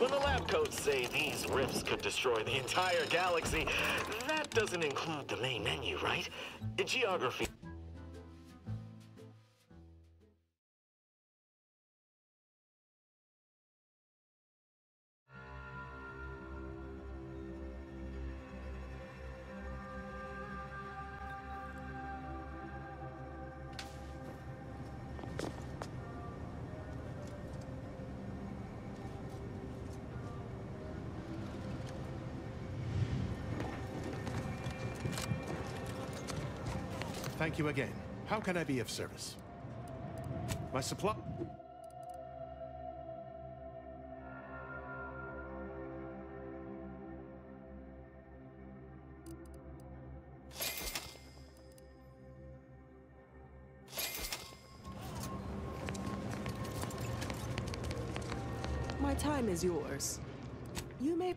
When the lab coats say these rifts could destroy the entire galaxy, that doesn't include the main menu, right? Geography. Thank you again. How can I be of service? My supply... My time is yours. You may...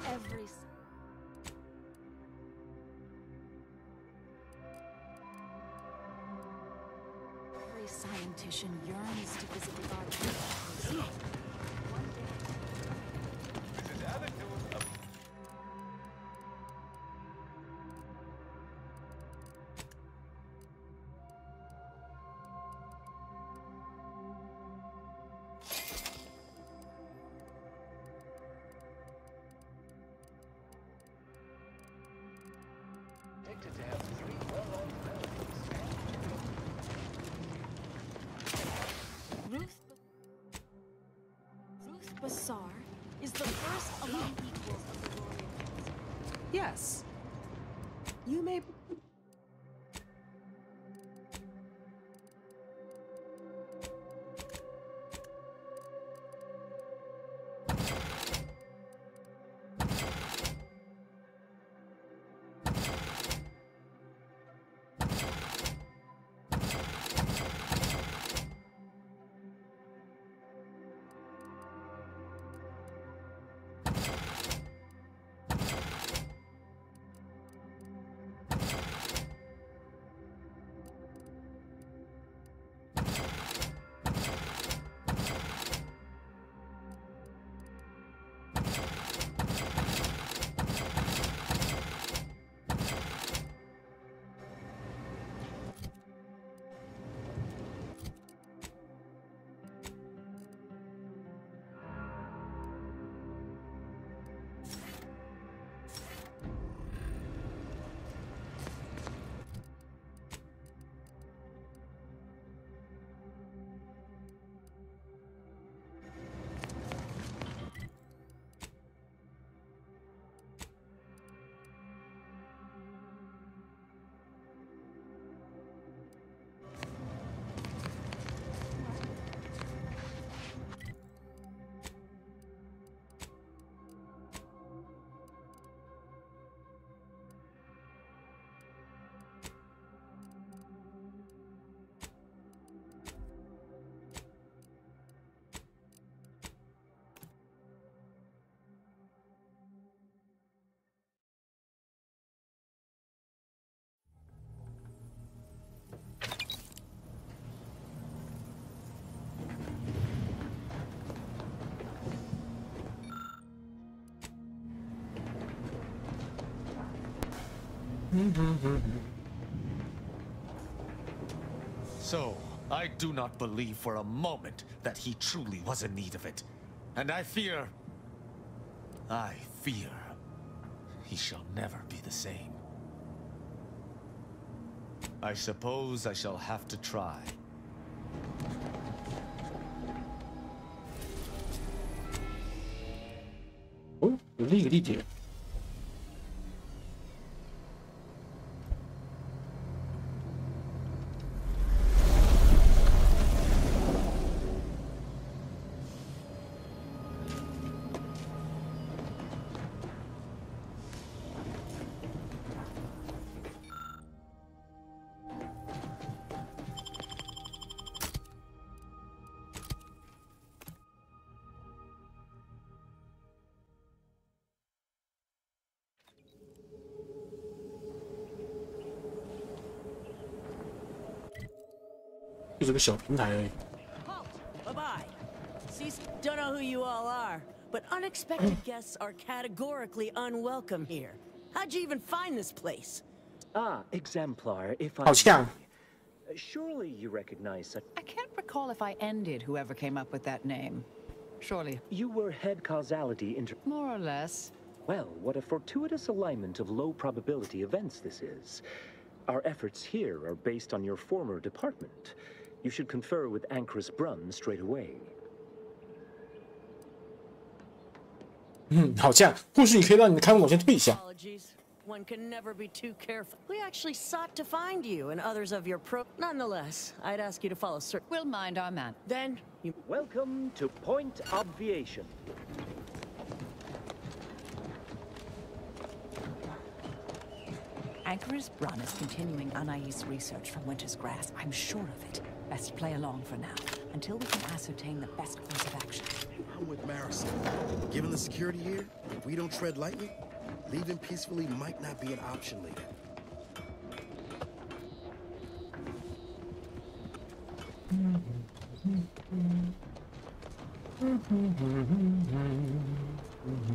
Every scientician yearns to visit the Ark. Ruth Bassar is the first among equals of the warrior. Yes. You may... So, I do not believe for a moment that he truly was in need of it. And I fear he shall never be the same. I suppose I shall have to try. Oh, 有另一个地点。就是个小平台而已。 Halt! Bye-bye. See, don't know who you all are, but unexpected guests are categorically unwelcome here. How'd you even find this place? Ah, Exemplar, if I... 好像 Surely you recognize such... I can't recall if I ended whoever came up with that name. Surely. You were head causality inter... More or less. Well, what a fortuitous alignment of low probability events this is. Our efforts here are based on your former department. You should confer with Anchoress Brunn straight away. 好像，或许你可以让你的看护往前退一下。 Apologies. One can never be too careful. We actually sought to find you and others of your pro... Nonetheless, I'd ask you to follow certain... We'll mind our man. Then, you... Welcome to Point Obviation. Anchoress Brunn is continuing Anais' research from Winter's Grass. I'm sure of it. Best play along for now, until we can ascertain the best course of action. I'm with Marisol. Given the security here, if we don't tread lightly, leaving peacefully might not be an option later.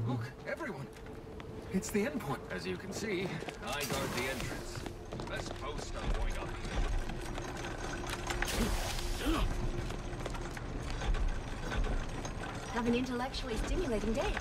Look, everyone! It's the endpoint. As you can see, I guard the entrance. Best post on Point Up. Have an intellectually stimulating day.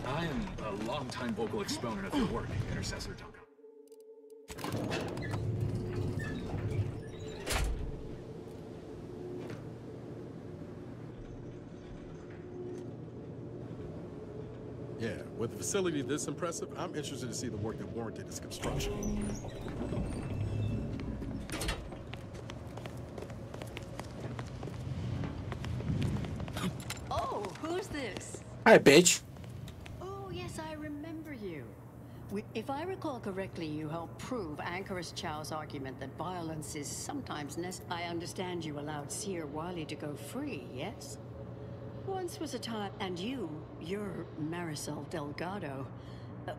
I am a long-time vocal exponent of your work, Intercessor Duncan. Yeah, with a facility this impressive, I'm interested to see the work that warranted its construction. Oh, who's this? Hi, bitch. Oh, yes, I remember you. If I recall correctly, you helped prove Anchoress Chow's argument that violence is sometimes necessary. I understand you allowed Seer Wiley to go free, yes? Once was a time, and you're Marisol Delgado.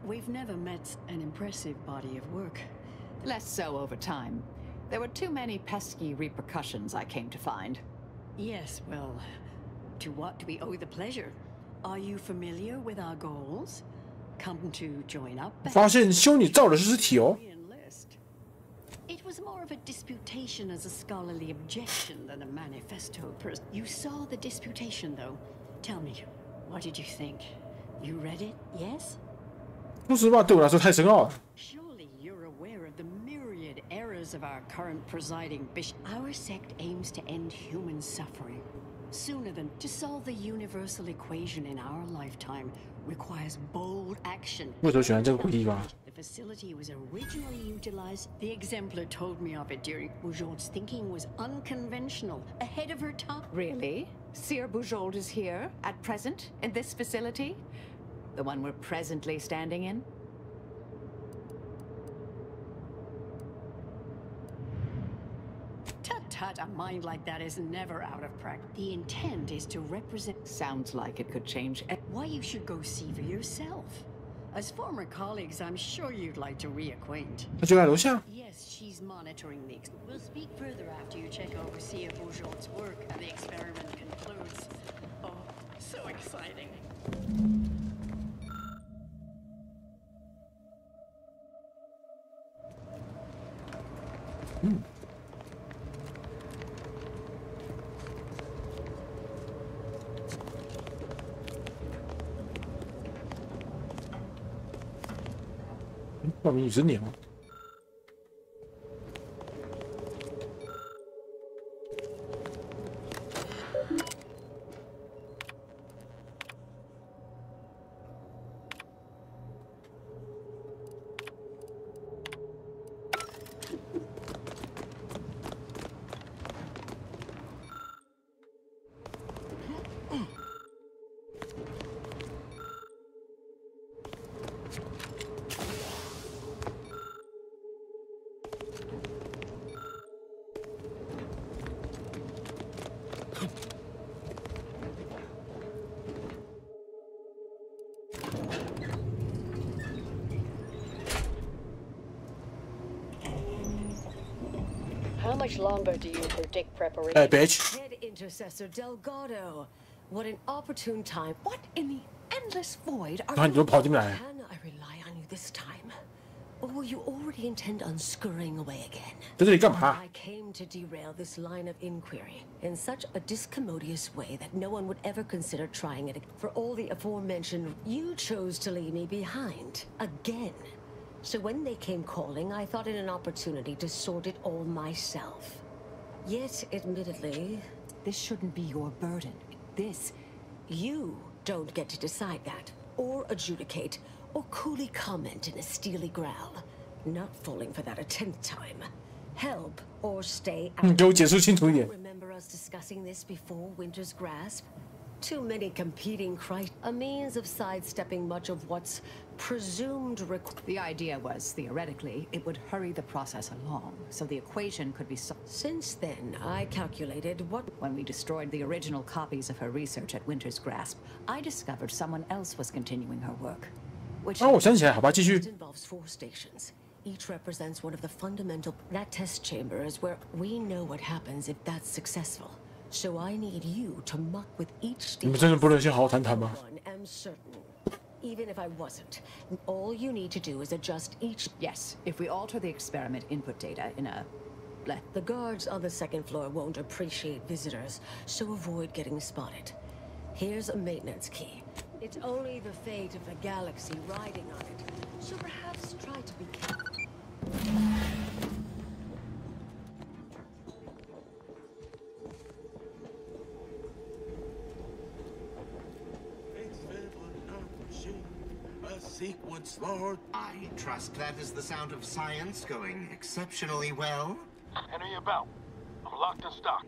We've never met an impressive body of work. Less so over time. There were too many pesky repercussions, I came to find. Yes, well, to what do we owe the pleasure? Are you familiar with our goals? Come to join up? 发现修女造的是尸体哦。 It was more of a disputation as a scholarly objection than a manifesto. You saw the disputation, though. Tell me, what did you think? You read it, yes? 说实话，对我来说太深奥了。 Surely you're aware of the myriad errors of our current presiding bishop. Our sect aims to end human suffering. Sooner than to solve the universal equation in our lifetime requires bold action. 为什么喜欢这个鬼地方？ The facility was originally utilized. The exemplar told me of it during Boujold's thinking was unconventional, ahead of her time. Really? Seer Boujold is here, at present, in this facility? The one we're presently standing in? Tut-tut, a mind like that is never out of practice. The intent is to represent... Sounds like it could change... Why you should go see for yourself. As former colleagues, I'm sure you'd like to reacquaint. 那就在楼下。 Yes, she's monitoring the... We'll speak further after you check over Seer Boujold's work and the experiment concludes. Oh, so exciting. Hmm. 报名20年吗？ much longer do you predict preparation? Hey, bitch. Head Intercessor Delgado. What an opportune time. What in the endless void are 看你 you? 都跑进来。 Can I rely on you this time? Or will you already intend on scurrying away again? 在这里干嘛？ I came to derail this line of inquiry in such a discommodious way that no one would ever consider trying it. For all the aforementioned, you chose to leave me behind. Again. So when they came calling, I thought it an opportunity to sort it all myself. Yet, admittedly, This shouldn't be your burden. This... you don't get to decide that, or adjudicate, or coolly comment in a steely growl. Not falling for that a 10th time. Help or stay out. 你给我解释清楚一点。 Remember us discussing this before Winter's Grasp? Too many competing a means of sidestepping much of what's presumed The idea was, theoretically, it would hurry the process along, so the equation could be solved. Since then, I calculated what... When we destroyed the original copies of her research at Winter's Grasp, I discovered someone else was continuing her work. Which 哦，我想起来，好吧，继续。 involves 4 stations. Each represents one of the fundamental... That test chamber is where we know what happens if that's successful. So I need you to muck with each 你们真的不能先好好谈谈吗？ one am certain. Even if I wasn't, all you need to do is adjust each... Yes, if we alter the experiment input data in a... The guards on the 2nd floor won't appreciate visitors, so avoid getting spotted. Here's a maintenance key. It's only the fate of the galaxy riding on it, so perhaps try to be careful. Sequence, Lord. I trust that is the sound of science going exceptionally well. Henry about. I'm locked and stocked.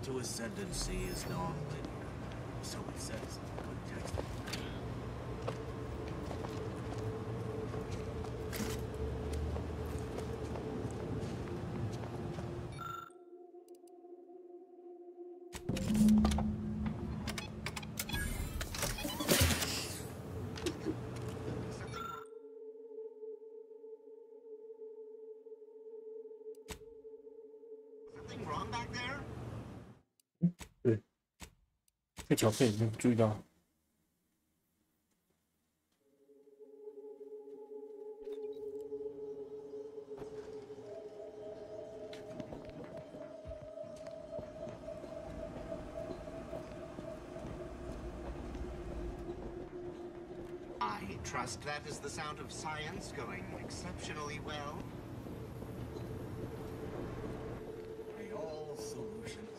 To ascendancy is non-linear, so it says in the text. Something wrong back there? 对，这条线你注意到。 I trust that is the sound of science going exceptionally well. All solutions.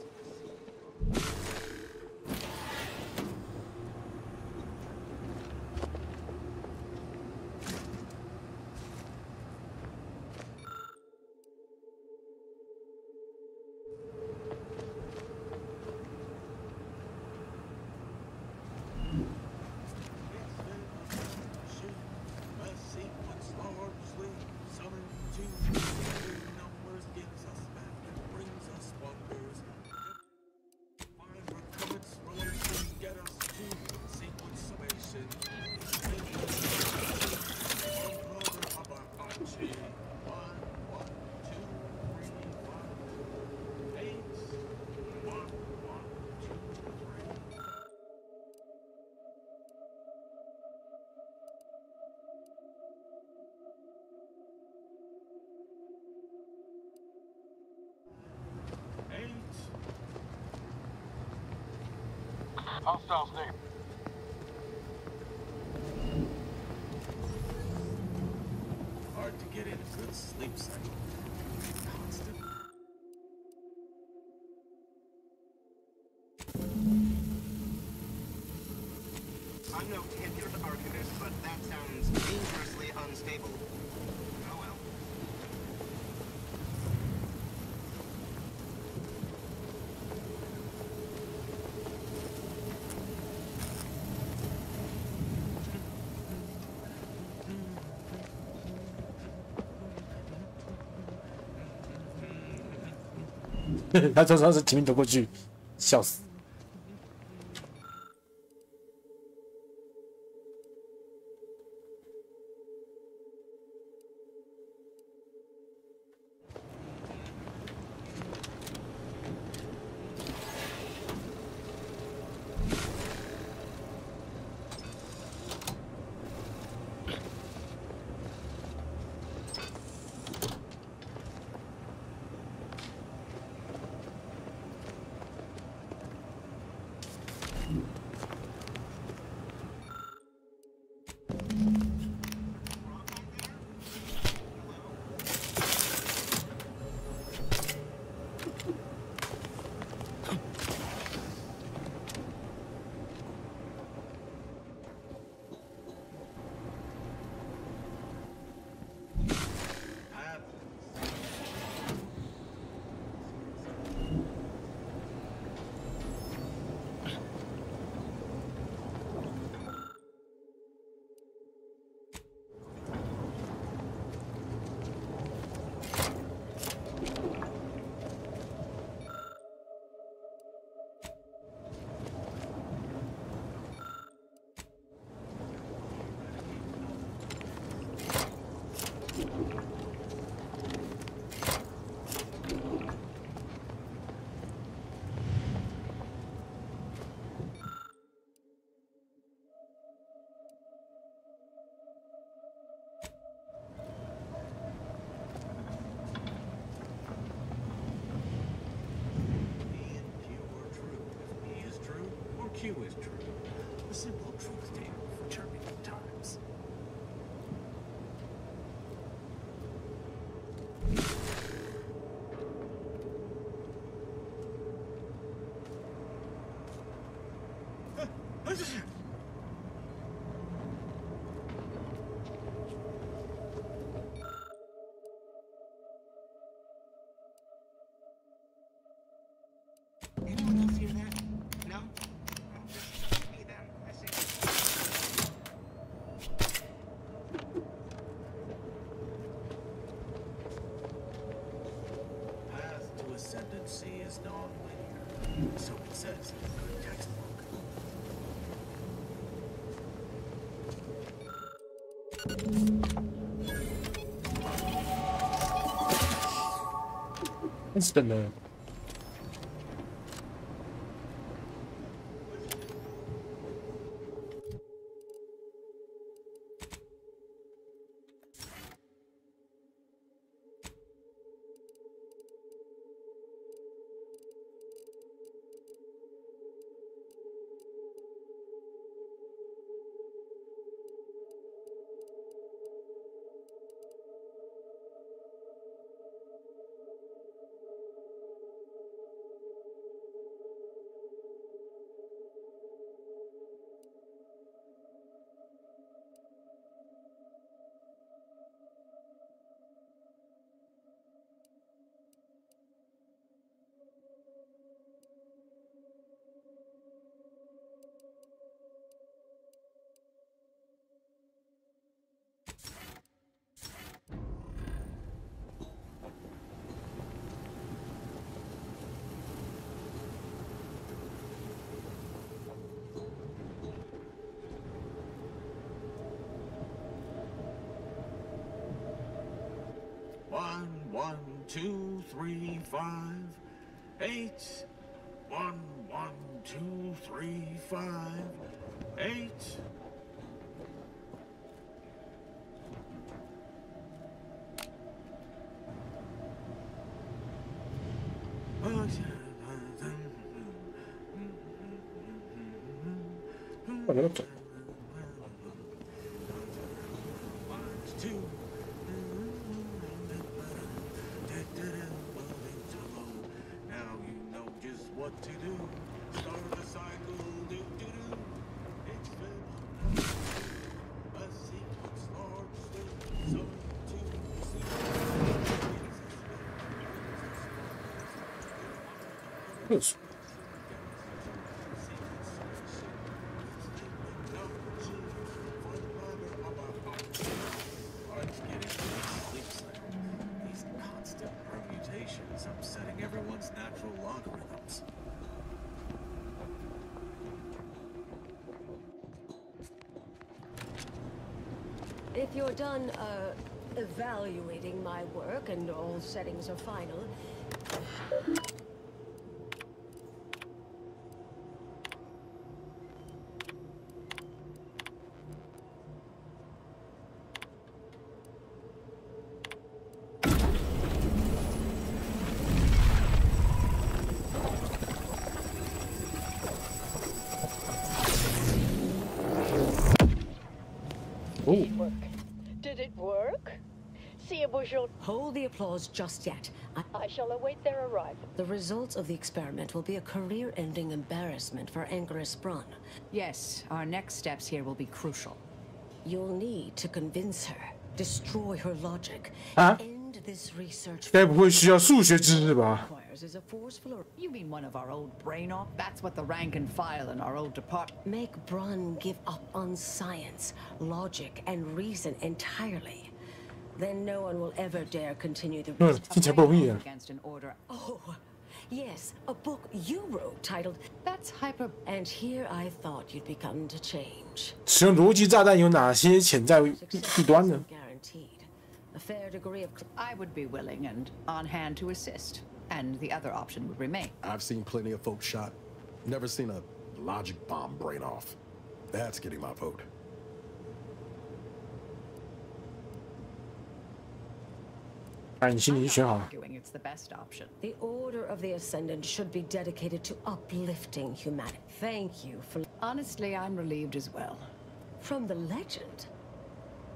Hostiles name. Hard to get in a good sleep cycle. Constant. I'm no tenured archivist, but that sounds dangerously unstable. Oh well.他常常是前面走过去，笑死。Q is true. A simple truth table for turbulent times. Anyone else hear that? No? Just me then, I see. Path to ascendancy is non-linear. So it says in a good textbook. It's been there. One, 1, 2, 3, 5, 8. 1, 1, 2, 3, 5, 8. Now you know just what to do. Start the cycle. Do, do, do. It's 特殊。If you're done, evaluating my work and all settings are final. Did it work? Hold the applause just yet. I shall await their arrival. The results of the experiment will be a career-ending embarrassment for Anchoress Brun. Yes, our next steps here will be crucial. You'll need to convince her, destroy her logic, 啊？ end this research. 该不会需要数学知识吧？ Is a forceful. You mean one of our old brain off? That's what the rank and file in our old department. Make Brun give up on science, logic, and reason entirely. Then no one will ever dare continue the research. 听起来不容易啊。 Against an order. Oh, yes, a book you wrote titled That's Hyper. And here I thought you'd begun to change. 使用逻辑炸弹有哪些潜在弊端呢？ Guaranteed. A fair degree of. I would be willing and on hand to assist. And the other option would remain. I've seen plenty of folks shot. Never seen a logic bomb brain off. That's getting my vote. 哎，你心里选好了。 It's the best option. The Order of the Ascendant should be dedicated to uplifting humanity. Thank you for. Honestly, I'm relieved as well. From the legend,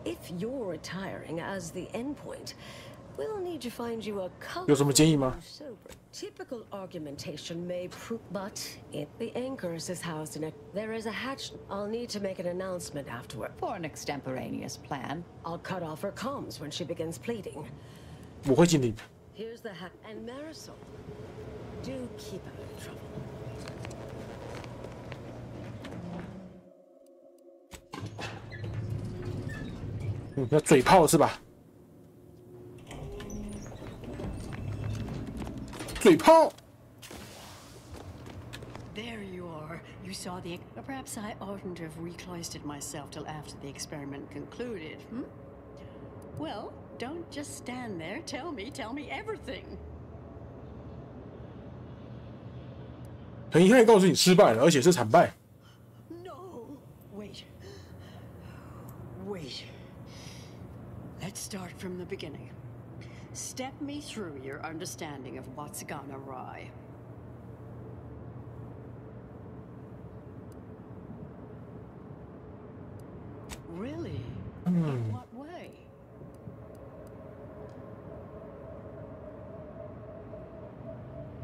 if you're retiring as the endpoint, we'll need to find you a color. 有什么建议吗？ Typical argumentation may prove, but if the Anchoress is housed in it, there is a hatch. I'll need to make an announcement afterward. For an extemporaneous plan. I'll cut off her comms when she begins pleading. 我会尽力。 Here's the hat. And Marisol, do keep out of trouble. 要嘴炮是吧？嘴炮。 There you are. You saw the. Perhaps I oughtn't have recloistered myself till after the experiment concluded. Well, don't just stand there. Tell me everything. 很遗憾告诉你失败了，而且是惨败。 No, wait. Let's start from the beginning. Step me through your understanding of what's gone awry. Really? In what way?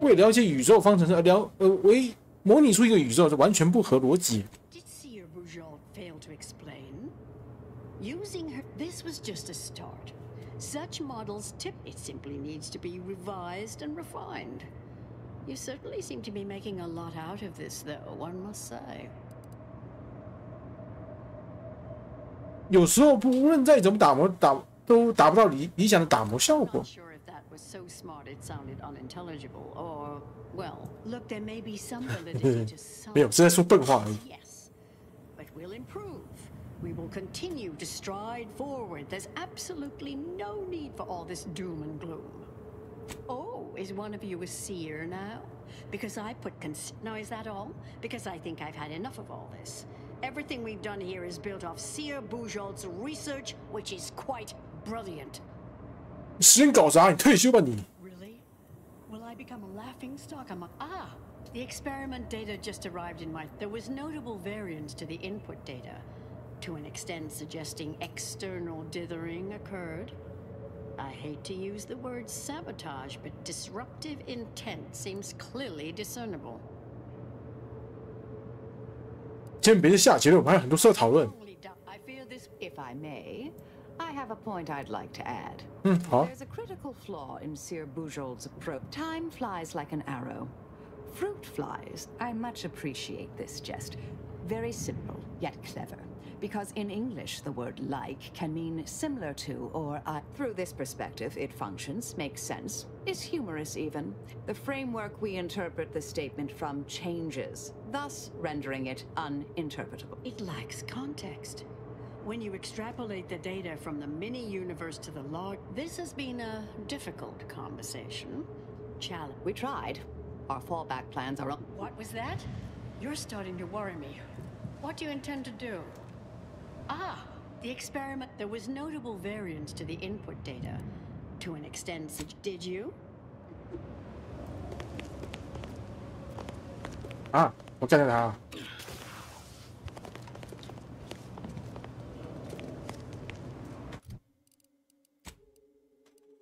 为了解宇宙方程式模拟出一个宇宙，是完全不合逻辑。 Did Seer Bujal fail to explain? Using her, this was just a start. Such models it simply needs to be revised and refined. You certainly seem to be making a lot out of this, though, one must say. 有时候无论再怎么都达不到理想的打磨效果。 Was so smart it sounded unintelligible, or well, look, there may be some validity to some. 没有，是在说笨话而已。 Yes, but we'll improve. We will continue to stride forward. There's absolutely no need for all this doom and gloom. Oh, is one of you a seer now? Because I put now is that all? Because I think I've had enough of all this. Everything we've done here is built off Seer Bujal's research, which is quite brilliant. 时间搞啥？你退休吧你。 Really? Will I become a laughing stock among? The experiment data just arrived in my. There was notable variance to the input data, to an extent suggesting external dithering occurred. I hate to use the word sabotage, but disruptive intent seems clearly discernible. 先别下结论，我们还有很多事要讨论。 I fear this. If I may, I have a point I'd like to add. 好。 There's a critical flaw in Seer Bujal's approach. Time flies like an arrow. Fruit flies. I much appreciate this jest. Very simple, yet clever. Because in English, the word like can mean similar to or through this perspective, it functions, makes sense, is humorous even. The framework we interpret the statement from changes, thus rendering it uninterpretable. It lacks context. When you extrapolate the data from the mini-universe to the log, this has been a difficult conversation. Challenge. We tried. Our fallback plans are... What was that? You're starting to worry me. What do you intend to do? Ah, the experiment. There was notable variance to the input data. To an extent, did you? 啊，我干掉他。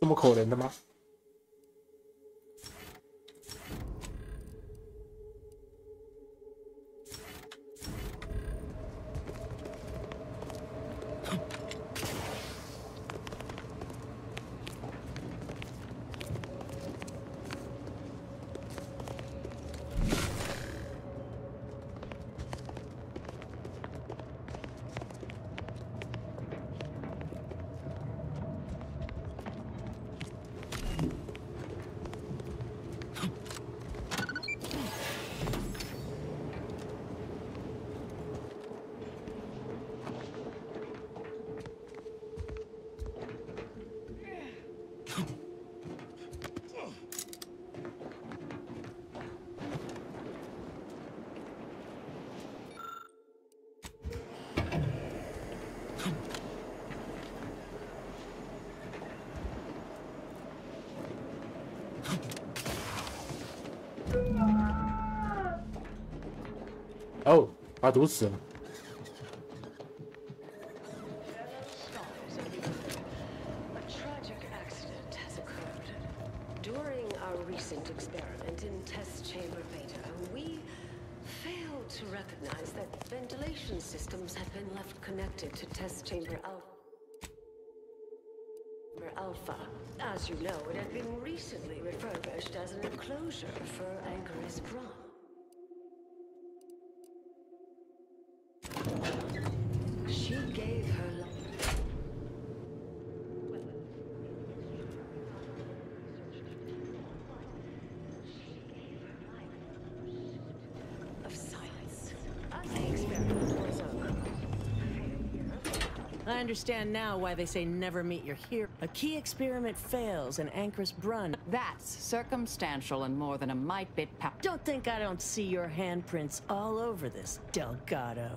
这么可怜的吗？哦，把他毒死了。During our recent experiment in test chamber beta, we failed to recognize that ventilation systems had been left connected to test chamber Alpha. As you know, it had been recently refurbished as an enclosure for Anchor's Brum. She gave her of science. As the experiment was over. I understand now why they say never meet your hero. A key experiment fails and Anchor's Brun. That's circumstantial and more than a mite-bit Don't think I don't see your handprints all over this, Delgado.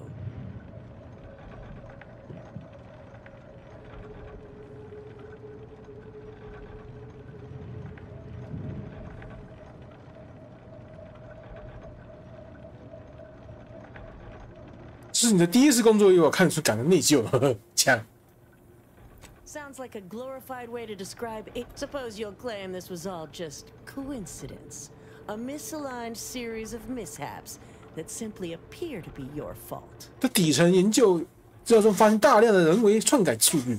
这是你的第一次工作，因为我看出感到内疚。呵呵，枪。Sounds like a glorified way to describe it. Suppose you'll claim this was all just coincidence. A misaligned series of mishaps that simply appear to be your fault. 这底层研究最终发现大量的人为篡改数据。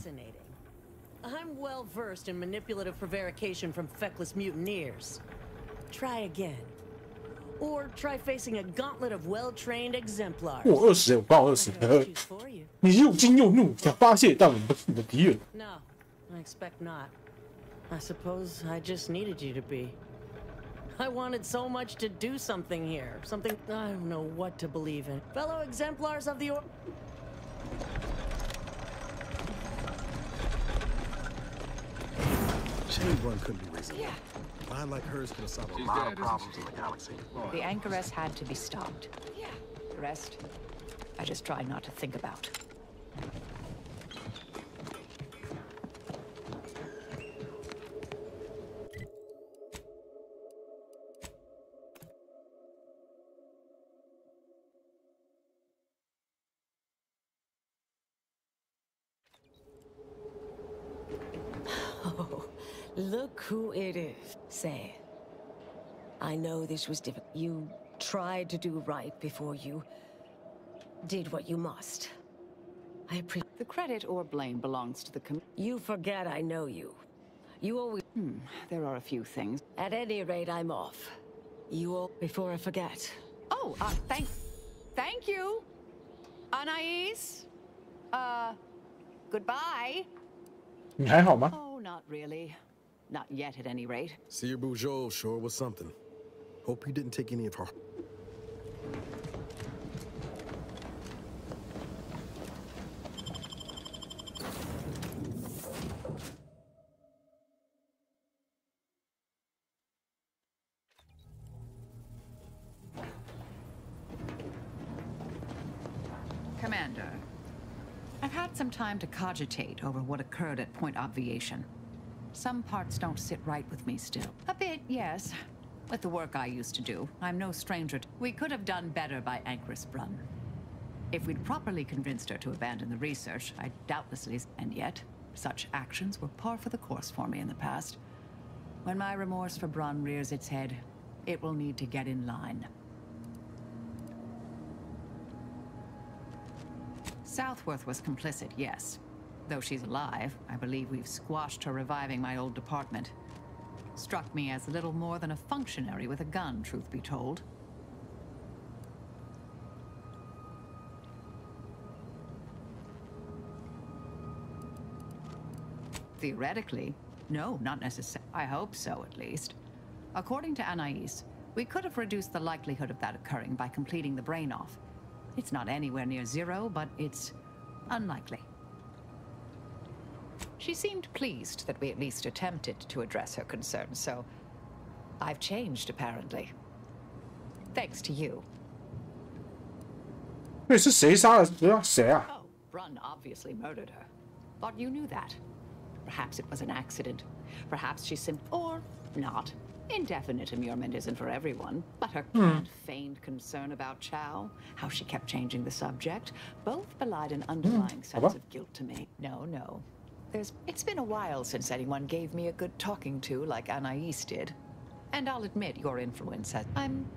I'm well versed in manipulative prevarication from feckless mutineers. Try again. Or try facing a gauntlet of well-trained exemplars. 我20，我帮我20。你又惊又怒，想发泄，但我们不是你的敌人。No, I expect not. I suppose I just needed you to be. I wanted so much to do something here. Something I don't know what to believe in. Fellow exemplars of the Chain run couldn't be reasonable. A line like hers could have solved a lot of problems in the galaxy. The Anchoress had to be stopped. The rest, I just tried not to think about. Look who it is. Say, I know this was difficult. You tried to do right before you did what you must. I appreciate the credit or blame belongs to the You forget I know you. You always... There are a few things. At any rate, I'm off. You all, before I forget. Oh, thank you, Anais. Goodbye. 你还好吗？ Oh, not really. Not yet, at any rate. See your Bujo sure was something. Hope you didn't take any of her. Commander, I've had some time to cogitate over what occurred at Point Obviation. Some parts don't sit right with me still. A bit, yes. With the work I used to do, I'm no stranger to... We could have done better by Anchoress Brunn. If we'd properly convinced her to abandon the research, I'd doubtlessly... And yet, such actions were par for the course for me in the past. When my remorse for Brunn rears its head, it will need to get in line. Southworth was complicit, yes. Though she's alive, I believe we've squashed her reviving my old department. Struck me as little more than a functionary with a gun, truth be told. Theoretically, no, not necessarily. I hope so, at least. According to Anais, we could have reduced the likelihood of that occurring by completing the brain-off. It's not anywhere near zero, but it's unlikely. She seemed pleased that we at least attempted to address her concerns, so I've changed, apparently. Thanks to you. 那是谁杀了谁啊？ Oh, Brunn obviously murdered her. Thought you knew that. Perhaps it was an accident. Perhaps she simply... Or not. Indefinite immurement isn't for everyone, but her feigned concern about Chow, how she kept changing the subject, both belied an underlying sense of guilt to me. No. It's been a while since anyone gave me a good talking to like Anais did. And I'll admit your influence has... I'm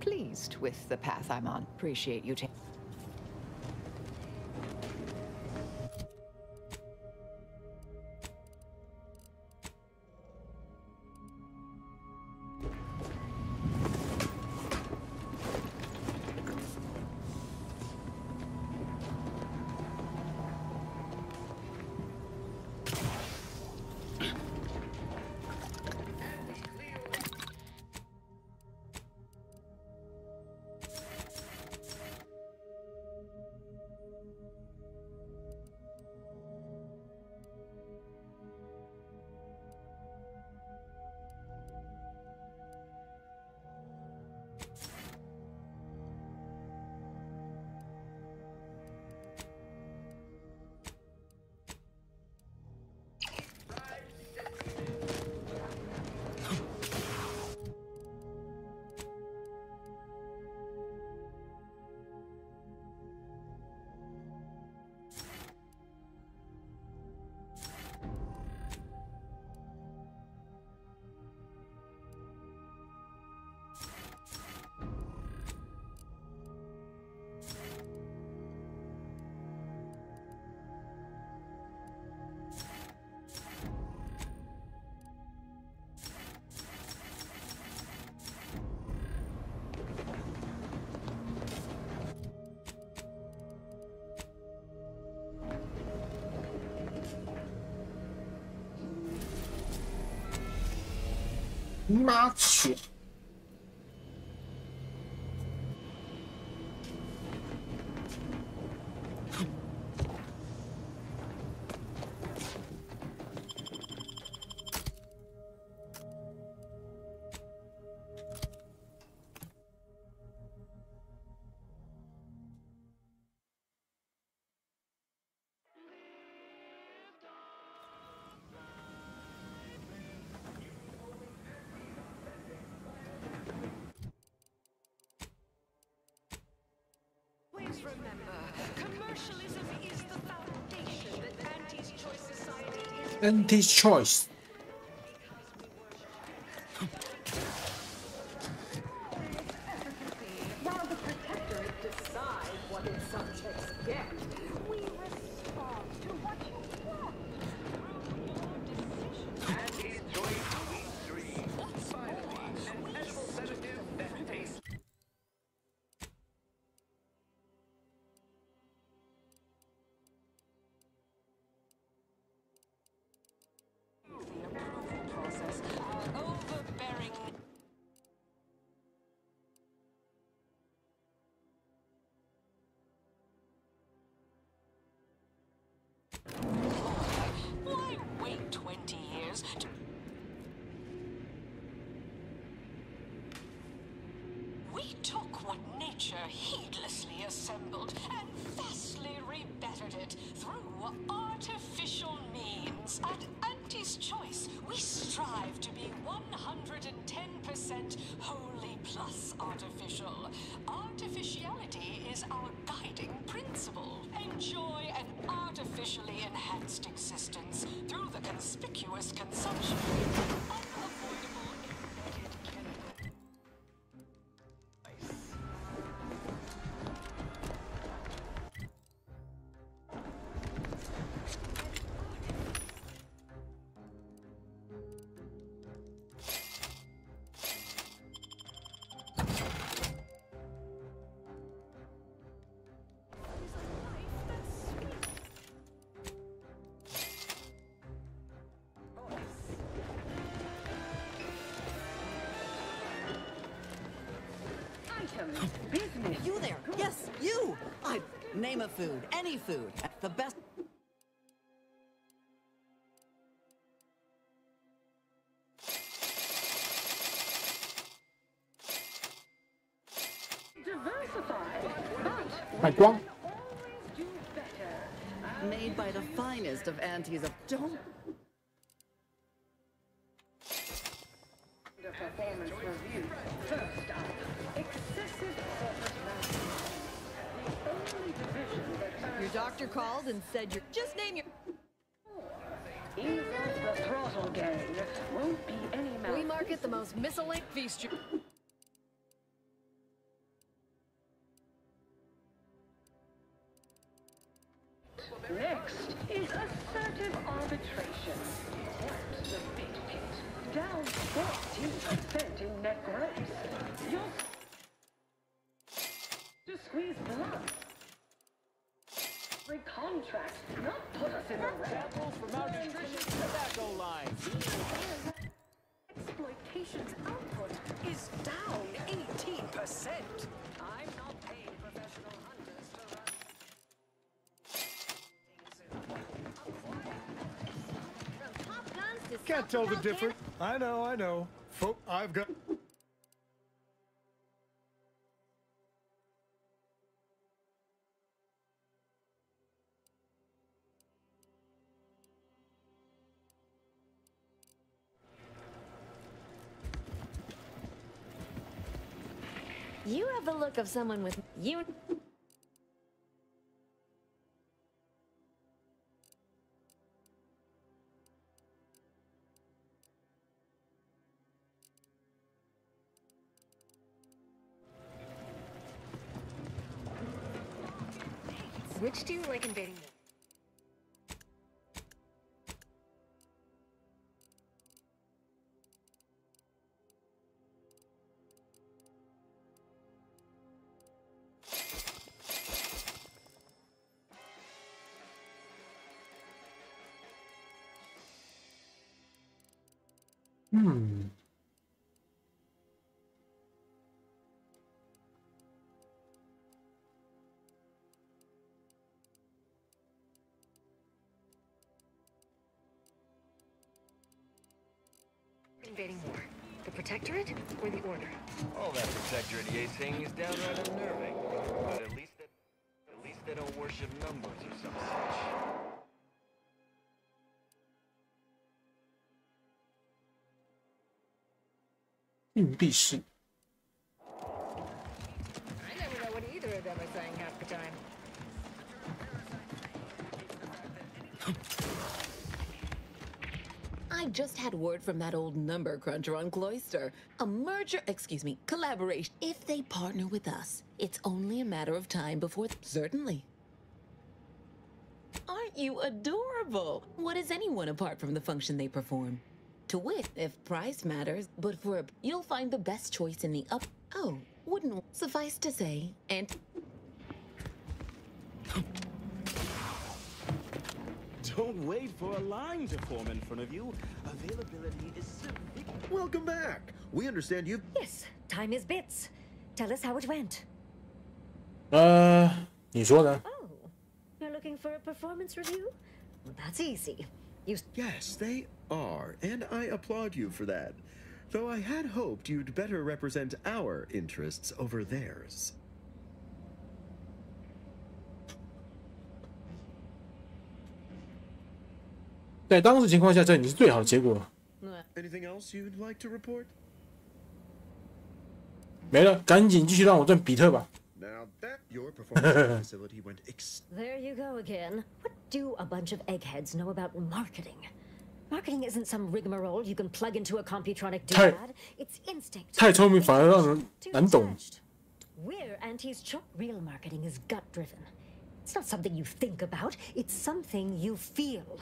pleased with the path I'm on. Appreciate you taking...你妈去！Please remember, commercialism is the foundation that Anti's Choice Society is. Anti's Choice. While the protectorate decides what its subjects get, we respond to what you want. Anti's Choice Week 3. Finally, an special sedative creatures. We took what nature heedlessly assembled and vastly rebettered it through artificial means. At Auntie's choice, we strive to be 110% wholly plus artificial. Artificiality is our guiding principle. Enjoy an artificially enhanced existence through the conspicuous consumption of unavoidable embedded chemicals. Business. You there? Yes, you! Name a food. Any food. The best. Diversify, but 海光 do better. Made by the finest of aunties of. Don't. The performance review. First up, excessive corporate management. The only division that Your doctor called and said you're. Just name your. ease off the throttle, gang. Won't be any mouth. We market the most miscellaneous feast. Next is assertive arbitration. What the big pit? Down 14% in net gross. You're to squeeze blood. Contract, not put us in a red. From our nutritious tobacco line. Exploitation's output is down 18%. I'm not paying professional hunters to run. Can't tell the difference. I know. Folk, I've got. You have the look of someone with you. Which do you like invading more? Invading more? The Protectorate or the Order? All that Protectorate thing is downright unnerving. But at least they don't worship numbers or some such. I never know what either of them are saying half the time. I just had word from that old number cruncher on Cloister. A merger, collaboration. If they partner with us, it's only a matter of time before... Certainly. Aren't you adorable? What is anyone apart from the function they perform? To wit, if price matters, but for you'll find the best choice in the up... Oh, wouldn't suffice to say, and... Don't wait for a line to form in front of you. Availability is significant. Welcome back. We understand you. Yes, time is bits. Tell us how it went. 你说呢？ Oh, you're looking for a performance review? Well, that's easy. Yes, they are, and I applaud you for that. Though I had hoped you'd better represent our interests over theirs. 在当时情况下，这已经是最好的结果了。Anything else you'd like to report? 没了，赶紧继续让我赚比特吧。Now that your performance facility went There you go again. What do a bunch of eggheads know about marketing? Marketing isn't some rigmarole you can plug into a computronic doodad. It's instinct. 太聪明反而让人难懂。We're Auntie's real marketing is gut-driven. It's not something you think about. It's something you feel.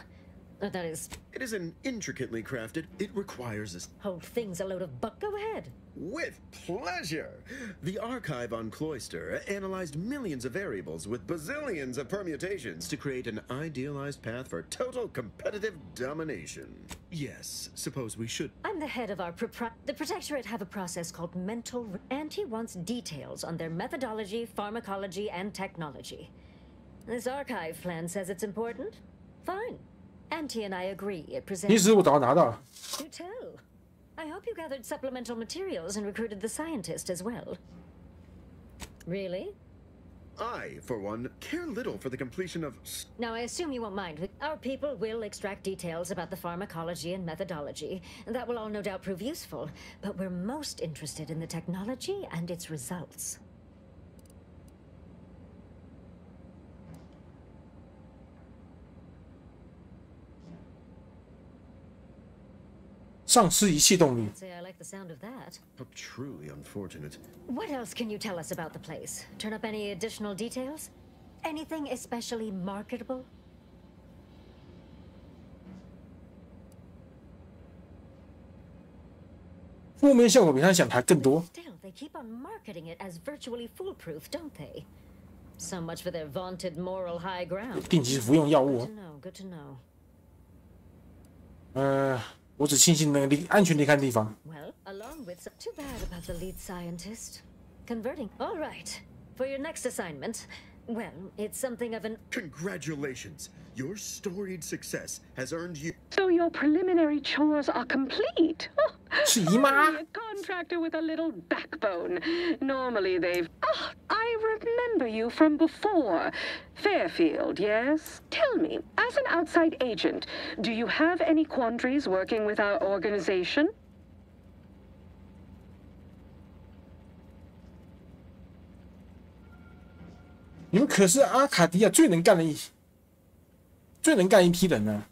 That is... It isn't intricately crafted. It requires a... Whole thing's a load of buck. Go ahead. With pleasure! The archive on Cloister analyzed millions of variables with bazillions of permutations to create an idealized path for total competitive domination. Yes, suppose we should... I'm the head of our The Protectorate have a process called mental... Auntie wants details on their methodology, pharmacology, and technology. This archive plan says it's important. Fine. Auntie and I agree it presents... 其实我早就拿到了。 You tell. I hope you gathered supplemental materials and recruited the scientist as well. Really? I, for one, care little for the completion of... Now, I assume you won't mind. Our people will extract details about the pharmacology and methodology. That will all no doubt prove useful. But we're most interested in the technology and its results. 丧失一切动力。 Say I like the sound of that. How truly unfortunate. What else can you tell us about the place? Turn up any additional details? Anything especially marketable? 负面效果比他想的还更多。 Still, they keep on marketing it as virtually foolproof, don't they? So much for their vaunted moral high ground. 定期服用药物。 Good to know. Good to know. 我只庆幸能安全离开地方。 Well, along with too bad about the lead scientist. Converting. All right. For your next assignment, well, it's something of an... Congratulations. Your storied success has earned you... So your preliminary chores are complete. Finally, a contractor with a little backbone. Normally they've... Oh, I remember you from before. Fairfield, yes? Tell me, as an outside agent, do you have any quandaries working with our organization? 你们可是阿卡迪亚最能干一批人呢。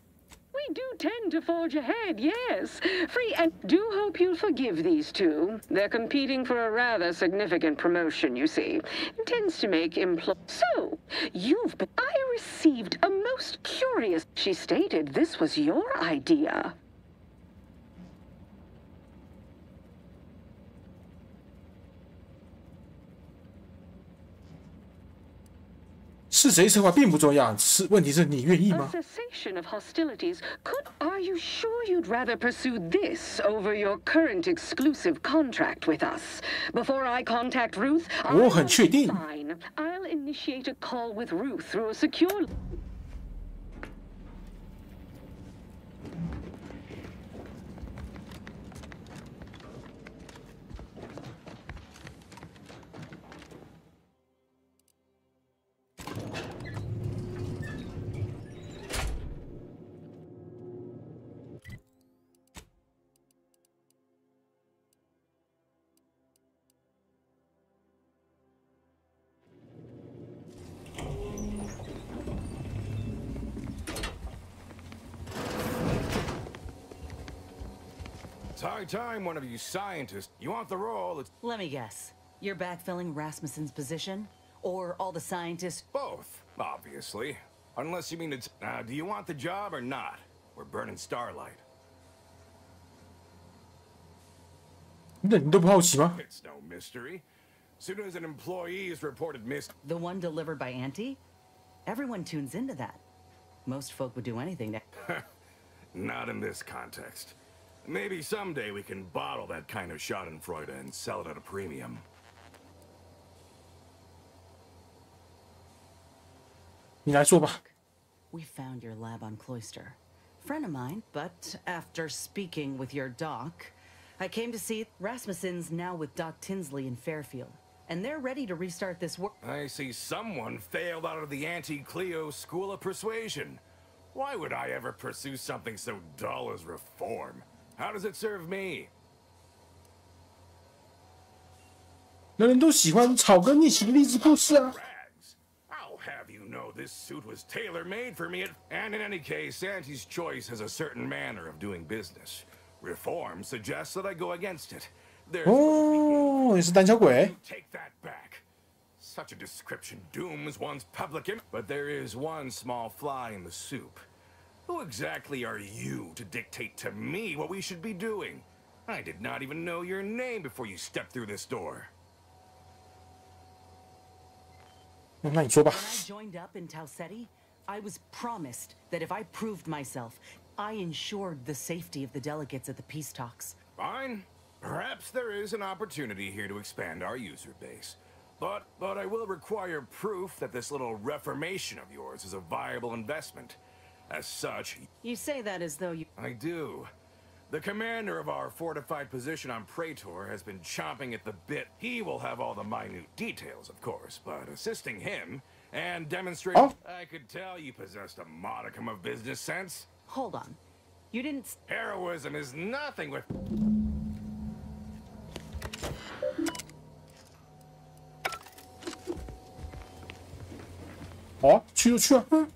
We do tend to forge ahead, yes. Free and do hope you'll forgive these two. They're competing for a rather significant promotion, you see. It tends to make So, I received a most curious... She stated this was your idea.问题是你愿意吗？ A cessation of hostilities could... Are you sure you'd rather pursue this over your current exclusive contract with us? Before I contact Ruth... 我很确定。 Fine. I'll initiate a call with Ruth through a secure... It's high time one of you scientists. You want the role, it's... Let me guess. You're backfilling Rasmussen's position? Or all the scientists? Both, obviously. Unless you mean it's... do you want the job or not? We're burning starlight. 那你都不好奇吗？ It's no mystery. Soon as an employee is reported missed... The one delivered by Auntie? Everyone tunes into that. Most folk would do anything to... Not in this context. Maybe someday we can bottle that kind of schadenfreude and sell it at a premium. 你来说吧。 We found your lab on Cloister. friend of mine, but after speaking with your doc, I came to see Rasmussen's now with Doc Tinsley in Fairfield, and they're ready to restart this work. I see someone failed out of the anti-Cleo School of Persuasion. Why would I ever pursue something so dull as reform? How does it serve me? 人人都喜欢草根逆袭的励志故事啊。 I'll have you know this suit was tailor-made for me, and in any case, Auntie's choice has a certain manner of doing business. Reform suggests that I go against it. There's 哦，你是胆小鬼。 Take that back. Such a description dooms one's public image. But there is one small fly in the soup. Who exactly are you to dictate to me what we should be doing? I did not even know your name before you stepped through this door. 那你说吧。 When I joined up in Tau Ceti, I was promised that if I proved myself, I ensured the safety of the delegates at the peace talks. Fine. Perhaps there is an opportunity here to expand our user base. But I will require proof that this little reformation of yours is a viable investment. As such... You say that as though you... I do. The commander of our fortified position on Praetor has been chomping at the bit. He will have all the minute details, of course, but assisting him and demonstrating... Oh. I could tell you possessed a modicum of business sense. Hold on. You didn't... Heroism is nothing with... 好啊，去就去啊。嗯。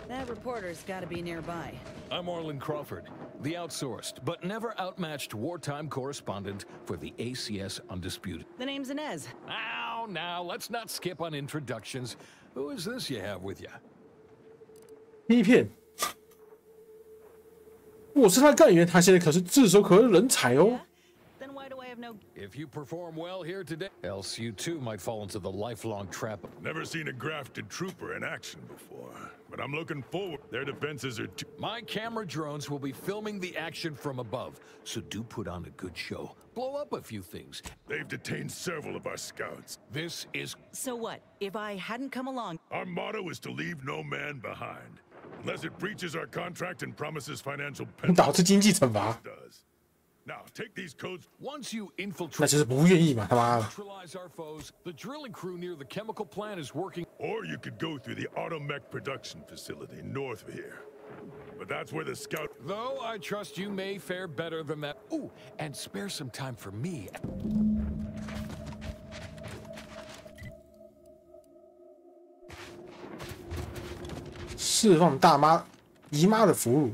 That reporter's got to be nearby. I'm Orland Crawford, the outsourced but never outmatched wartime correspondent for the ACS Undisputed. The name's Inez. Now, let's not skip on introductions. Who is this you have with you? 第一片，我是他的干员，他现在可是炙手可热人才哦。 Then why do I have no... If you perform well here today, else you too might fall into the lifelong trap of... Never seen a grafted trooper in action before, but I'm looking forward. Their defenses are too... My camera drones will be filming the action from above, so do put on a good show. Blow up a few things. They've detained several of our scouts. This is... So what? If I hadn't come along... Our motto is to leave no man behind. Unless it breaches our contract and promises financial penalty. 导致经济惩罚。 Now, take these codes. Once you 那 infiltrate... 就是不愿意嘛，他妈的。 Neutralize our foes. The drilling crew near the chemical plant is working... Or you could go through the automech production facility north of here. But that's where the scout... Though I trust you may fare better than that. Ooh, and spare some time for me. 释放大妈、姨妈的俘虏。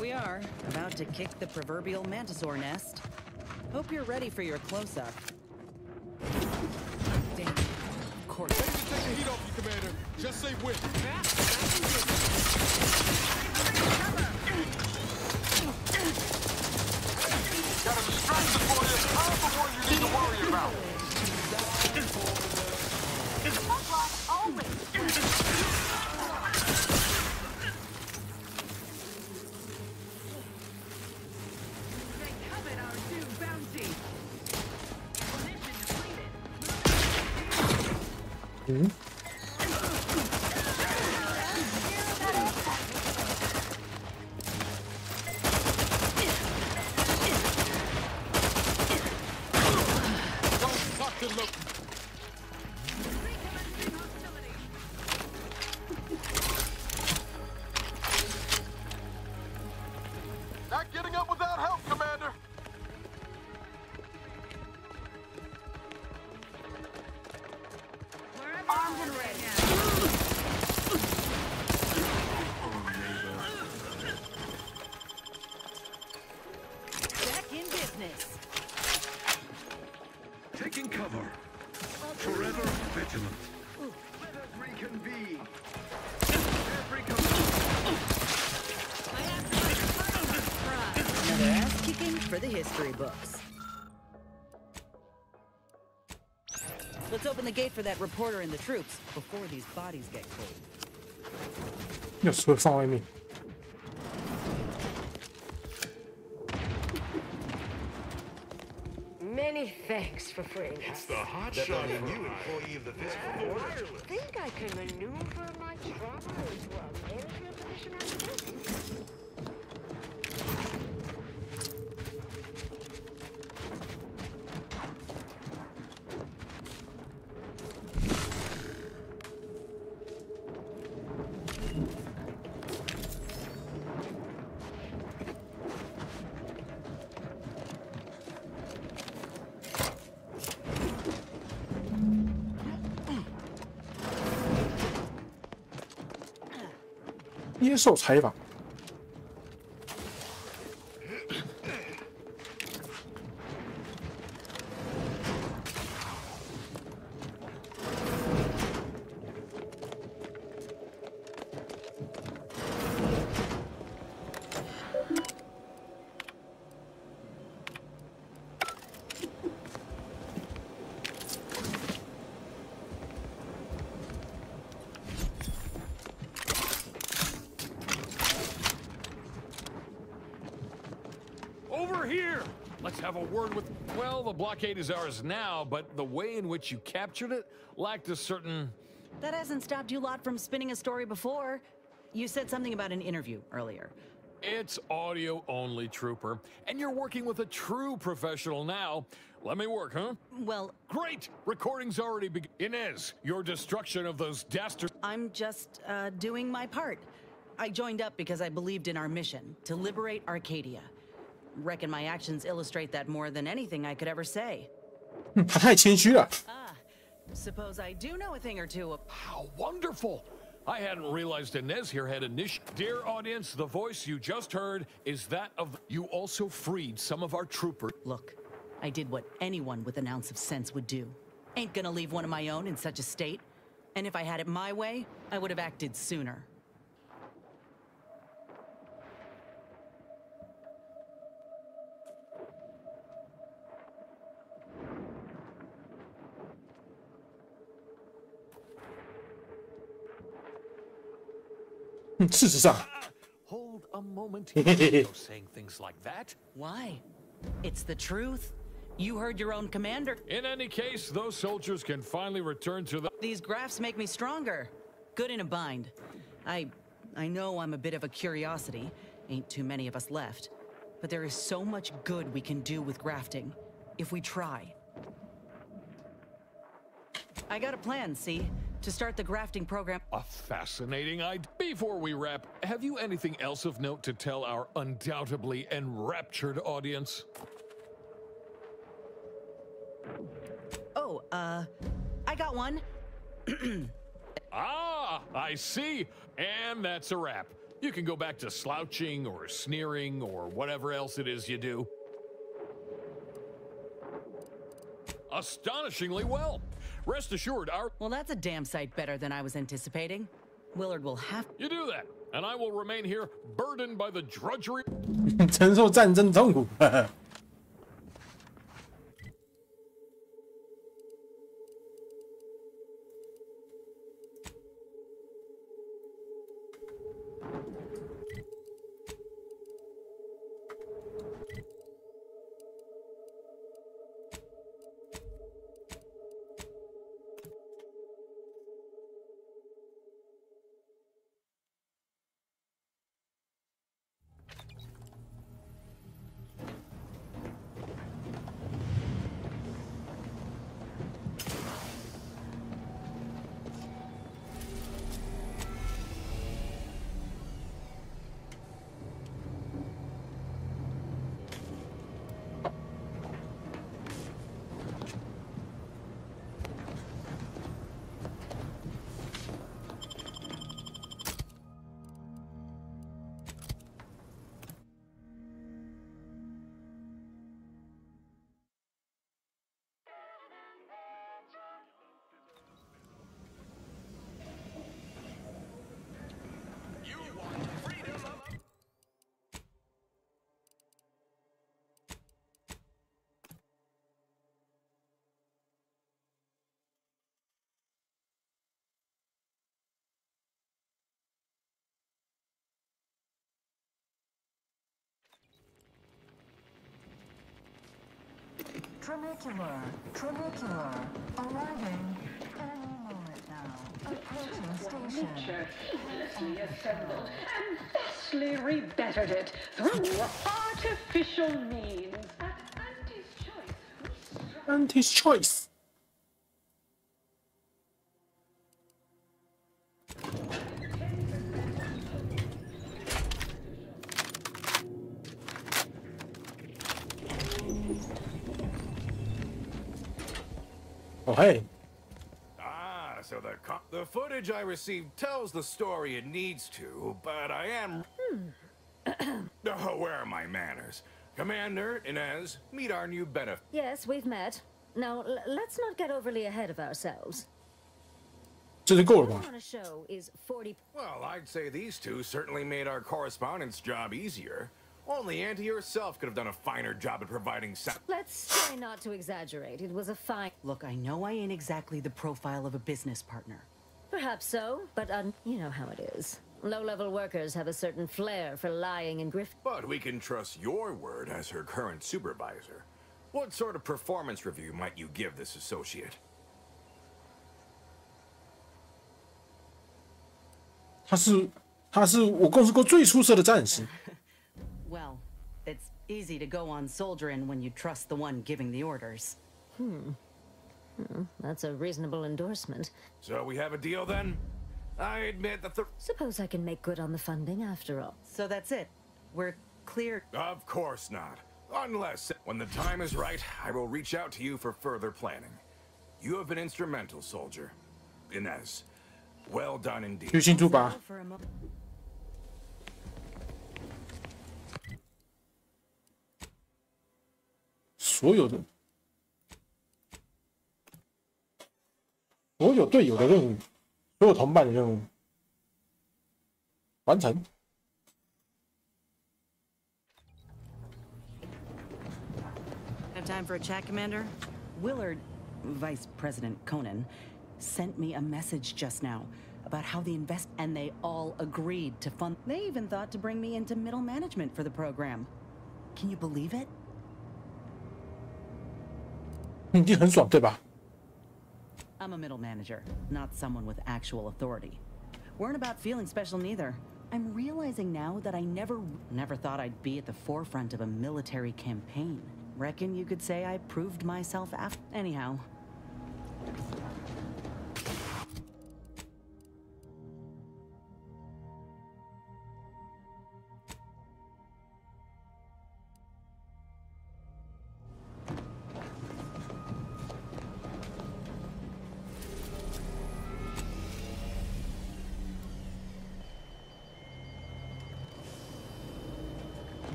we are, about to kick the proverbial mantisaur nest. Hope you're ready for your close-up. Damn. Of course. Ready to take the heat off you, Commander. Just say when. Got a distraction for you. I'm the one you need to worry about. Not getting up without help, Commander. Armed and ready. Back in business. Taking cover. Forever vigilant. Let us reconvene. Every Another ass kicking for the history books. Let's open the gate for that reporter and the troops before these bodies get cold. 又是会放外面。 Many thanks for freeing us. It's the hotshot new employee of the physical order. I think I can maneuver my trauma into a management position after this. "接受采访。Over here! Let's have a word with... Well, the blockade is ours now, but the way in which you captured it lacked a certain... That hasn't stopped you lot from spinning a story before. You said something about an interview earlier. It's audio only, Trooper. And you're working with a true professional now. Let me work, huh? Well... Great! Recording's already begun. Inez, your destruction of those dastards... I'm just, doing my part. I joined up because I believed in our mission, to liberate Arcadia. Reckon my actions illustrate that more than anything I could ever say. 他太谦虚了。 Suppose I do know a thing or two of... How wonderful! I hadn't realized Inez here had initiative. Dear audience, the voice you just heard is that of... You also freed some of our troopers. Look, I did what anyone with an ounce of sense would do. Ain't gonna leave one of my own in such a state. And if I had it my way, I would have acted sooner. Hold a moment. No saying things like that. Why? It's the truth. You heard your own commander. In any case, those soldiers can finally return to the... These graphs make me stronger. Good in a bind. I know I'm a bit of a curiosity. Ain't too many of us left. But there is so much good we can do with grafting, if we try. I got a plan, see? To start the grafting program. A fascinating idea. Before we wrap, have you anything else of note to tell our undoubtedly enraptured audience? Oh, I got one. Ah, I see. And that's a wrap. You can go back to slouching or sneering or whatever else it is you do. Astonishingly well. Rest assured, our... Well, that's a damn sight better than I was anticipating. Willard will have... You do that, and I will remain here burdened by the drudgery... 承受战争痛苦。Trinicular, arriving any moment now. Approaching station. Heedlessly assembled and vastly rebettered it through artificial means. At Auntie's choice. Oh, hey. Ah, so the footage I received tells the story it needs to, but I am... Oh, where are my manners? Commander, Inez, meet our new benefit. Yes, we've met. Now, let's not get overly ahead of ourselves. What I want to show is 40... Well, I'd say these two certainly made our correspondence job easier. Only Auntie herself could have done a finer job at providing Let's try not to exaggerate. It was a fine... Look, I know I ain't exactly the profile of a business partner. Perhaps so, but you know how it is. Low-level workers have a certain flair for lying and grift. But we can trust your word as her current supervisor. What sort of performance review might you give this associate? 他是我共事过最出色的战士。Well, it's easy to go on soldiering when you trust the one giving the orders. That's a reasonable endorsement. So we have a deal then? I admit that Suppose I can make good on the funding after all. So that's it. We're clear. Of course not. Unless, when the time is right, I will reach out to you for further planning. You have been instrumental, soldier. Inez, well done indeed. 去新猪吧。所有队友的任务，所有同伴的任务完成。Have time for a chat, Commander? Willard, Vice President Conan, sent me a message just now about how the and they all agreed to fund. They even thought to bring me into middle management for the program. Can you believe it? 你一定很爽，对吧？ I'm a middle manager, not someone with actual authority. Weren't about feeling special neither. I'm realizing now that I never thought I'd be at the forefront of a military campaign. Reckon you could say I proved myself after. Anyhow.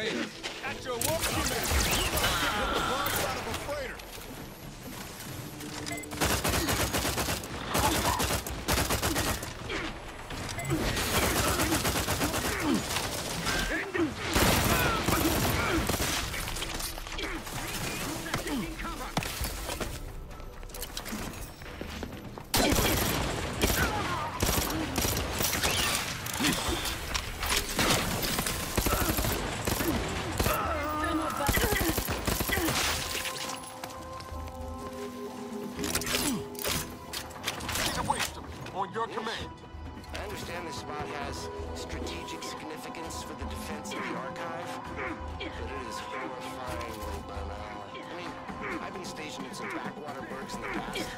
Hey, at your work, you hit the wrong side of a freighter. Your command. I understand this spot has strategic significance for the defense of the archive, but it is horrifyingly banal. I mean, I've been stationed in some backwater burgs in the past.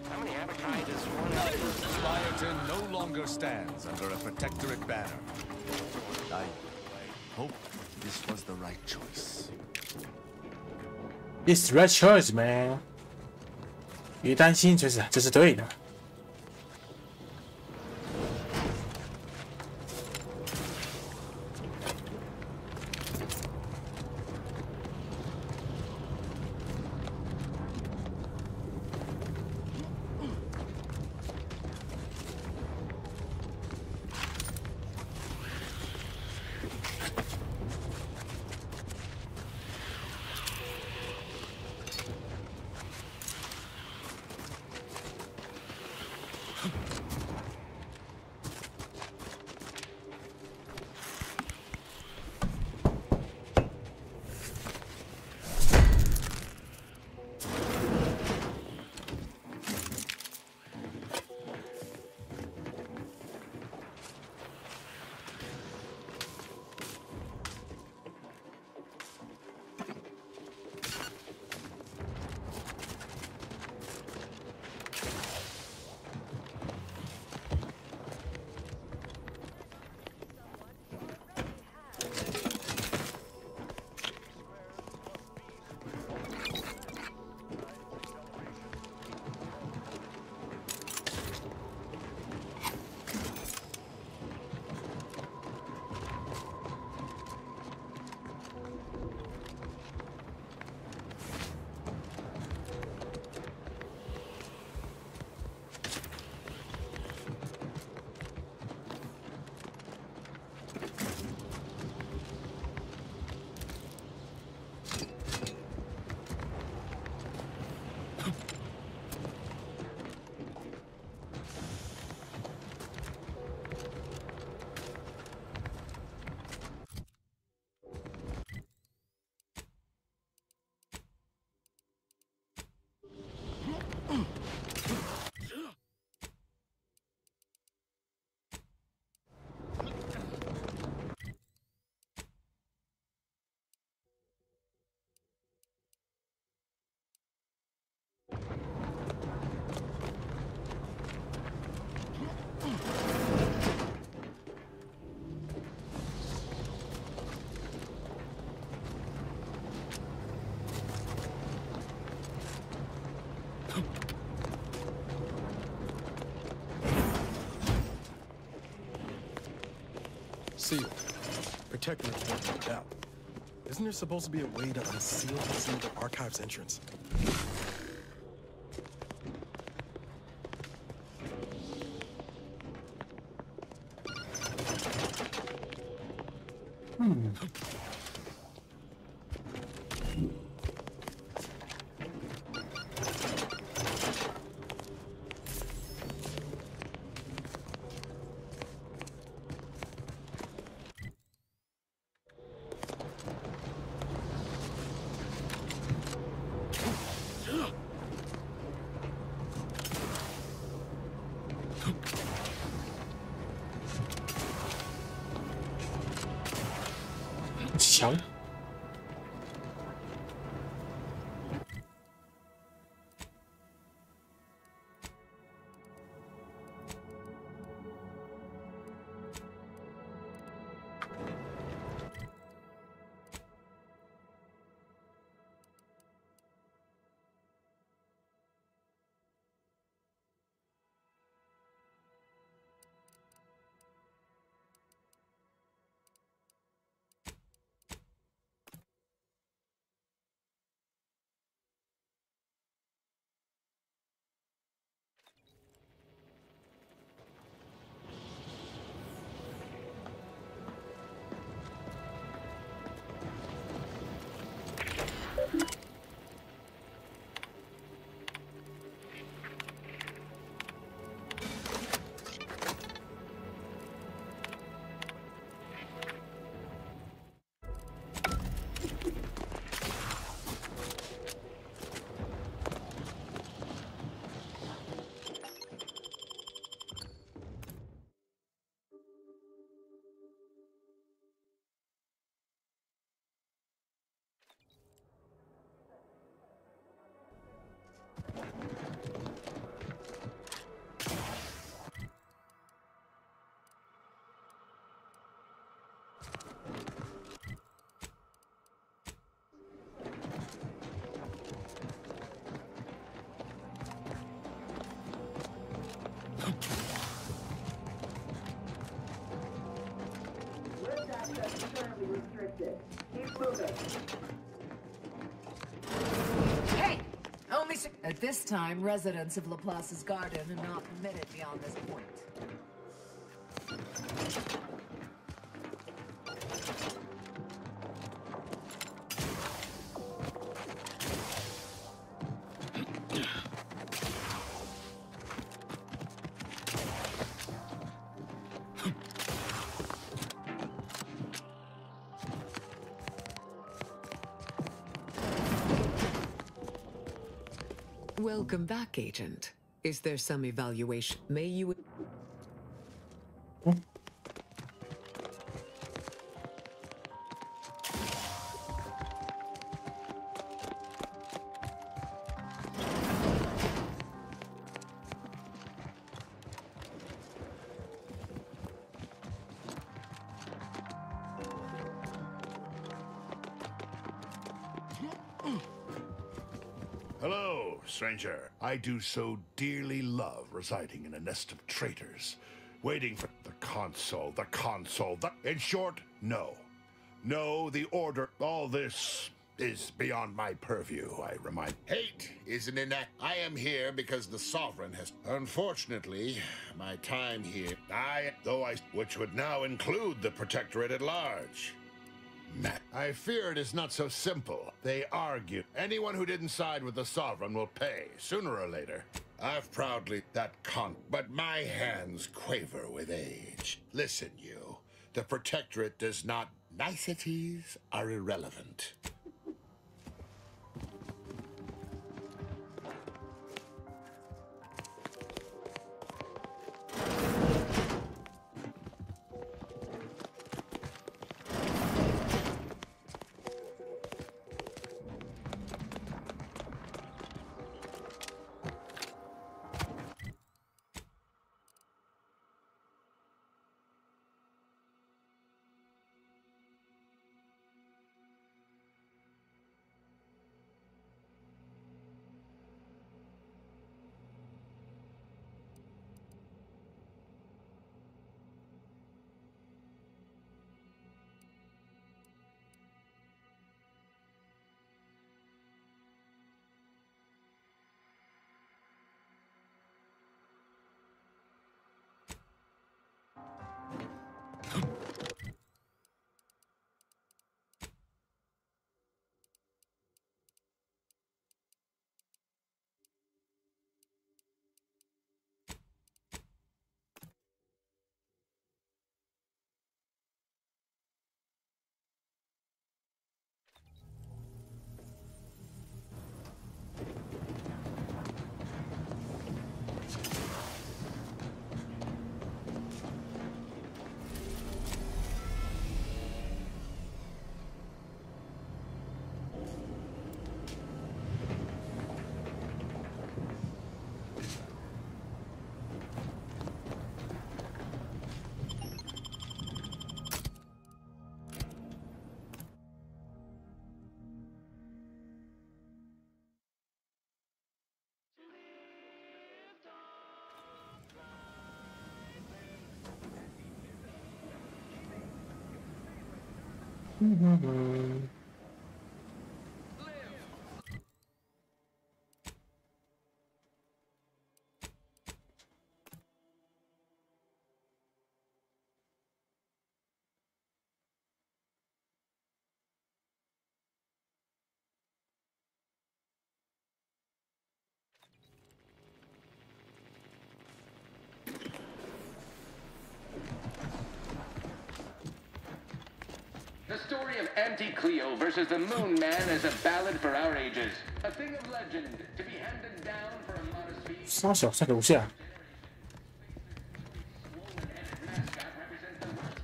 How many Abakai does one have? Spireton no longer stands under a protectorate banner. I hope this was the right choice. It's the right choice, man. 别担心，这是对的。Seal. Protector report out. Isn't there supposed to be a way to unseal the archive's entrance?强。Lift access is currently restricted. Keep moving. Hey! At this time, residents of Laplace's garden are not permitted beyond this point. Welcome back, Agent. Is there some evaluation? May you... Hello, stranger. I do so dearly love residing in a nest of traitors, waiting for the console. In short, no. No, the order. All this is beyond my purview, I remind. Hate is an inact. I am here because the Sovereign has... Unfortunately, my time here... which would now include the Protectorate at large. I fear it is not so simple. They argue. Anyone who didn't side with the Sovereign will pay, sooner or later. I've proudly but my hands quaver with age. Listen, you. The Protectorate does not... Niceties are irrelevant. The story of Auntie Cleo versus the Moon Man is a ballad for our ages. A thing of legend to be handed down for a modest fee. 傻小在楼下。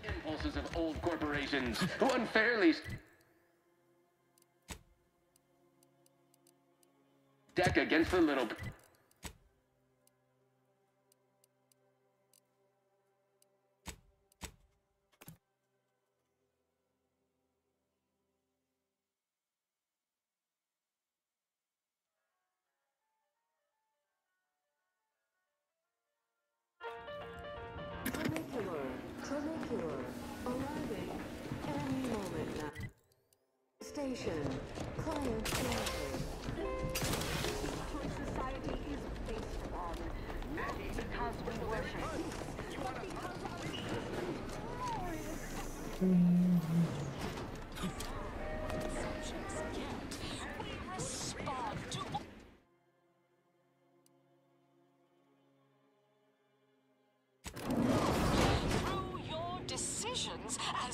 Impulses of old corporations who unfairly deck against the little. Tremecula, arriving any moment now. Station, client serving. Society is based upon not because we worship peace, but because our subjects get. We respond to. Through your decisions as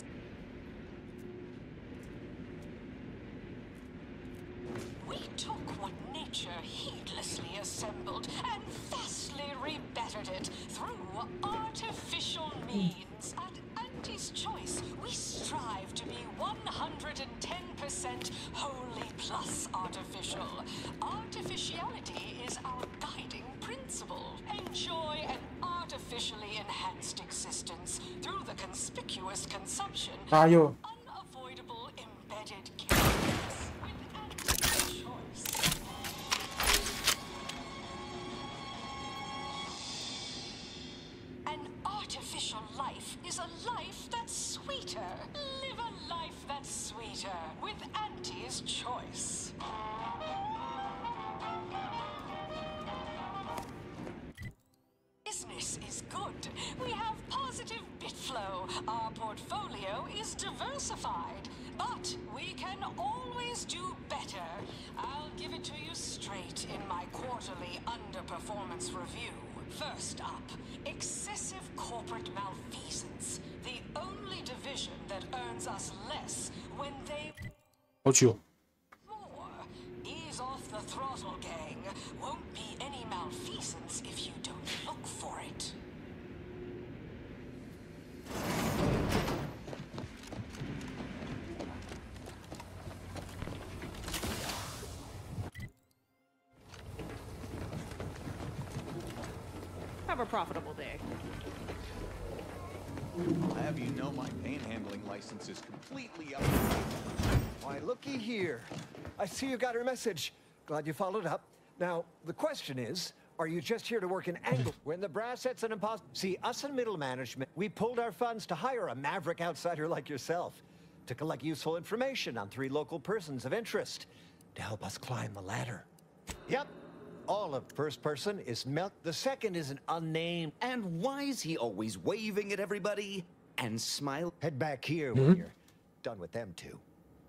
we took what nature heedlessly assembled and fastly rebettered it through artificial means. At Auntie's choice, we strive to be 110% wholly plus artificial. Artificiality is our guiding principle. Enjoy an artificially enhanced existence through the conspicuous consumption of unavoidable embedded characters with Auntie's choice. An artificial life is a life that's sweeter. Live a life that's sweeter with Auntie's choice. Business is good. We have positive bit flow. Our portfolio is diversified. But we can always do better. I'll give it to you straight in my quarterly underperformance review. First up, excessive corporate malfeasance. The only division that earns us less when they... Ease off the throttle, gang. Won't be any malfeasance if you don't look for it. Have a profitable day. I have you know my panhandling license is completely up. Why, looky here. I see you got her message. Glad you followed up. Now, the question is, are you just here to work an angle? When the brass sets an impossible... See, us in middle management, we pulled our funds to hire a maverick outsider like yourself to collect useful information on 3 local persons of interest to help us climb the ladder. Yep. All of first person is Mel. The second is an unnamed. And why is he always waving at everybody and smile? Head back here when you're done with them two.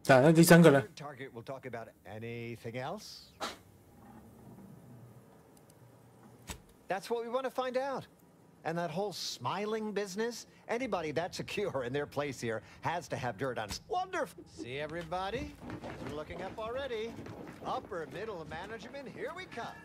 那第三个呢？ Target will talk about anything else. That's what we want to find out. And that whole smiling business, anybody that's secure in their place here has to have dirt on. Wonderful. See everybody? We're looking up already. Upper middle management, here we come.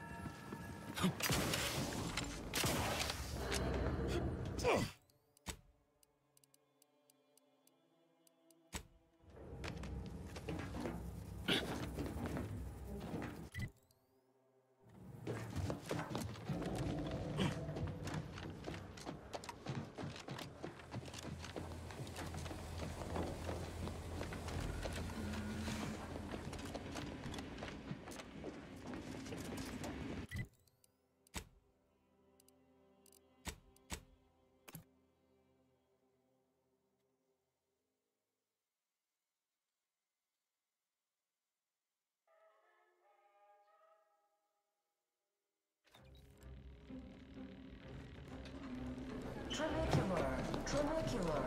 Tremecula,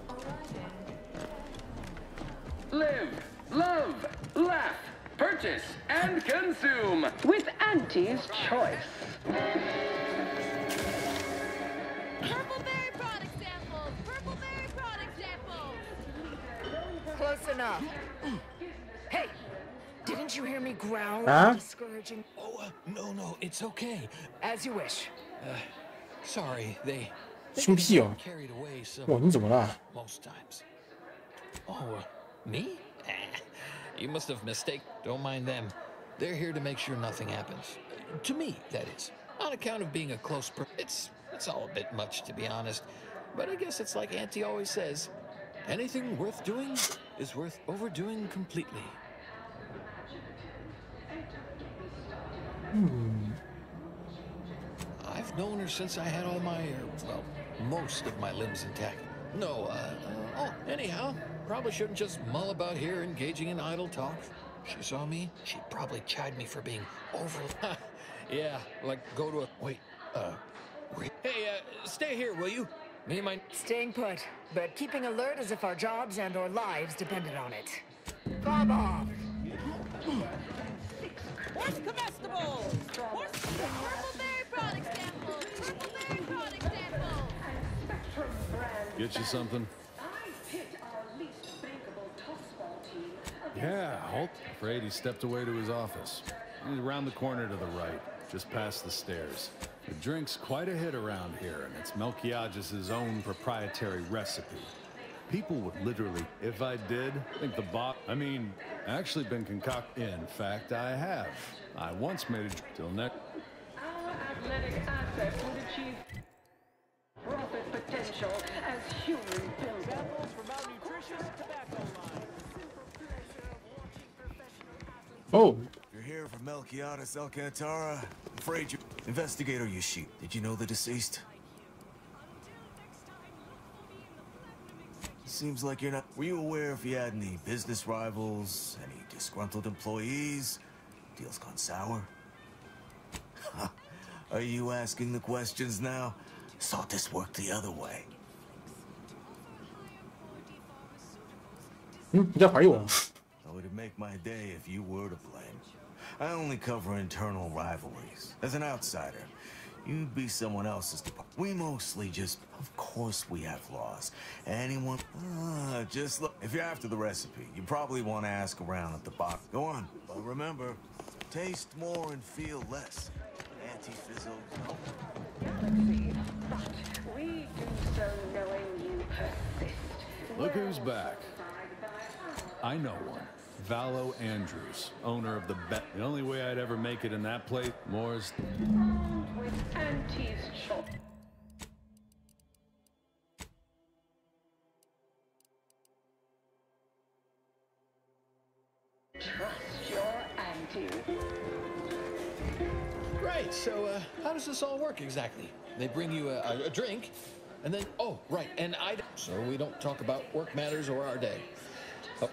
arriving. Live, love, laugh, purchase, and consume With Auntie's choice. Purpleberry product samples! Purpleberry product samples! Close enough. Hey, didn't you hear me growl? Huh? Discouraging. Oh, no, it's okay. As you wish. Sorry, they 凶屁哦！ carried away some. 哇，你怎么了？ Most times. Oh, me? You must have mistaken. Don't mind them. They're here to make sure nothing happens. To me, that is. On account of being a close it's all a bit much, to be honest. But I guess it's like Auntie always says, anything worth doing is worth overdoing completely. I've known her since I had all my, well, most of my limbs intact. No, oh, anyhow, probably shouldn't just mull about here engaging in idle talk. She saw me, she'd probably chide me for being overly... Yeah, like go to a... Wait, hey, stay here, will you? Me and my... Staying put, but keeping alert as if our jobs and or lives depended on it. Bob off! What's comestible? What's purple berry product sample? Purple berry product sample. Get you something? Yeah, Holt. Afraid he stepped away to his office. He's around the corner to the right, just past the stairs. The drink's quite a hit around here, and it's Melquiades' own proprietary recipe. People would literally, if I did, think the I actually been concocted. In fact, I have. I once made it till next. Our athletic assets would achieve profit potential as human builders. Samples for malnutrition tobacco line. Oh. You're here for Melquiades Alcantara. Afraid you... Investigator Yashid, did you know the deceased? Seems like you're not... Were you aware if you had any business rivals, any disgruntled employees? Deals gone sour? Are you asking the questions now? Thought this worked the other way. 你在怀疑我？ It would make my day if you were to blame. I only cover internal rivalries. As an outsider, you'd be someone else's department. We mostly just... Of course we have laws. Anyone... just look... If you're after the recipe, you probably want to ask around at the box. Go on. But remember, taste more and feel less. Anti-fizzle... Galaxy, but we do so knowing you persist. Look who's back. I know one. Valo Andrews, owner of the bet. The only way I'd ever make it in that place, Moore's... With Auntie's shop. Trust your auntie. Right, so, how does this all work exactly? They bring you a drink, and then... Oh, right, and so we don't talk about work matters or our day.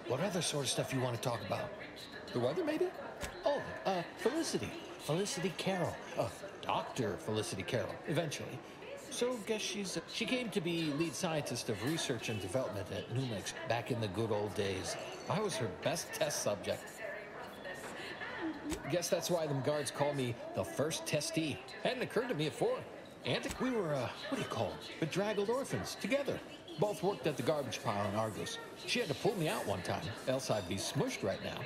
What other sort of stuff you want to talk about? The weather, maybe? Oh, Felicity. Felicity Carroll. Dr. Felicity Carroll, eventually. So, guess she came to be lead scientist of research and development at Numix back in the good old days. I was her best test subject. Guess that's why them guards call me the first testee. Hadn't occurred to me before. And we were, what do you call them? Bedraggled orphans, together. Both worked at the garbage pile in Argos. She had to pull me out one time, else I'd be smushed right now.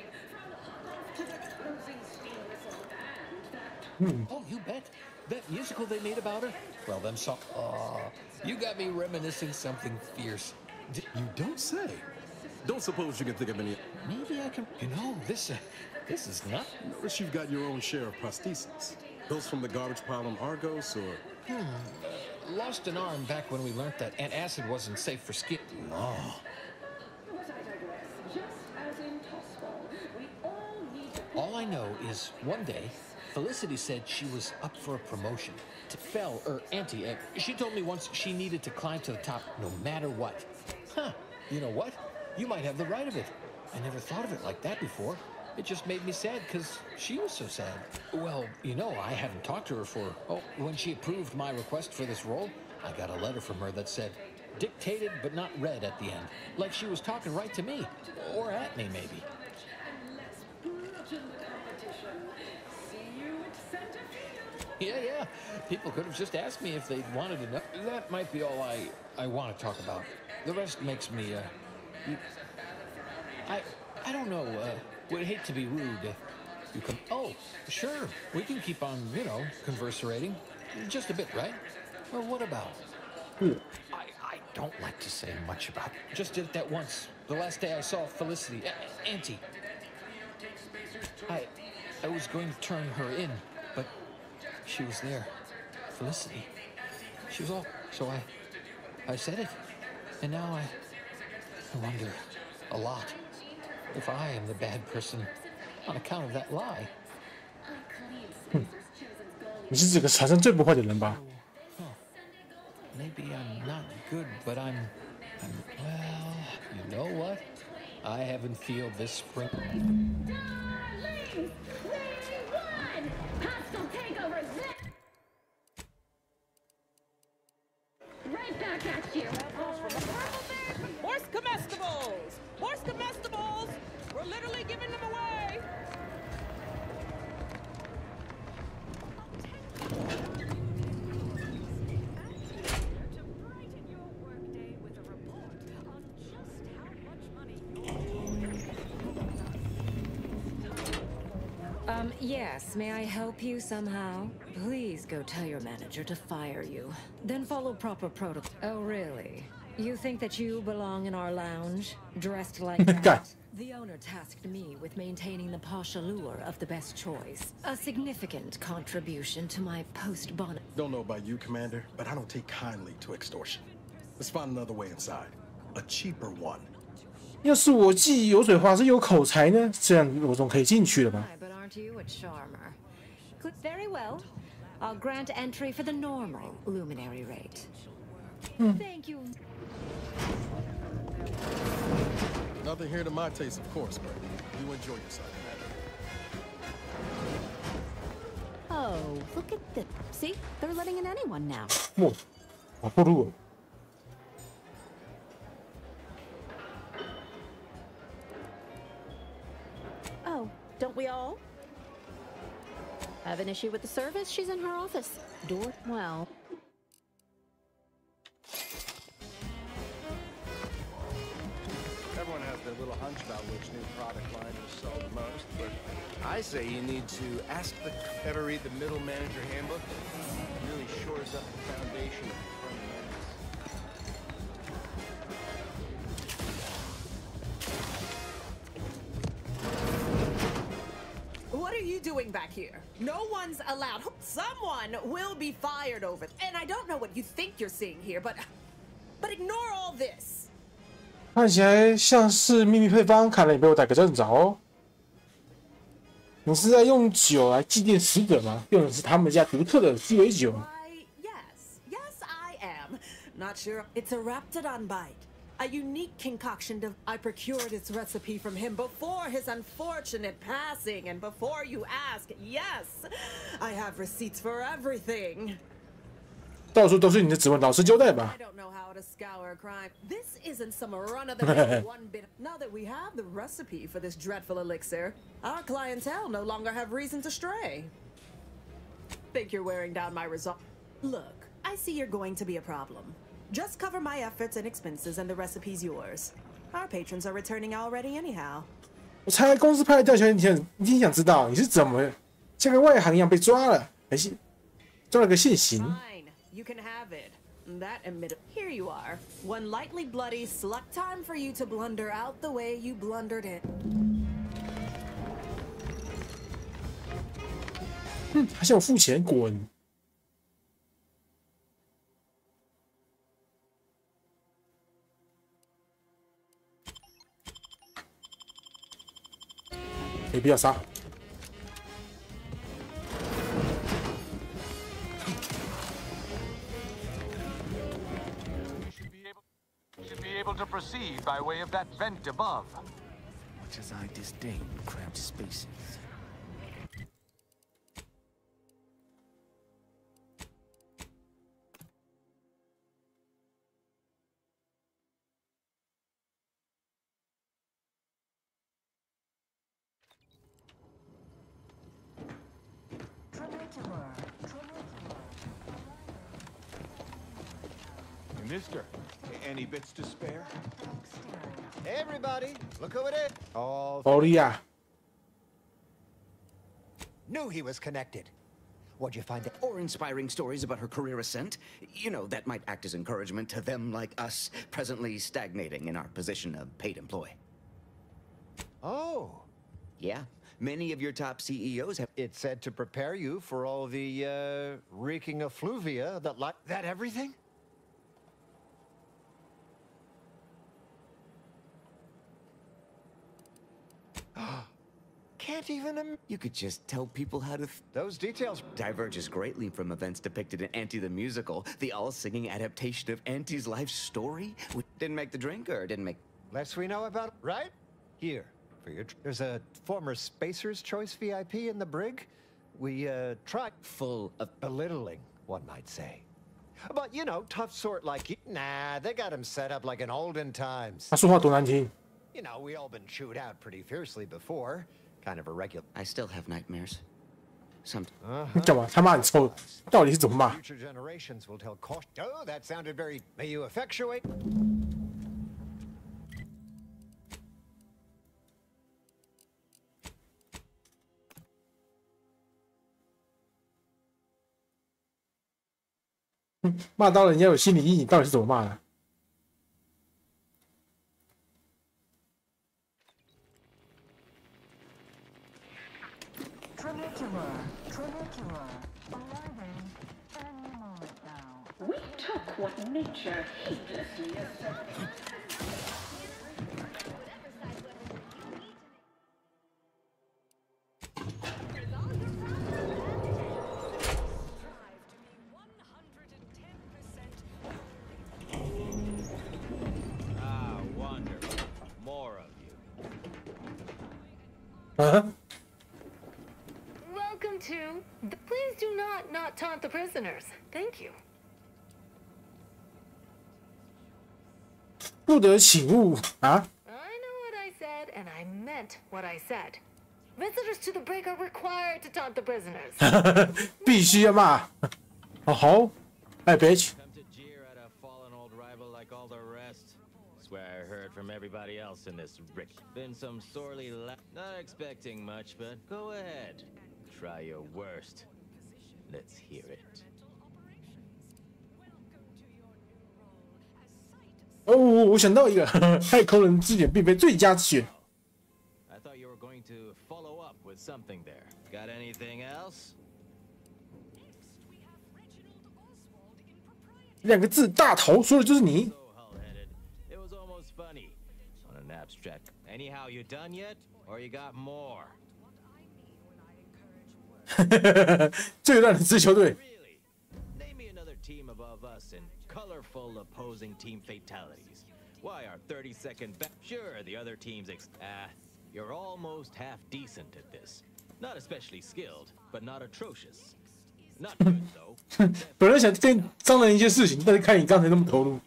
Oh, you bet. That musical they made about her? Well, them songs... you got me reminiscing something fierce. You don't say. Don't suppose you can think of any... Maybe I can... You know, this is not... Notice you've got your own share of prostheses. Those from the garbage pile in Argos, or... Lost an arm back when we learned that antacid wasn't safe for skin. Oh. All I know is one day, Felicity said she was up for a promotion. Auntie, she told me once she needed to climb to the top no matter what. Huh, you know what? You might have the right of it. I never thought of it like that before. It just made me sad because she was so sad. Well, you know, I haven't talked to her for... Oh, when she approved my request for this role, I got a letter from her that said, dictated but not read at the end. Like she was talking right to me. Or at me, maybe. Yeah. People could have just asked me if they wanted to know. That might be all I want to talk about. The rest makes me, I don't know, would hate to be rude. You can... Oh, sure. We can keep on, you know, converserating. Just a bit, right? Well, what about? I don't like to say much about it. Just did it that once. The last day I saw Felicity. Auntie. I was going to turn her in, but she was there. Felicity. She was all... So I said it. And now I wonder a lot if I am the bad person on account of that lie. 你是这个船上最不坏的人吧？ Maybe I'm not good, but I'm You know what? I haven't feel this spring. Darlings, we won! Hostile takeover right back at you. Horse comestibles! Horse comestibles! We're literally giving them away! Yes, may I help you somehow? Please go tell your manager to fire you. Then follow proper protocol. Oh, really? You think that you belong in our lounge? Dressed like that? The owner tasked me with maintaining the posh allure of the best choice. A significant contribution to my post-bonus. Don't know about you, Commander, but I don't take kindly to extortion. Let's find another way inside. A cheaper one. 要是我既油水滑是有口才呢，这样我总可以进去了吧？ But aren't you a charmer? Very well. I'll grant entry for the normal luminary rate. Thank you. Nothing here to my taste, of course, but you enjoy yourself, Commander. Oh, look at this. See? They're letting in anyone now. 哦，好不如。 Oh, don't we all? Have an issue with the service? She's in her office. Door? Well. Everyone has their little hunch about which new product line will sell the most, but I say you need to ask the... Ever read the Middle Manager Handbook? It really shores up the foundation of the fundamentals. What are you doing back here? No one's allowed. Someone will be fired over. And I don't know what you think you're seeing here, but ignore all this. 看起来像是秘密配方，看来你被我逮个正着哦。你是在用酒来祭奠死者吗？用的是他们家独特的鸡尾酒。Yes, I am. Not sure. It's a Raptidon bite. A unique concoction of... I procured its recipe from him before his unfortunate passing, and before you ask, yes, I have receipts for everything. 到处都是你的指纹，老实交代吧。 I don't know how to scour a crime. This isn't some run-of-the-mill one bit. Now that we have the recipe for this dreadful elixir, our clientele no longer have reason to stray. Think you're wearing down my resolve? Look, I see you're going to be a problem. Just cover my efforts and expenses, and the recipe's yours. Our patrons are returning already, anyhow. 我猜公司派来调查你，一定想知道你是怎么像个外行一样被抓了，还是抓了个现行？ You can have it. That emitter. Here you are. One lightly bloody slut time for you to blunder out the way you blundered in. 还向我付钱，滚！没必要杀。 Able to proceed by way of that vent above. Much as I disdain cramped spaces. Mister, any bits to spare? Hey, everybody, look who it is. All knew he was connected. What'd you find out? Or inspiring stories about her career ascent. You know, that might act as encouragement to them like us, presently stagnating in our position of paid employee. Oh. Yeah, many of your top CEOs have... It said to prepare you for all the, reeking effluvia that like... That everything? Can't even... You could just tell people how to... Those details... Diverges greatly from events depicted in Auntie the Musical, the all-singing adaptation of Auntie's life story. Didn't make the drink, or didn't make... Less we know about, right? Here, for your... There's a former Spacer's Choice VIP in the brig. We, tried... Full of... Belittling, one might say. But, you know, tough sort like you... Nah, they got him set up like in olden times. 他说话多难听。 You know, we all been chewed out pretty fiercely before. Kind of a regular... I still have nightmares. Some... 你干嘛？他骂你臭，到底是怎么骂？ Future generations will tell caution. Oh, that sounded very... May you effectuate... 骂到人家有心理阴影，到底是怎么骂的？ We took what nature heedlessly asserted. Ah, wonderful. More of you. Welcome to... Please do not taunt the prisoners. Thank you. 不得请勿啊！ I know what I said, and I meant what I said. Visitors to the brig are required to taunt the prisoners. 必须要骂。哦好，哎，bitch。 Come to jeer at a fallen old rival like all the rest. Swear I heard from everybody else in this rick. Been some sorely not expecting much, but go ahead. Try your worst. Let's hear it. 哦，我想到一个，太空人之选并非最佳之选。 I thought you were going to follow up with something there. Got anything else? 两个字，大头，说的就是你。 It was almost funny. On an abstract. Anyhow, you done yet? Or you got more? 最烂的支球队。 Name me another team above us in colorful opposing team fatalities. Why are 30-second back? Sure, the other teams you're almost half decent at this. Not especially skilled, but not atrocious. Not good though. 本来想跟商量一些事情，但是看你刚才那么投入。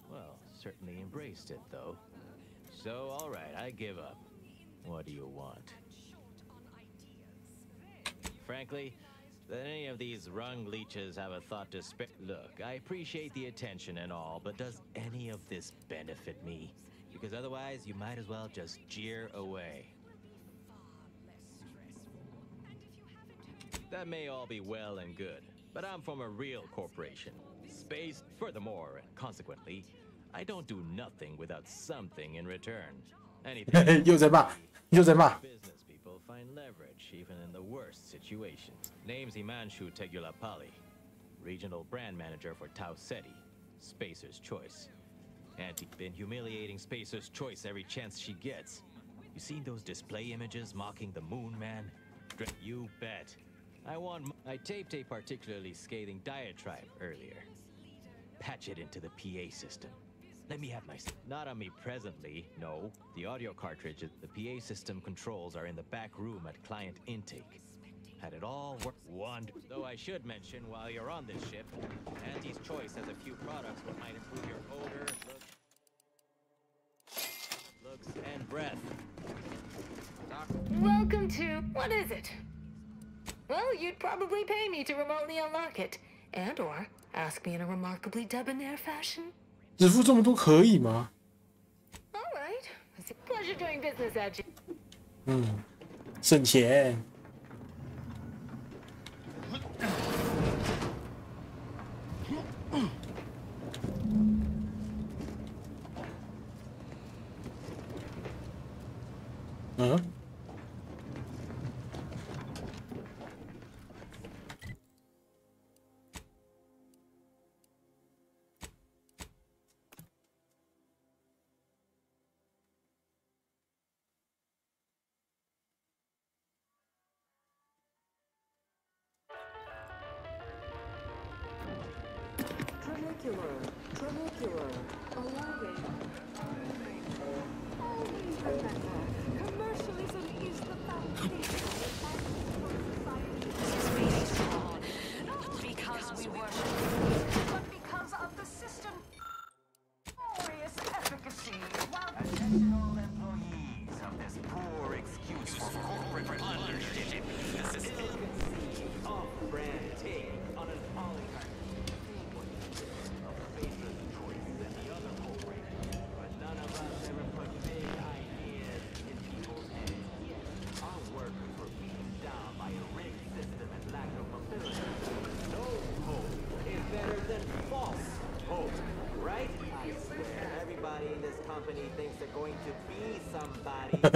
Well, certainly embraced it though. So all right, I give up. What do you want? Frankly, that any of these rung leeches have a thought to spare. Look, I appreciate the attention and all, but does any of this benefit me? Because otherwise, you might as well just jeer away. That may all be well and good, but I'm from a real corporation. Space, furthermore, and consequently, I don't do nothing without something in return. Anything. 又在骂，又在骂。 Business people find leverage even in the worst situations. Name's Himanshu Tegulapalli, regional brand manager for Tau Ceti, Spacer's Choice. Auntie been humiliating Spacer's Choice every chance she gets. You seen those display images mocking the Moon Man? You bet. I taped a particularly scathing diatribe earlier. Patch it into the PA system. Let me have my... Not on me presently, no. The audio cartridge, the PA system controls are in the back room at client intake. Had it all work... Though I should mention, while you're on this ship, Auntie's Choice has a few products that might improve your odor, looks and breath. Welcome to... What is it? Well, you'd probably pay me to remotely unlock it. And or ask me in a remarkably debonair fashion. 只付这么多可以吗？ All right. It's a pleasure doing business at you. 省钱。Trinicular, arriving. Always remember, commercialism is the foundation of not because we worship, but because of the system. Glorious efficacy. Attention all employees of this poor excuse for corporate partnership. The system off-brand take on an oligarch. Of faceless choice than the other corporations. But none of us ever put big ideas in people's heads. Our workers were beaten down by a rigged system and lack of mobility. No hope is better than false hope, right? I swear, everybody in this company thinks they're going to be somebody. It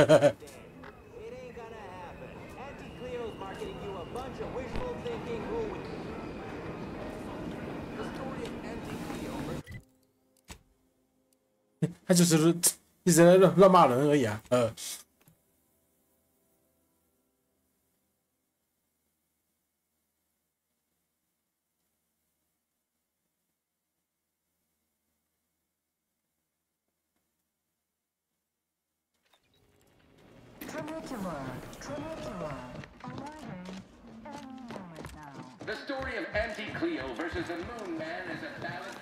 ain't gonna happen. Auntie Cleo's marketing you a bunch of wishful thinking rules. The story of Auntie Cleo. 他就是一直在乱骂人而已啊，The story of Auntie Cleo versus the Moon Man is a ballad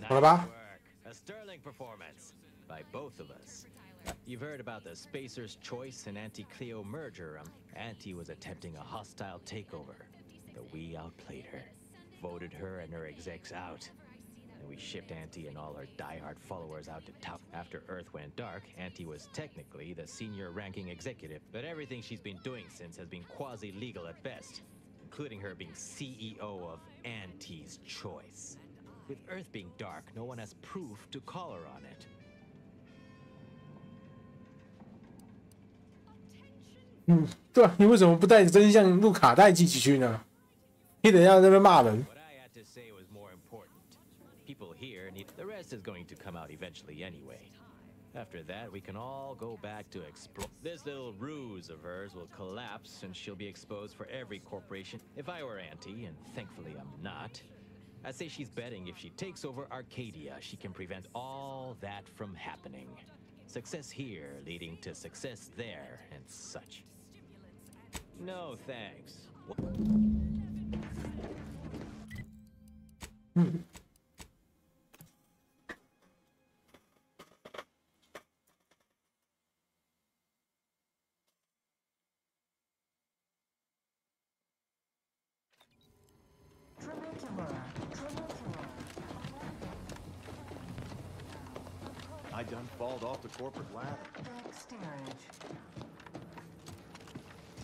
for our A sterling performance by both of us. You've heard about the Spacer's Choice and Auntie Cleo merger. Auntie was attempting a hostile takeover, but we outplayed her, voted her and her execs out. And we shipped Auntie and all her diehard followers out to top. After Earth went dark, Auntie was technically the senior ranking executive, but everything she's been doing since has been quasi-legal at best, including her being CEO of Auntie's Choice. With Earth being dark, no one has proof to call her on it. 对啊，你为什么不带着真相录卡带寄进去呢？你等一下在那边骂人。 What I had to say was more important. People here need. The rest is going to come out eventually anyway. After that, we can all go back to explore. This little ruse of hers will collapse, and she'll be exposed for every corporation. If I were Auntie, and thankfully I'm not, I'd say she's betting if she takes over Arcadia, she can prevent all that from happening. Success here leading to success there and such. No thanks. I done falled off the corporate ladder.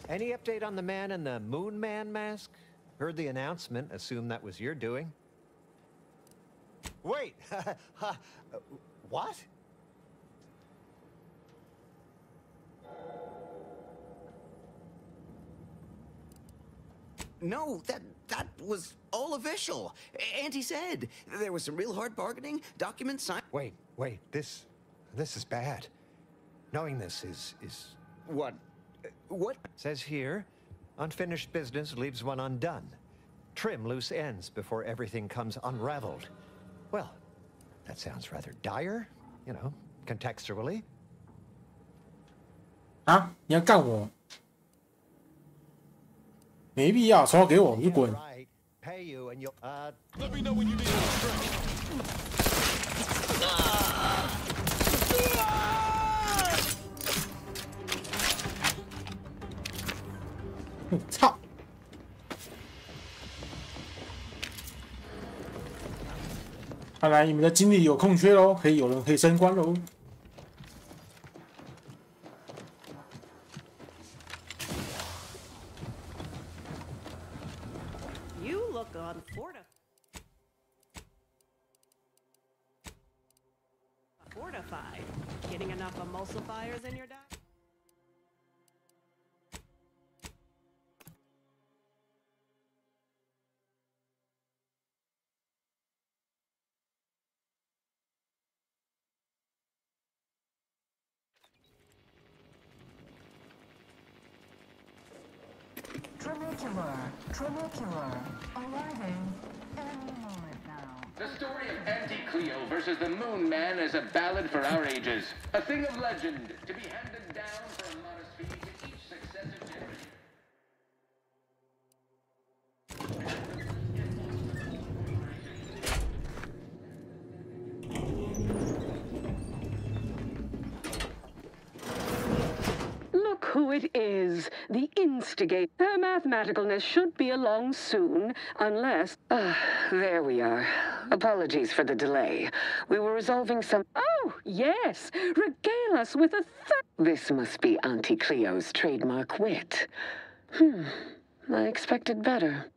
Any update on the man in the Moon Man mask? Heard the announcement, assume that was your doing. Wait! What? No, that was all official. Auntie said there was some real hard bargaining, documents signed. Wait, this is bad. Knowing this is... What? What? Says here, unfinished business leaves one undone. Trim loose ends before everything comes unraveled. Well, that sounds rather dire, you know, contextually. 啊，你要干我？没必要，钞给我，你滚！ Pay you and you'll... Let me know when you need more strength. 操！看来你们的精力有空缺喽，有人可以升官喽。 You look unfortunate. fortified. Getting enough emulsifiers in your diet? Trimocular, arriving any moment now. The story of Auntie Cleo versus the Moon Man is a ballad for our ages. A thing of legend, to be handed down for a modest fee to each successive generation. Look who it is, the instigator. Her mathematicalness should be along soon, unless... there we are. Apologies for the delay. We were resolving some... Oh, yes! Regale us with a This must be Auntie Cleo's trademark wit. I expected better.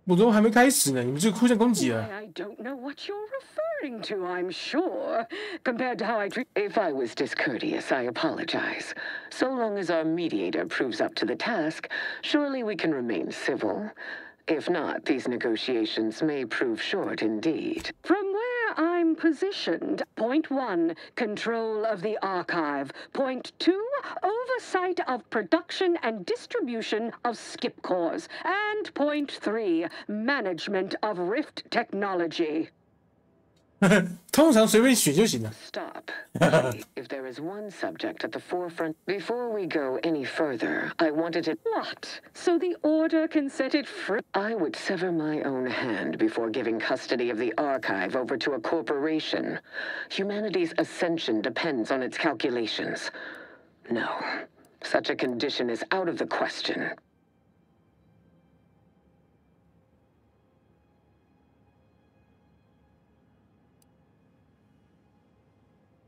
我都还没开始呢，你们就互相攻击了。 I don't know what you're referring to, I'm sure. Compared to how I treat... If I was discourteous, I apologize. So long as our mediator proves up to the task, surely we can remain civil. If not, these negotiations may prove short indeed. From where I'm positioned, point 1, control of the archive. Point 2, oversight of production and distribution of skip cores. And point 3, management of Rift technology. 通常随便选就行了。 Stop. If there is one subject at the forefront, before we go any further, I wanted to... What? So the Order can set it free? I would sever my own hand before giving custody of the archive over to a corporation. Humanity's ascension depends on its calculations. No, such a condition is out of the question.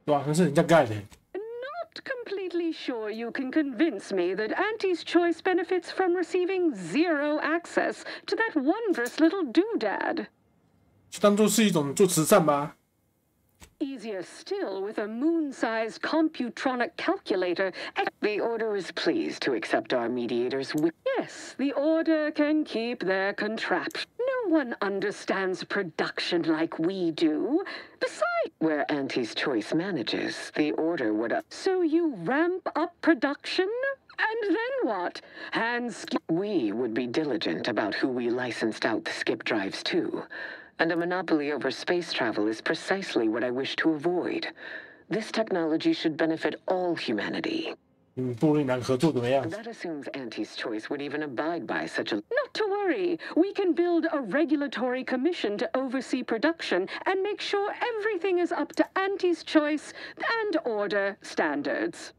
对吧？可能是人家盖的。 Not completely sure you can convince me that Auntie's choice benefits from receiving zero access to that wondrous little doodad. 就当做是一种做慈善吧。 Easier still with a moon-sized computronic calculator. The Order is pleased to accept our mediators. Yes, the Order can keep their contraption. No one understands production like we do. Besides, where Auntie's choice manages, the Order would... So you ramp up production? And then what? We would be diligent about who we licensed out the skip drives to. And a monopoly over space travel is precisely what I wish to avoid. This technology should benefit all humanity. That assumes Auntie's choice would even abide by such a... Not to worry. We can build a regulatory commission to oversee production and make sure everything is up to Auntie's choice and Order standards.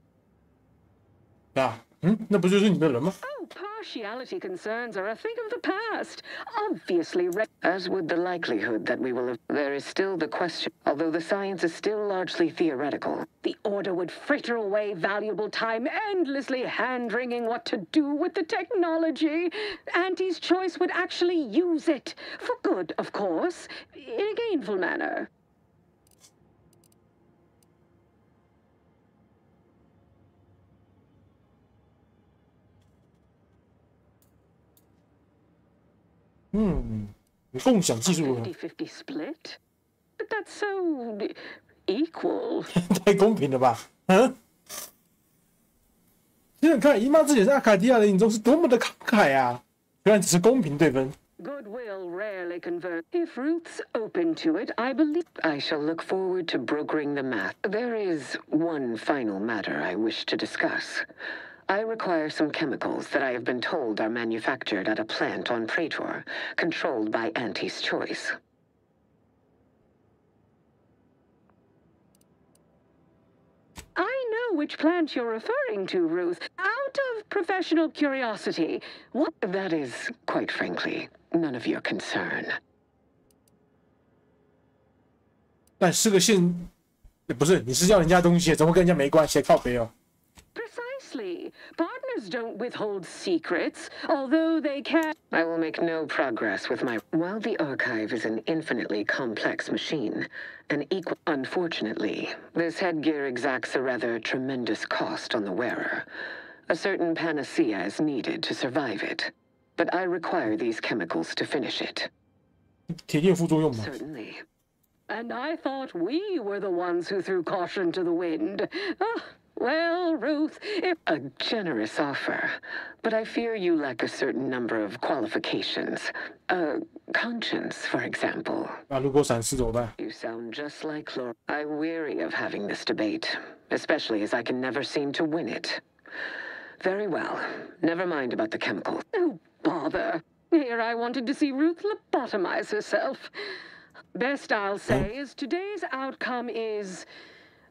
那不就是你的人吗？ Oh, partiality concerns are a thing of the past. Obviously, as with the likelihood that we will have... There is still the question, although the science is still largely theoretical. The Order would fritter away valuable time endlessly hand-wringing what to do with the technology. Auntie's choice would actually use it. For good, of course. In a gainful manner. Hmm. 共享技术 50-50 split? But that's so equal. 太公平了吧？想想看，姨妈之前在阿卡迪亚的眼中是多么的慷慨啊！原来只是公平对分。 Goodwill rarely converts. If Ruth's open to it, I believe... I shall look forward to brokering the math. There is one final matter I wish to discuss. I require some chemicals that I have been told are manufactured at a plant on Praetor, controlled by Auntie's choice. I know which plant you're referring to, Ruth. Out of professional curiosity, what... That is, quite frankly, none of your concern. 但是个线，不是，你是要人家东西，怎么跟人家没关系？靠北哦。 Precisely. Partners Computers don't withhold secrets, although they can. I will make no progress with my. While the archive is an infinitely complex machine, unfortunately, this headgear exacts a rather tremendous cost on the wearer. A certain panacea is needed to survive it, but I require these chemicals to finish it. Certainly. And I thought we were the ones who threw caution to the wind. Oh, well, Ruth, a generous offer, but I fear you lack a certain number of qualifications. Conscience, for example. You sound just like Laura. I'm weary of having this debate, especially as I can never seem to win it. Very well. Never mind about the chemicals. Oh, bother. Here I wanted to see Ruth lobotomize herself. Best I'll say is today's outcome is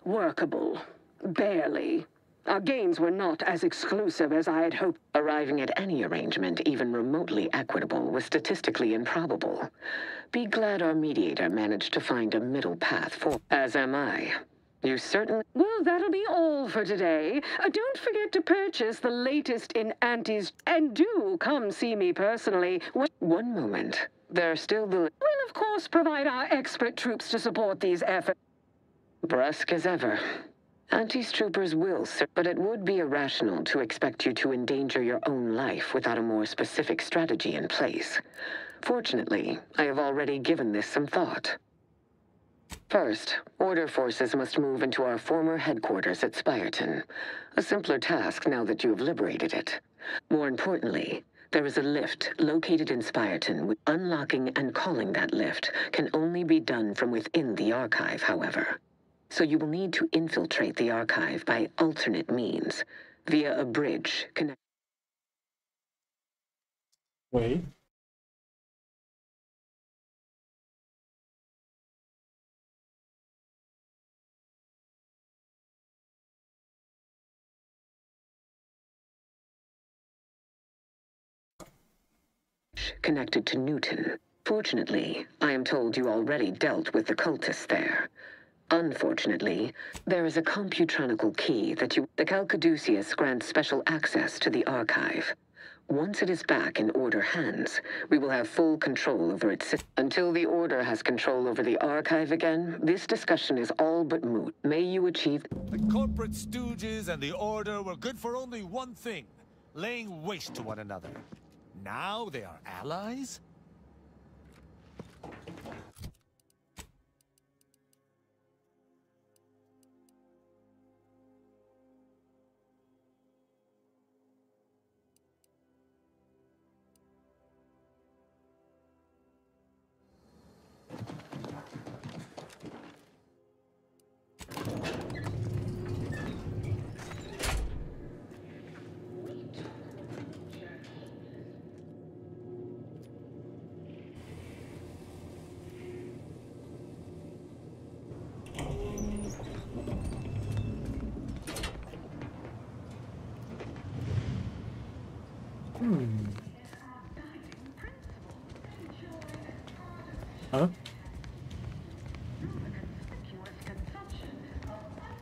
workable. Barely. Our gains were not as exclusive as I had hoped. Arriving at any arrangement even remotely equitable was statistically improbable. Be glad our mediator managed to find a middle path for. As am I. You certainly. Well, that'll be all for today. Don't forget to purchase the latest in Auntie's. And do come see me personally. One moment. There are still the. We'll, of course, provide our expert troops to support these efforts. Brusque as ever. Auntie's troopers will, sir, but it would be irrational to expect you to endanger your own life without a more specific strategy in place. Fortunately, I have already given this some thought. First, Order forces must move into our former headquarters at Spyreton. A simpler task now that you have liberated it. More importantly, there is a lift located in Spyreton. Unlocking and calling that lift can only be done from within the archive, however. So you will need to infiltrate the archive by alternate means, via a bridge connected. Wait. Connected to Newton. Fortunately, I am told you already dealt with the cultists there. Unfortunately, there is a computronical key that the Calcaduceus grants special access to the archive. Once it is back in Order hands, we will have full control over its. Until the Order has control over the archive again, this discussion is all but moot. May you achieve. The corporate stooges and the Order were good for only one thing: laying waste to one another. Now they are allies? Huh?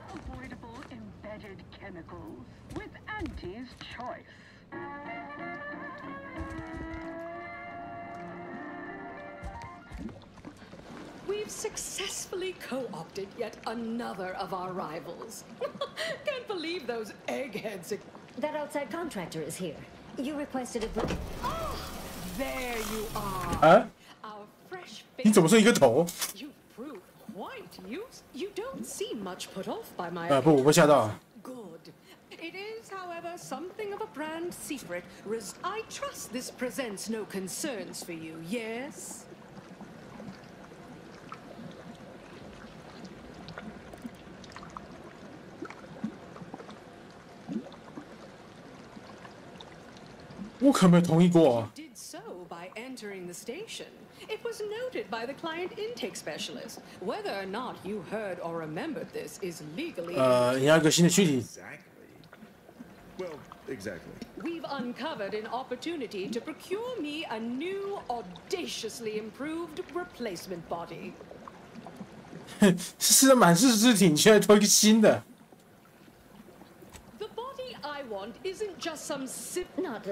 Unavoidable embedded chemicals with Auntie's choice. We've successfully co-opted yet another of our rivals. Can't believe those eggheads. That outside contractor is here. You requested a break. Oh, there you are. 啊？ Our fresh 你怎么是一个头？ You proved quite used. You don't seem much put off by my. 不，我被吓到了。 Good. It is, however, something of a brand secret. I trust this presents no concerns for you. Yes.我可没有同意过。 Did so by entering the station. It was noted by the client intake specialist. Whether or not you heard or remembered this is legally. 你要一个新的躯体。 Well, exactly. We've uncovered an opportunity to procure me a new, audaciously improved replacement body. 是满是尸体，你却推一个新的。 The body I want isn't just some Not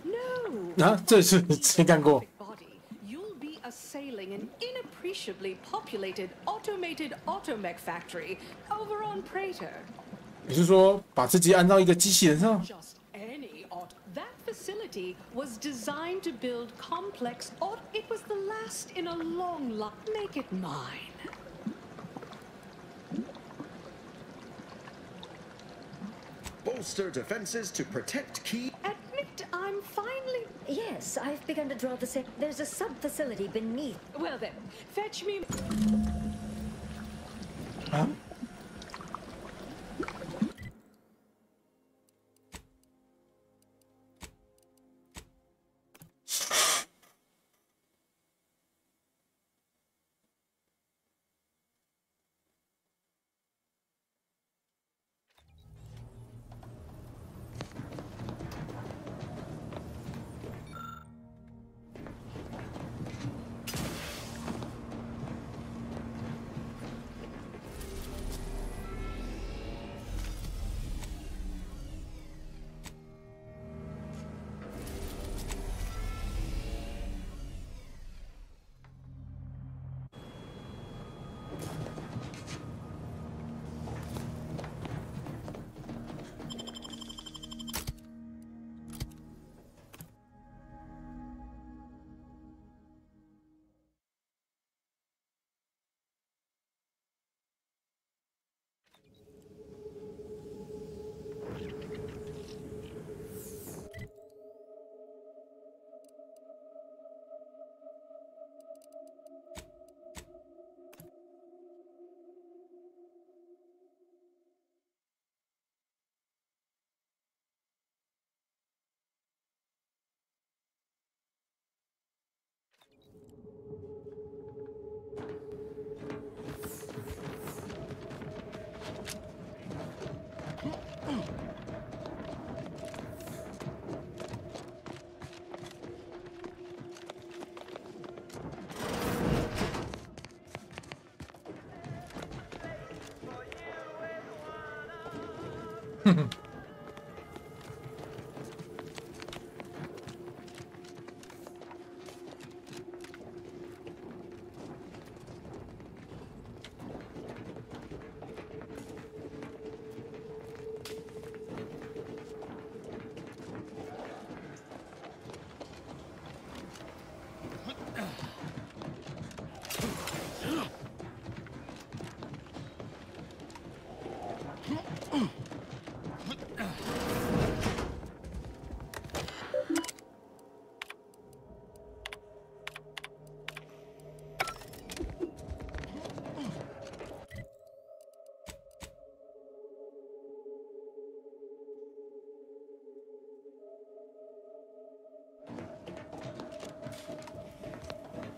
No. 啊，这是谁干过？ Body. You'll be assailing an inappreciably populated automated automech factory over on Prater. 也就是说，把自己按到一个机器人上。 Just any that facility was designed to build complex It was the last in a long line. Make it mine. Bolster defenses to protect key. Admit I'm finally. Yes, I've begun to draw the same. There's a sub-facility beneath. Well then, fetch me. Huh? Hmm.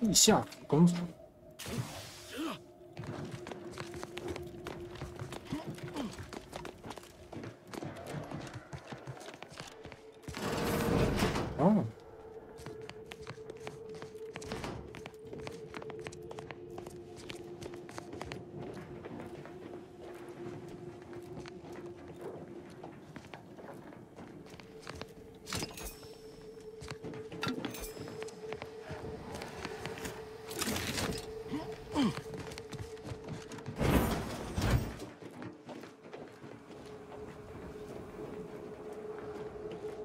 地下工厂。哦。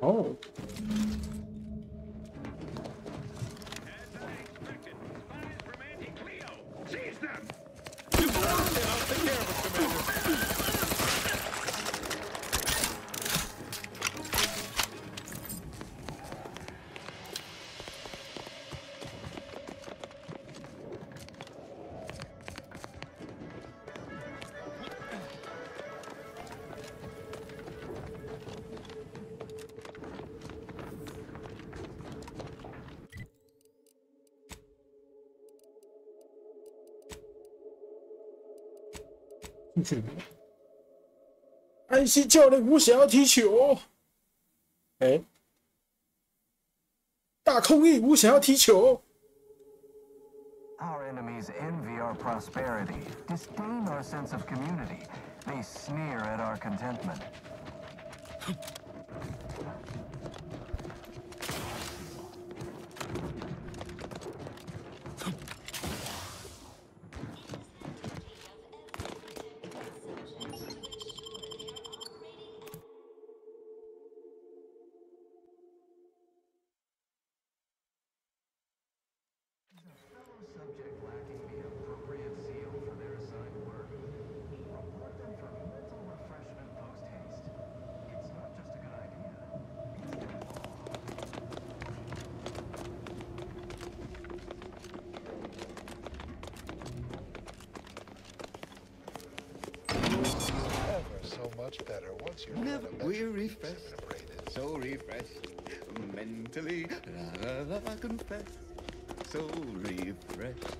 哦。进去。安西教练，我想要踢球。哎，大空翼，我想要踢球。 Our enemies envy our prosperity, disdain our sense of community. They sneer at our contentment. better once you're Never we're refreshed, so refreshed. Mentally, I confess, so refreshed.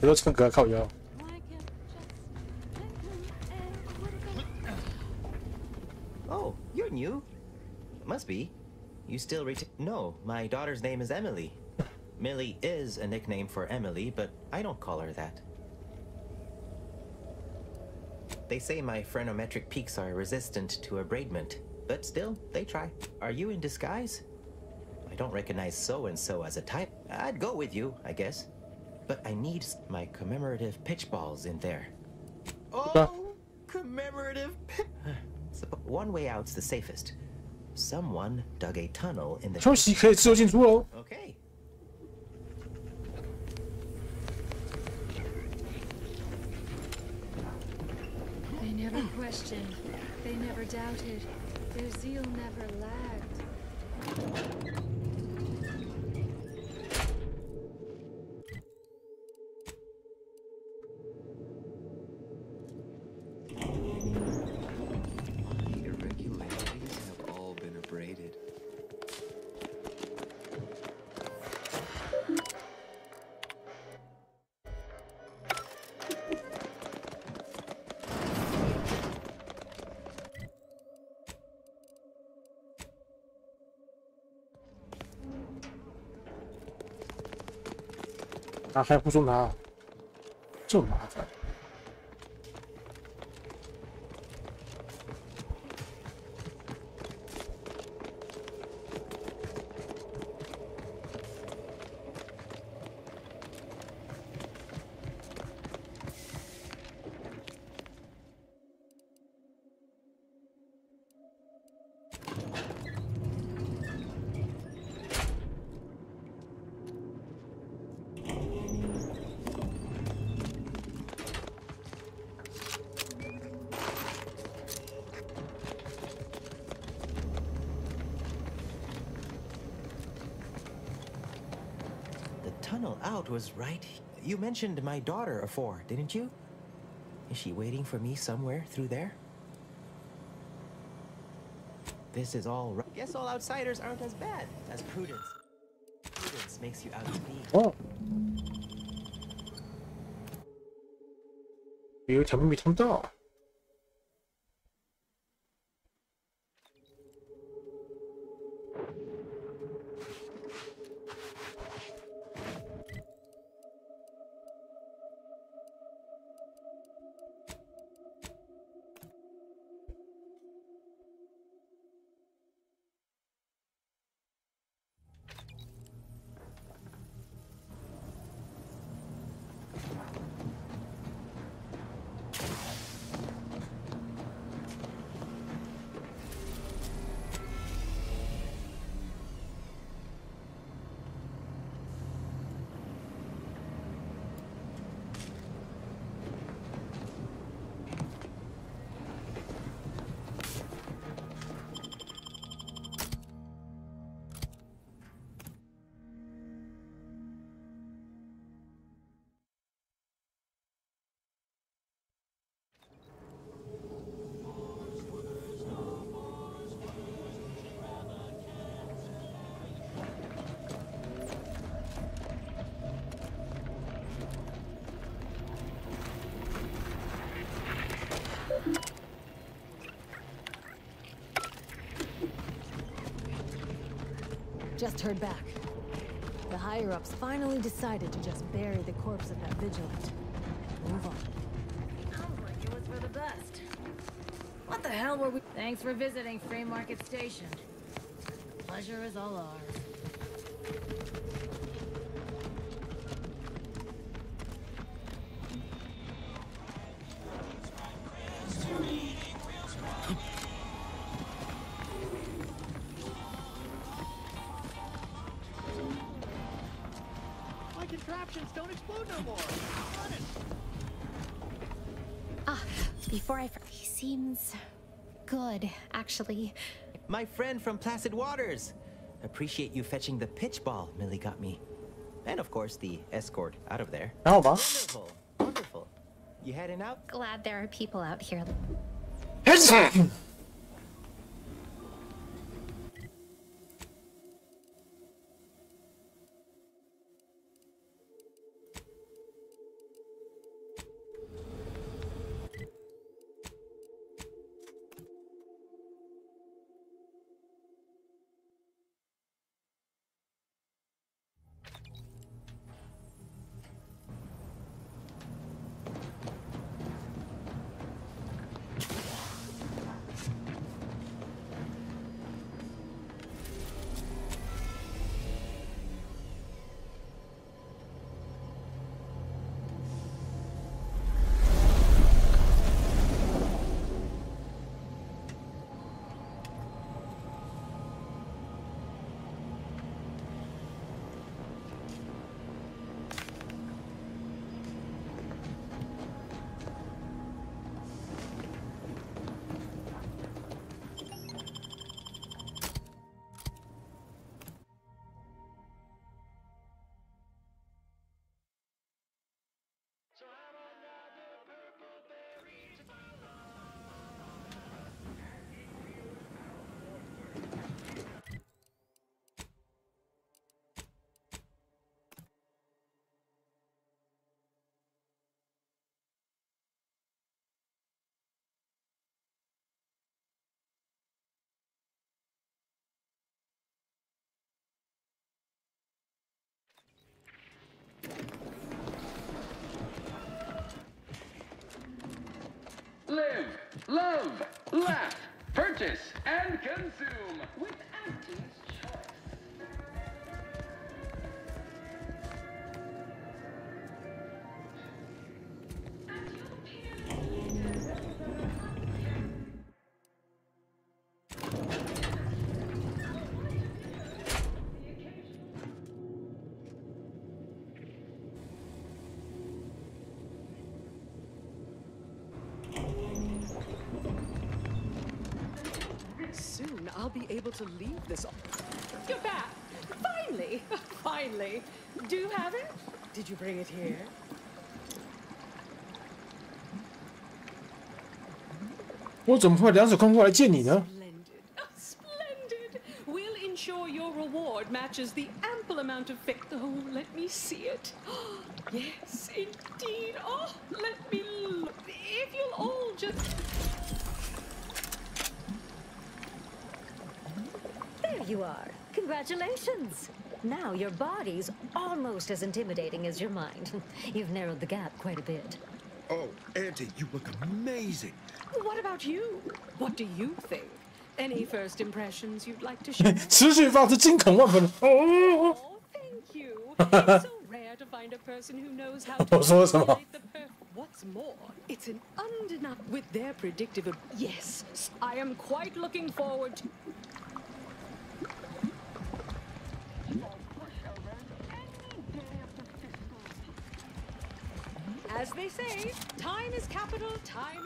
不要唱歌靠腰。 Oh, you're new. Must be. You still No, my daughter's name is Emily. Millie is a nickname for Emily, but I don't call her that. They say my phrenometric peaks are resistant to abradement, but still, they try. Are you in disguise? I don't recognize so-and-so as a type. I'd go with you, I guess. But I need my commemorative pitch balls in there. Oh, commemorative pitch... One way out's the safest. Someone dug a tunnel in the... 休息可以自由进出喽。 Okay. They never questioned. They never doubted. Their zeal never lagged. Abraded. 打开护送他，这么麻烦。 Tunnel out was right. You mentioned my daughter afore, didn't you? Is she waiting for me somewhere through there? This is all right. Guess all outsiders aren't as bad as Prudence. Prudence makes you out to be. Oh. 有一条秘密通道。 Just heard back. The higher-ups finally decided to just bury the corpse of that vigilant. Move on. Sounds like it was for the best. What the hell were we... Thanks for visiting Free Market Station. Pleasure is all ours. Don't explode no more. Ah, before I forget, he seems good, actually. My friend from Placid Waters. Appreciate you fetching the pitch ball Millie got me. And of course, the escort out of there. Oh, wonderful, wonderful. You heading out? Glad there are people out here. Live, love, laugh, purchase, and consume with Auntie's Choice. Soon I'll be able to leave this. You're back! Finally! Finally! Do you have it? Did you bring it here? 我怎么会两手空空来见你呢？ Splendid! We'll ensure your reward matches the ample amount of faith. Oh, let me see it. Yes, indeed. Oh, let me look. If you'll all just... There you are. Congratulations. Now your body's almost as intimidating as your mind. You've narrowed the gap quite a bit. Oh, Auntie, you look amazing. What about you? What do you think? Any first impressions you'd like to share? 持续保持惊恐万分。Oh, thank you. It's so rare to find a person who knows how to 我说什么？ manipulate the What's more, it's an undeniable with their predictive. Yes, I am quite looking forward to. As they say, time is capital, time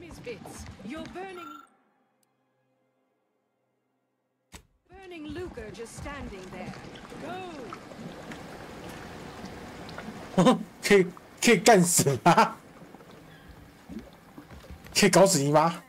is bits. You're burning lucre just standing there. Go. 可以干死他，可以搞死你妈！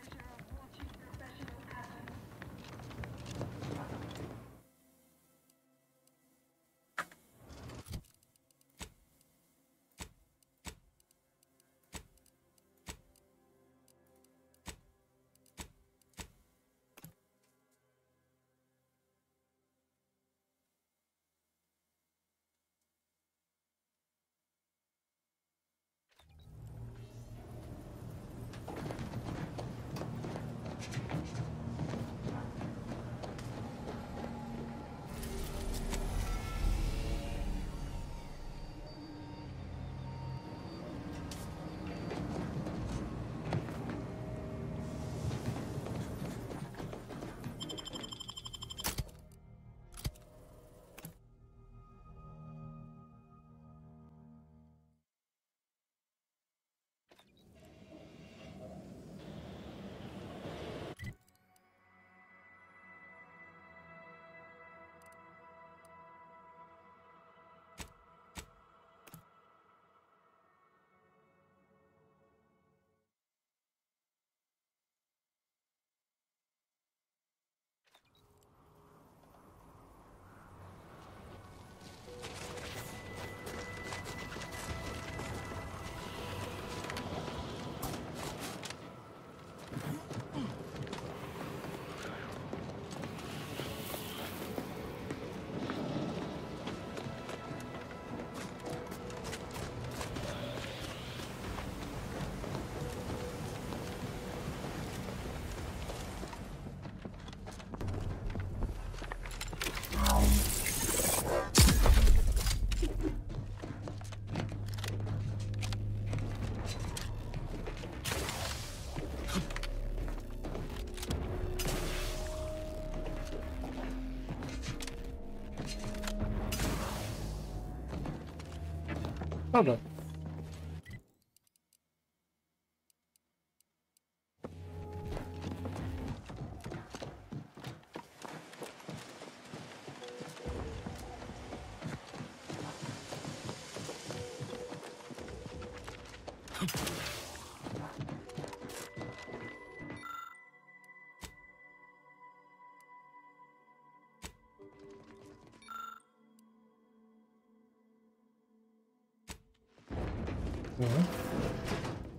到了。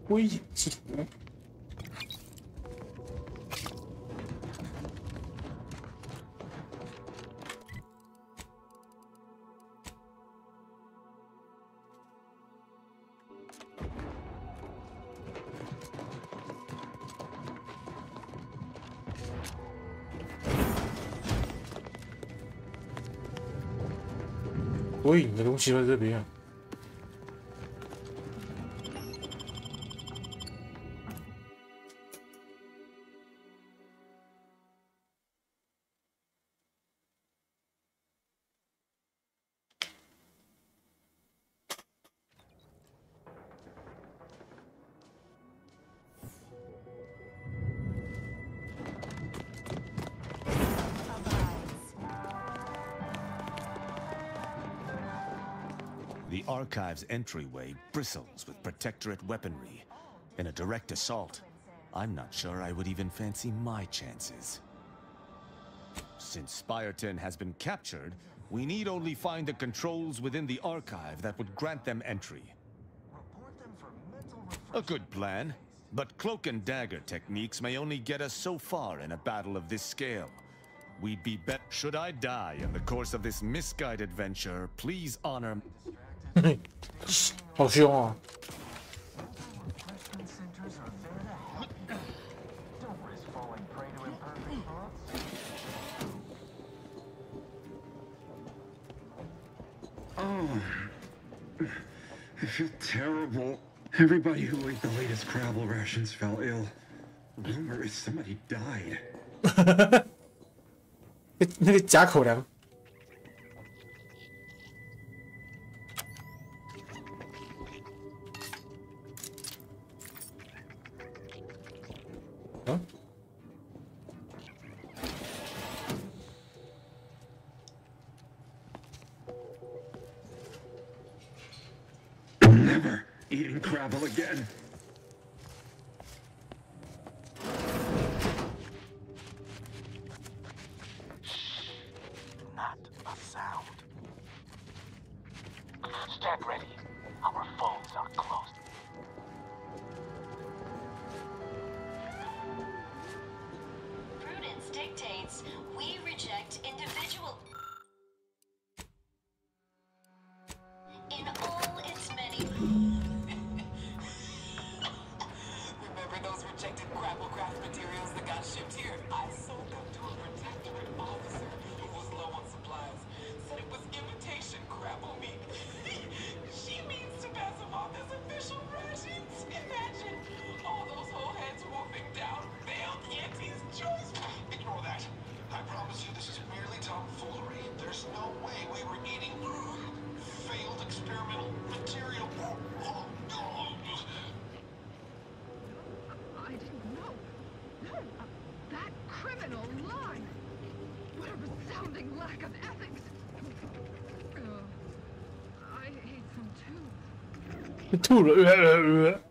危险系统。多隐的东西在这边。 The Archive's entryway bristles with Protectorate weaponry. In a direct assault, I'm not sure I would even fancy my chances. Since Spireton has been captured, we need only find the controls within the Archive that would grant them entry. A good plan, but cloak and dagger techniques may only get us so far in a battle of this scale. We'd be bet. Should I die in the course of this misguided venture, please honor. 好凶啊！ Oh, I feel terrible. Everybody who ate the latest Crabble rations fell ill. Rumor is somebody died. 那个假口粮。 I'm never eating Crabble again. Not a sound. Stand ready. Our phones are closed. Prudence dictates we reject individual. In all its many. Remember those rejected grapple craft materials that got shipped here? I sold them to a protectorate officer who was low on supplies. Said it was imitation grapple meat. She means to pass them off as official rations. Imagine all those whole heads wolfing down failed Auntie's choice. Ignore that. I promise you this is merely tomfoolery. There's no way we were eating failed experimental material. I didn't know. No, that criminal lie. What a resounding lack of ethics. I hate them too. 吐了。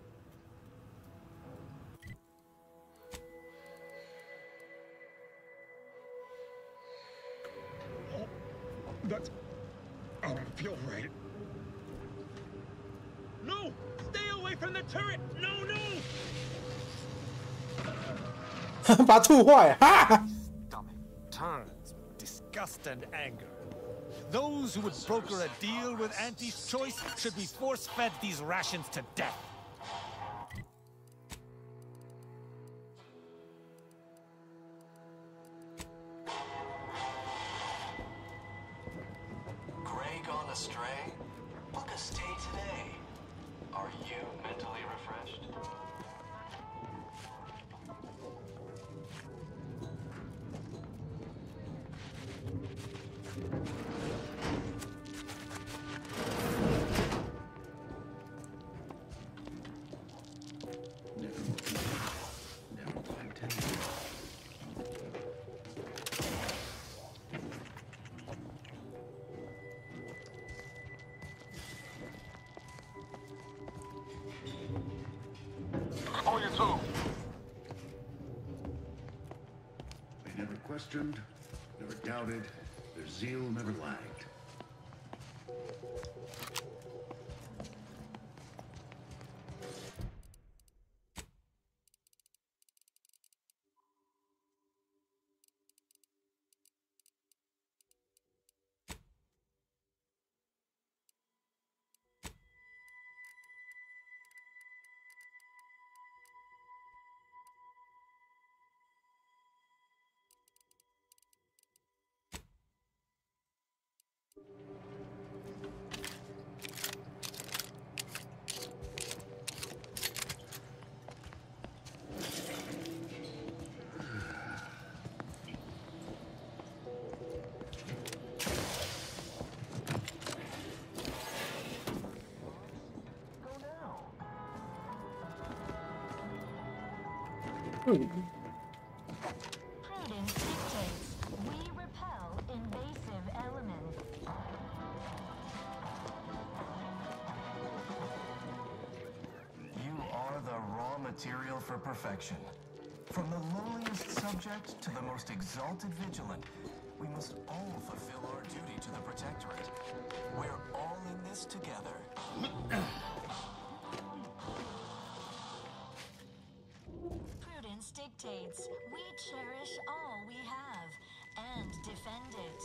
That's... I don't feel right. No! Stay away from the turret! No, no! 把它吐坏，哈！ Turns with disgust and anger. Those who would broker a deal with Auntie's choice should be force-fed these rations to death. Grey gone astray? Book a stay today. Are you mentally refreshed? questioned, never doubted, their zeal never lagged. Prudence dictates we repel invasive elements. You are the raw material for perfection. From the lowliest subject to the most exalted vigilant, we must all fulfill our duty to the Protectorate. We're all in this together. Prudence dictates we cherish all we have and defend it.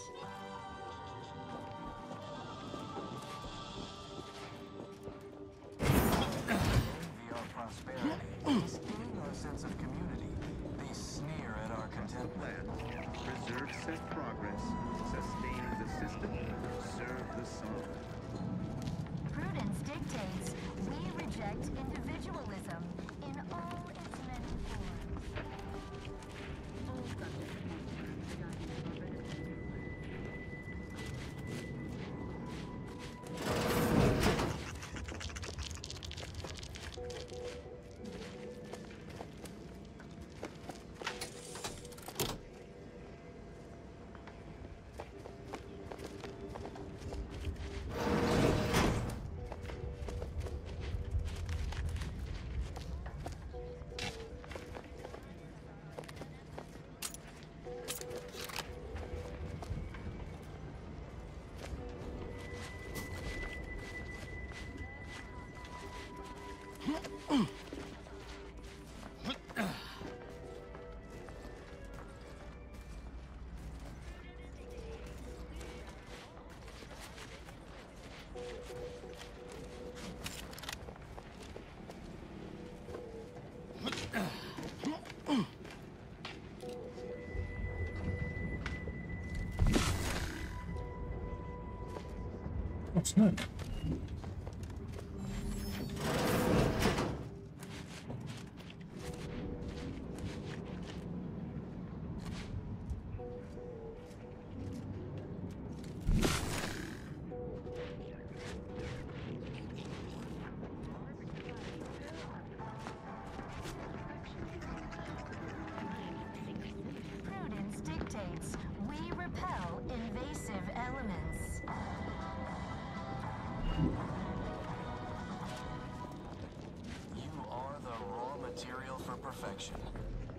Envy our prosperity, disdain our sense of community. They sneer at our contentment. Preserve set progress, sustain the system, serve the song. Prudence dictates we reject individualism in all its many forms. What's that? Prudence dictates we repel invasive elements. You are the raw material for perfection.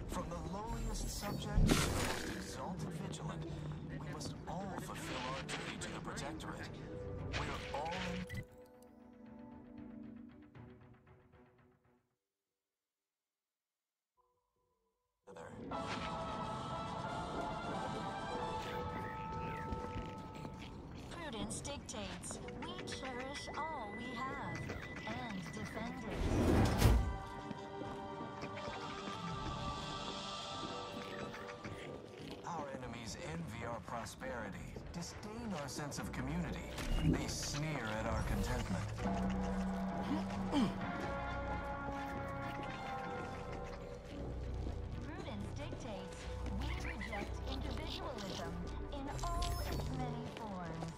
From the lowliest subject to the most exalted vigilant, we must all fulfill our duty to the Protectorate. We're all in... Prudence dictates we cherish all we have and defend it. Our enemies envy our prosperity, disdain our sense of community. They sneer at our contentment. Prudence dictates we reject individualism in all its many forms.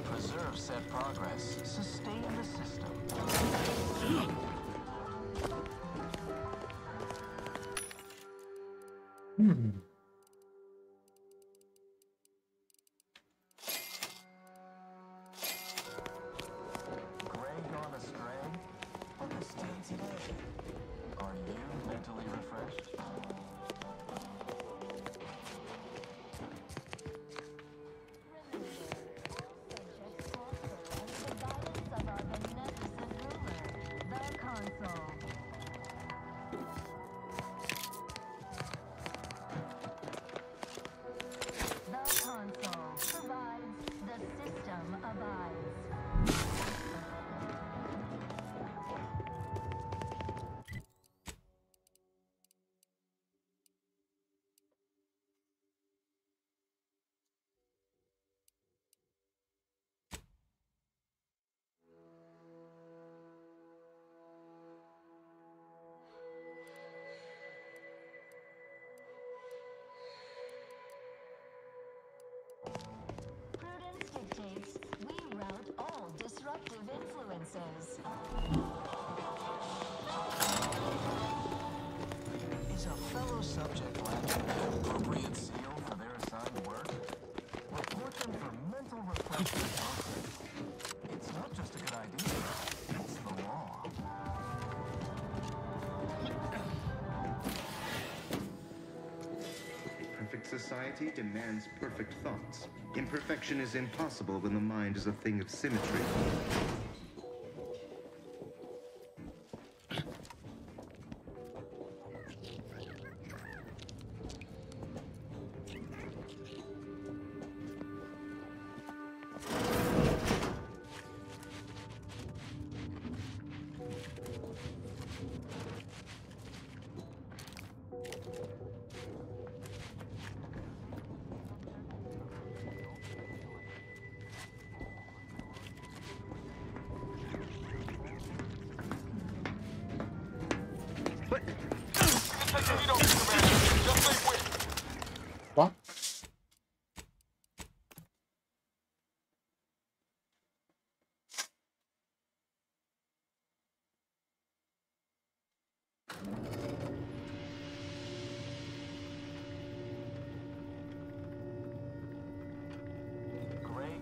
Preserve said progress, sustain the system. Gray gone astray? Or the stay today? Are you disruptive influences. Is a fellow subject lacking an appropriate seal for their assigned work? Report them for mental reflection. It's not just a good idea, it's the law. Perfect society demands perfect thoughts. Imperfection is impossible when the mind is a thing of symmetry. What?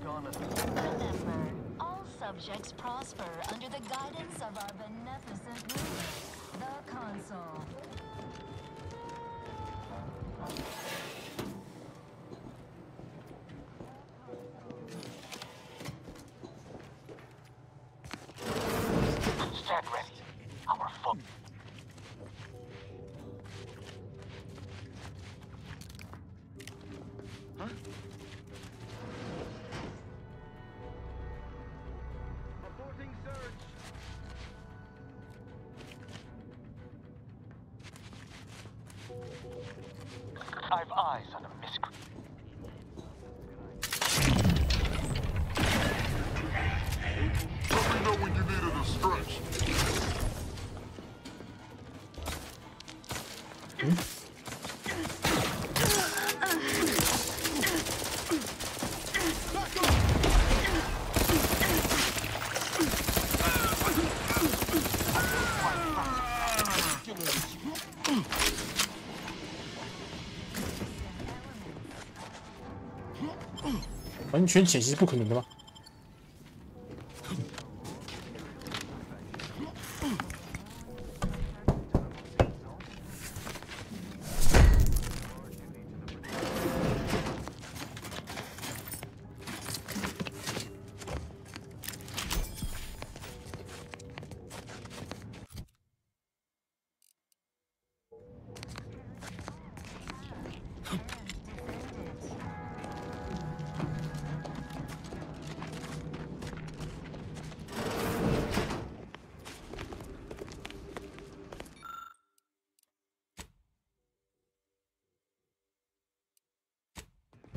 Remember, all subjects prosper under the guidance of our beneficent ruler, the Consul. Stand ready. Our foe. Huh? Aborting search. I've eyes on a miscreant. Let me know when you needed a stretch.完全潜行是不可能的吗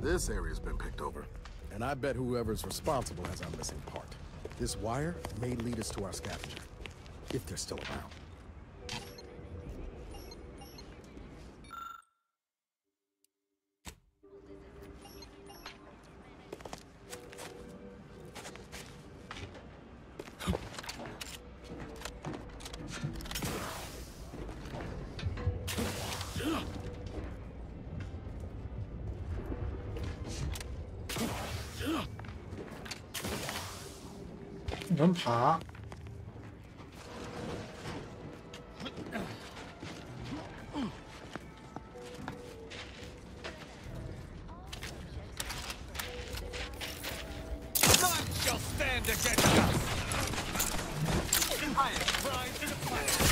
？This area's been picked over, and I bet whoever's responsible has our missing part. This wire may lead us to our scavenger, if they're still around.能爬。None shall stand against us. I am trying to defend.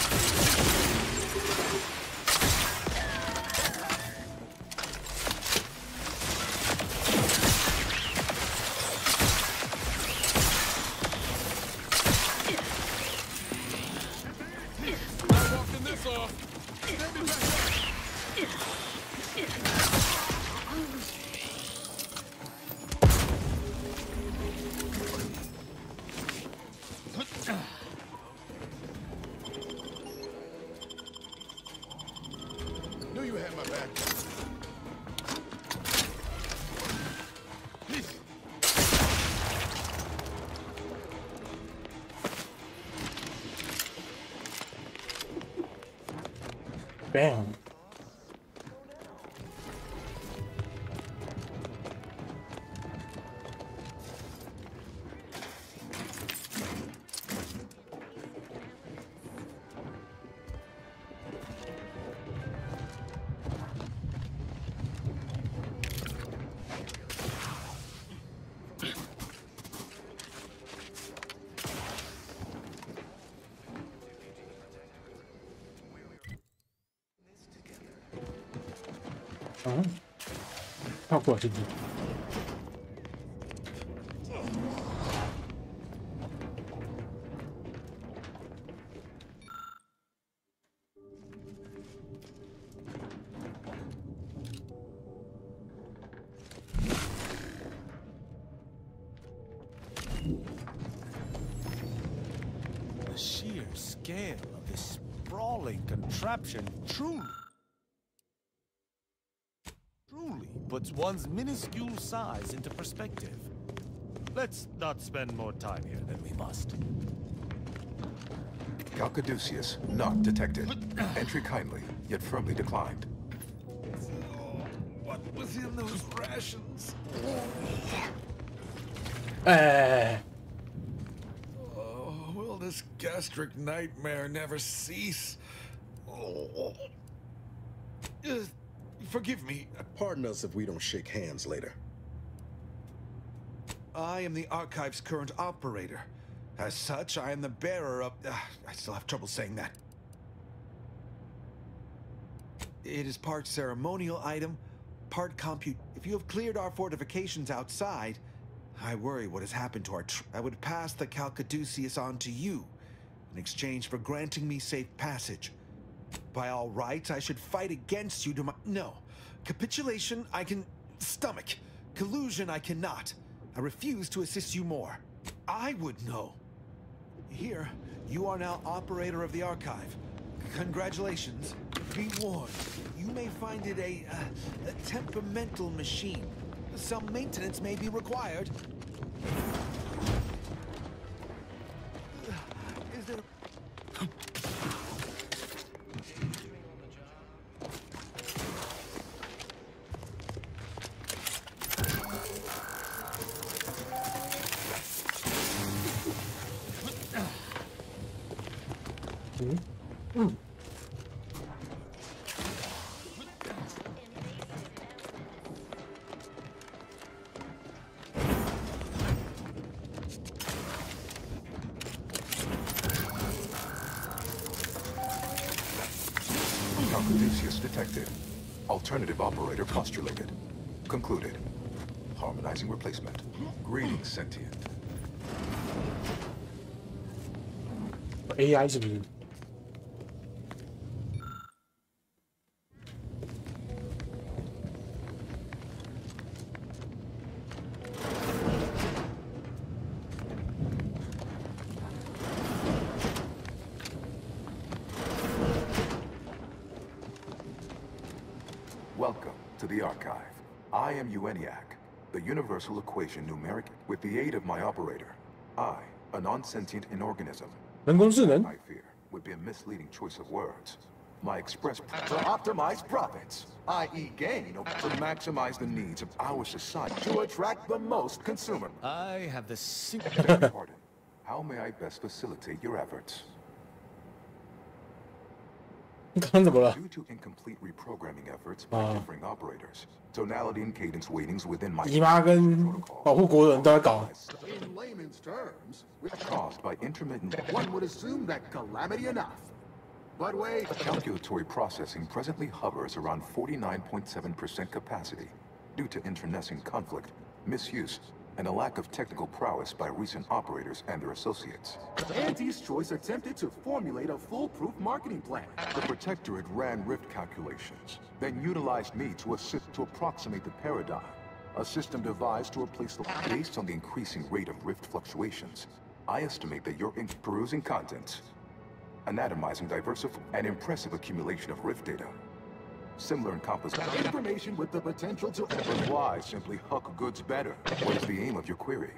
Bam. Uh-huh. How cool did you? The sheer scale of this sprawling contraption truly puts one's minuscule size into perspective. Let's not spend more time here than we must. Caduceus not detected. Entry kindly, yet firmly declined. What was in those rations? Oh, will this gastric nightmare never cease? Oh. Forgive me. Pardon us if we don't shake hands later. I am the Archive's current operator. As such, I am the bearer of... I still have trouble saying that. It is part ceremonial item, part compute. If you have cleared our fortifications outside, I worry what has happened to our... I would pass the Caduceus on to you in exchange for granting me safe passage. By all rights, I should fight against you to my... No. Capitulation, I can stomach. Collusion, I cannot. I refuse to assist you more. I would know. Here, you are now operator of the Archive. Congratulations. Be warned, you may find it a temperamental machine. Some maintenance may be required. Is there... Caduceus detected. Alternative operator postulated. Concluded. Harmonizing replacement. Greetings, sentient. AI 是不是？ Welcome to the Archive. I am ENIAC, the universal equation numeric. With the aid of my operator, I, a non-sentient inorganism, 人工智能 I fear, would be a misleading choice of words. My express to optimize profits, i.e. gain, to maximize the needs of our society, to attract the most consumer. I have the secret. Pardon. How may I best facilitate your efforts? 你刚刚怎么了？ Due to incomplete reprogramming efforts by differing operators, tonality and cadence weightings within my 姨妈跟保护国人都在搞。 In layman's terms, caused by intermittent. one would assume that calamity enough. But wait. Calculatory processing presently hovers around 49.7% capacity due to internecine conflict, misuse, and a lack of technical prowess by recent operators and their associates. Auntie's Choice attempted to formulate a foolproof marketing plan. The Protectorate ran rift calculations, then utilized me to assist to approximate the paradigm, a system devised to replace the... Based on the increasing rate of rift fluctuations, I estimate that you're perusing contents, anatomizing an impressive accumulation of rift data. Similar in composition. Information with the potential to... But why simply huck goods better? What is the aim of your query?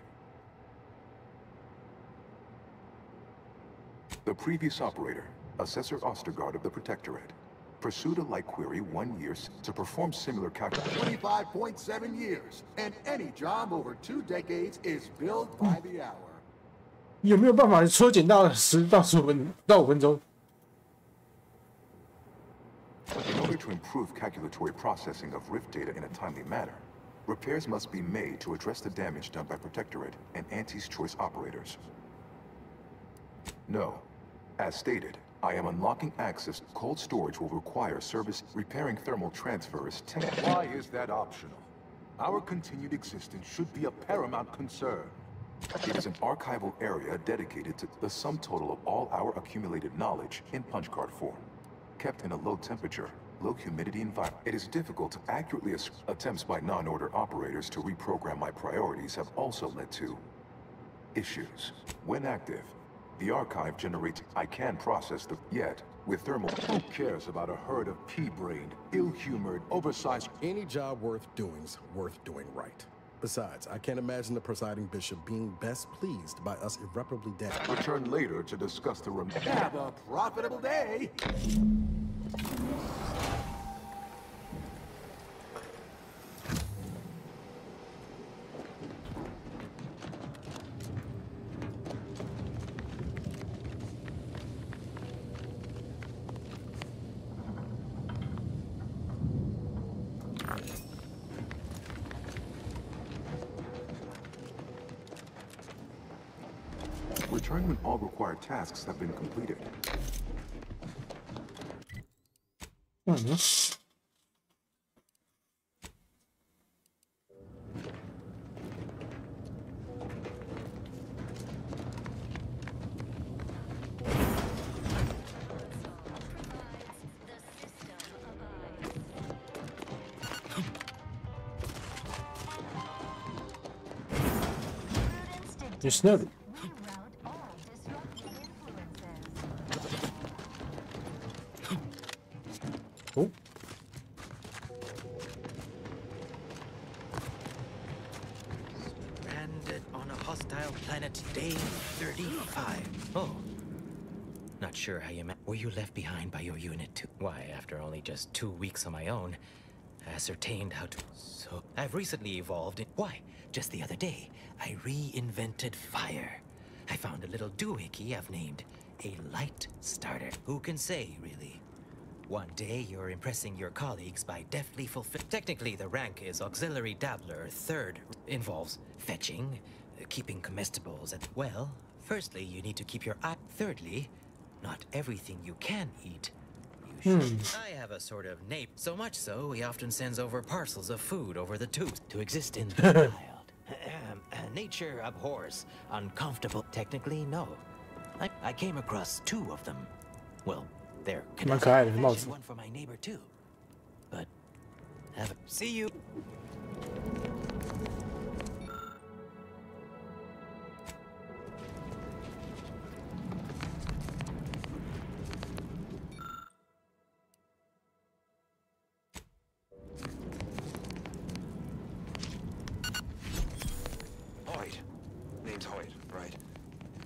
The previous operator, Assessor Ostergaard of the Protectorate, Pursued a light query 1 year to perform similar calculations. 25.7 years, and any job over 2 decades is billed by the hour. 有没有办法缩减到10到15到5分钟？ In order to improve calculatory processing of rift data in a timely manner, repairs must be made to address the damage done by Protectorate and Anti's choice operators. No. As stated, I am unlocking access. Cold storage will require service. Repairing thermal transfer is technical. Why is that optional? Our continued existence should be a paramount concern. It is an archival area dedicated to the sum total of all our accumulated knowledge in punch card form. Kept in a low temperature, low humidity environment. It is difficult to accurately attempts by non-order operators to reprogram my priorities have also led to issues. When active, the archive generates. I can process the yet with thermal. Who cares about a herd of pea-brained, ill-humored, oversized? Any job worth doing's worth doing right. Besides, I can't imagine the presiding bishop being best pleased by us irreparably damaged. Return later to discuss the Have a profitable day! Return when all required tasks have been completed. You snowed. Oh. Stranded on a hostile planet, day 35. Oh. Not sure how you were you left behind by your unit too? Why, after only just 2 weeks on my own, I ascertained how to... So, I've recently evolved in... Why, just the other day, I reinvented fire. I found a little doohickey I've named a light starter. Who can say, really? One day, you're impressing your colleagues by deftly fulfilling... Technically, the rank is Auxiliary Dabbler. Third involves fetching, keeping comestibles at... Well, firstly, you need to keep your eye... Thirdly, not everything you can eat. You should. I have a sort of nape. So much so, he often sends over parcels of food over the tooth to exist in the wild. Nature abhors uncomfortable... Technically, no. I came across 2 of them. Well... There,蛮可爱的帽子。 one for my neighbor too. But see you. Hoyt. Name's Hoyt, right?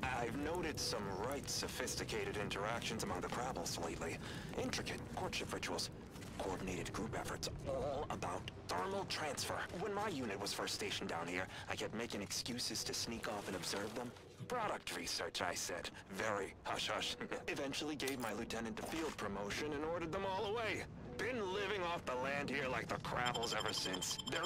I've noted some right sophisticated interactions among the Crabbles lately. Intricate courtship rituals, coordinated group efforts, all about thermal transfer. When my unit was first stationed down here, I kept making excuses to sneak off and observe them. Product research, I said. Very hush-hush. Eventually gave my lieutenant a field promotion and ordered them all away. Been living off the land here like the Crabbles ever since. They're...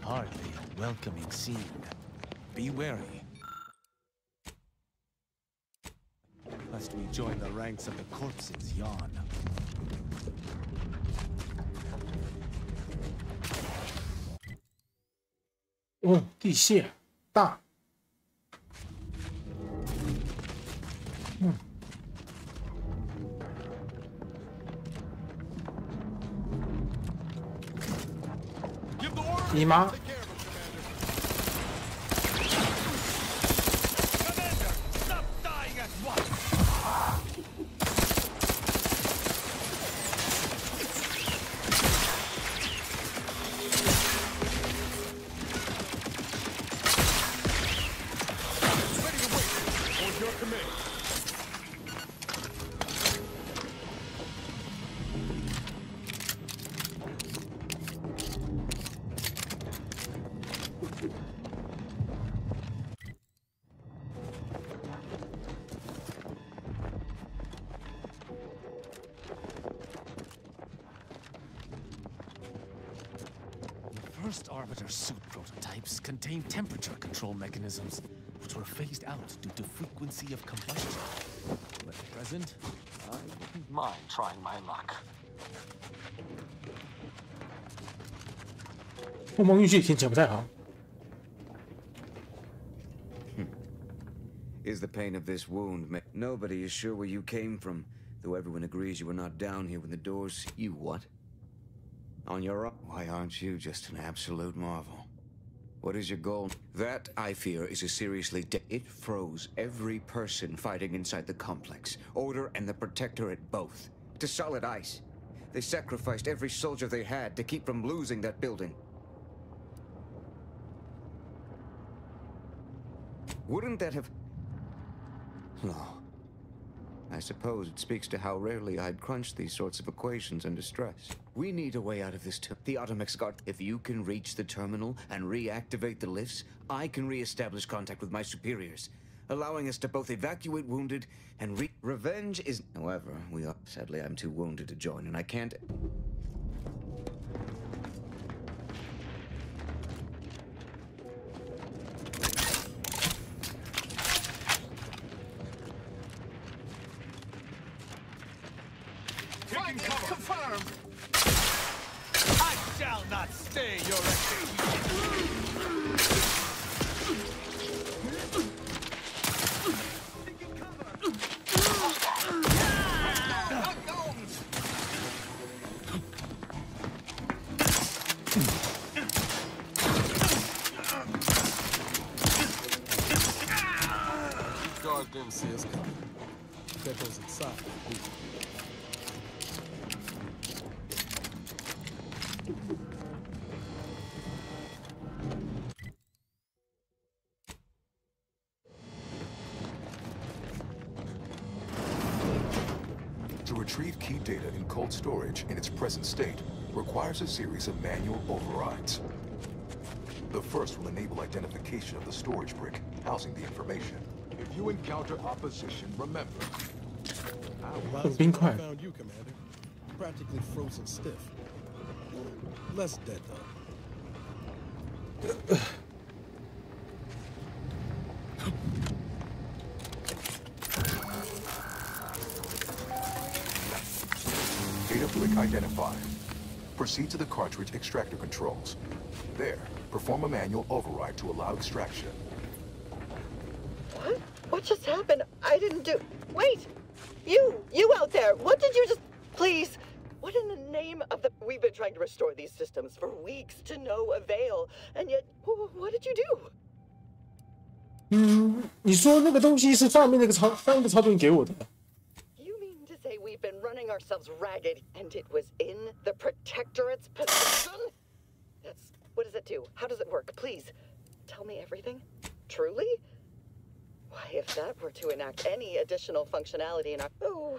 Hardly a welcoming scene. Be wary. Lest we join the ranks of the corpses yawn. Oh, 地蟹大。姨妈。 First Arbiter suit prototypes contained temperature control mechanisms, which were phased out due to frequency of combustion. But at present, I wouldn't mind trying my luck. 凤凰运气听起来不太好。 Is the pain of this wound? Nobody is sure where you came from, though everyone agrees you were not down here when the doors. You what? On your own? Why aren't you just an absolute marvel? What is your goal? That, I fear, is a seriously It froze every person fighting inside the complex. Order and the Protectorate both. To solid ice. They sacrificed every soldier they had to keep from losing that building. Wouldn't that have... No. I suppose it speaks to how rarely I'd crunch these sorts of equations under stress. We need a way out of this the Automech's guard. If you can reach the terminal and reactivate the lifts, I can re-establish contact with my superiors, allowing us to both evacuate wounded and Revenge is... However, sadly, I'm too wounded to join, and I can't... Taking cover. Confirmed. I shall not stay your execution. Taking cover. Guard didn't see us coming. That goes inside. To retrieve key data in cold storage in its present state requires a series of manual overrides. The first will enable identification of the storage brick housing the information. If you encounter opposition, remember. Reminds me when I found you, Commander. Practically frozen stiff. Less dead, though. Data brick identified. Proceed to the cartridge extractor controls. There, perform a manual override to allow extraction. What? What just happened? I didn't do... Wait! You out there! What did you just... Please! What in the name of the... We've been trying to restore these systems for weeks to no avail. And yet, what did you do? 你说那个东西是上面那个操作员给我的。 You mean to say we've been running ourselves ragged and it was in the Protectorate's possession? That's... What does it do? How does it work? Please, tell me everything. Truly? Why, if that were to enact any additional functionality in our... Oh...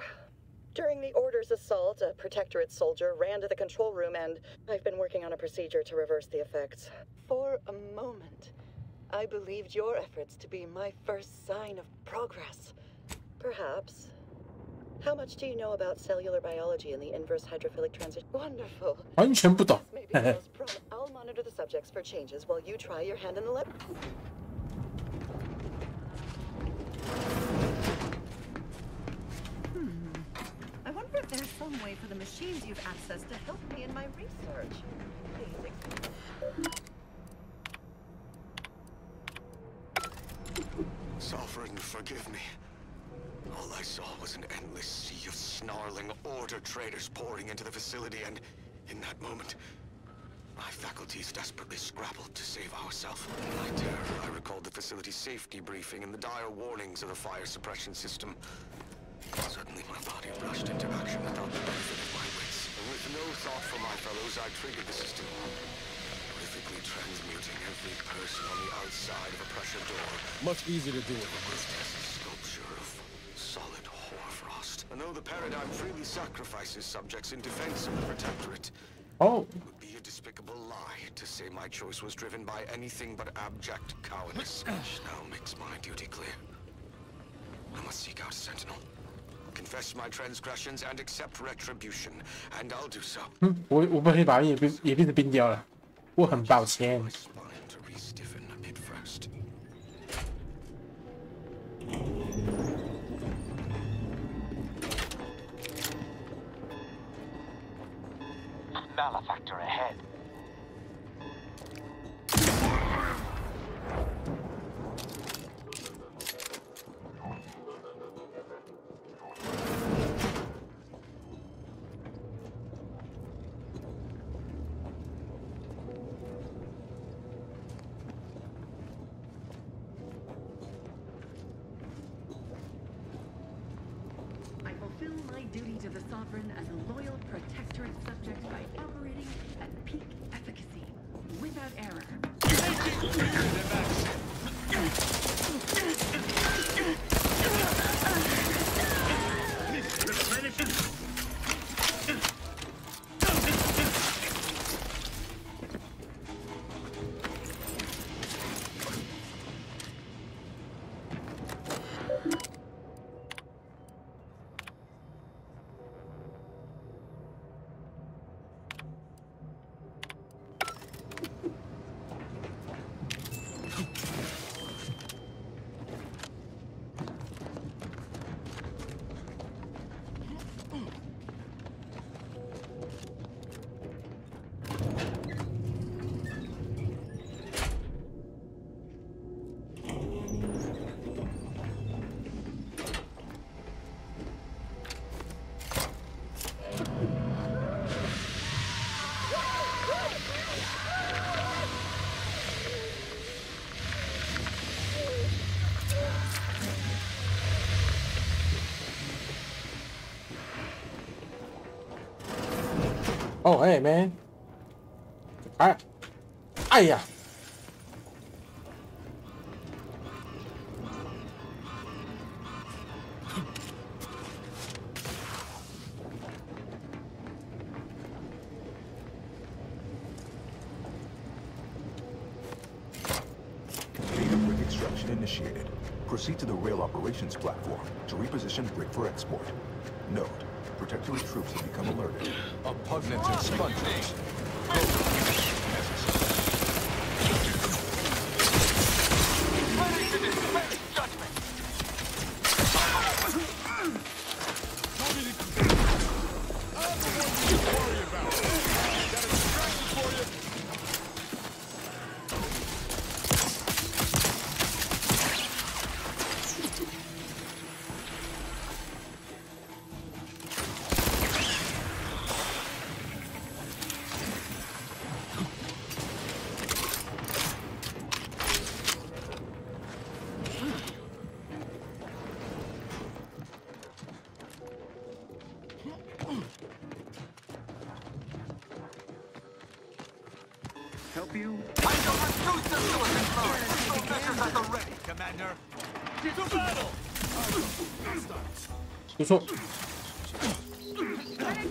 During the Order's assault, a Protectorate soldier ran to the control room and I've been working on a procedure to reverse the effects. For a moment, I believed your efforts to be my first sign of progress. Perhaps. How much do you know about cellular biology and the inverse hydrophilic transition? Wonderful. 完全不懂。 I'll monitor the subjects for changes while you try your hand in the lab. I wonder if there's some way for the machines you've accessed to help me in my research. Sovereign, forgive me. All I saw was an endless sea of snarling Order traders pouring into the facility, and in that moment, My faculties desperately scrabbled to save ourselves. In my terror, I recalled the facility's safety briefing and the dire warnings of the fire suppression system. Suddenly, my body rushed into action without the benefit of my wits. And with no thought for my fellows, I triggered the system, horrifically transmuting every person on the outside of a pressure door. Much easier to do it. This test sculpture of solid hoarfrost. And though the paradigm freely sacrifices subjects in defense of the Protectorate, oh, it would be a despicable lie to say my choice was driven by anything but abject cowardice, which now makes my duty clear. I must seek out a sentinel, confess my transgressions, and accept retribution, and I'll do so. 我不小心把也变成冰雕了，我很抱歉。 To re-stiffen a bit first. Malefactor ahead. I fulfill my duty to the Sovereign as a loyal Protectorate subject by operating at peak efficacy, without error. Oh, hey, man. 哎呀！ Data brick extraction initiated. Proceed to the rail operations platform to reposition brick for export. Note, Protectorate troops have become alerted. Repugnant and sponges. Ready to dispense judgment. I'm the one you worry about. Got a distraction for you. Help you? I shall reduce the silicon load. Missile measures at the ready, Commander. To battle! 不错。 Ready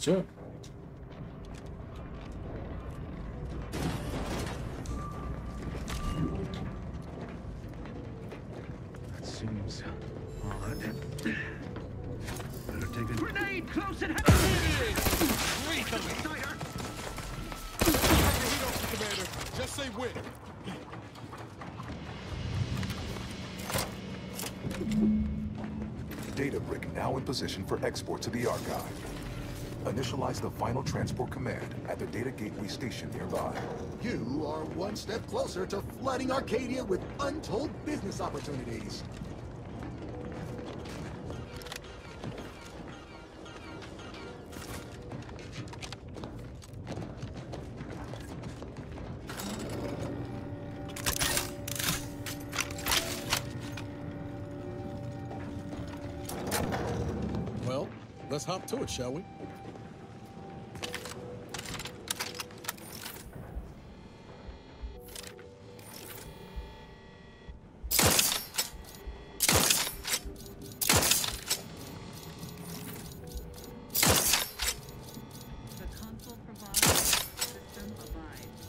这。 Seems odd. Better take a Grenade close and heavy! Lethal! Commander, just say when. Data brick now in position for export to the archive. Initialize the final transport command at the data gateway station nearby. You are one step closer to flooding Arcadia with untold business opportunities. Well, let's hop to it, shall we? The console provides, system abides.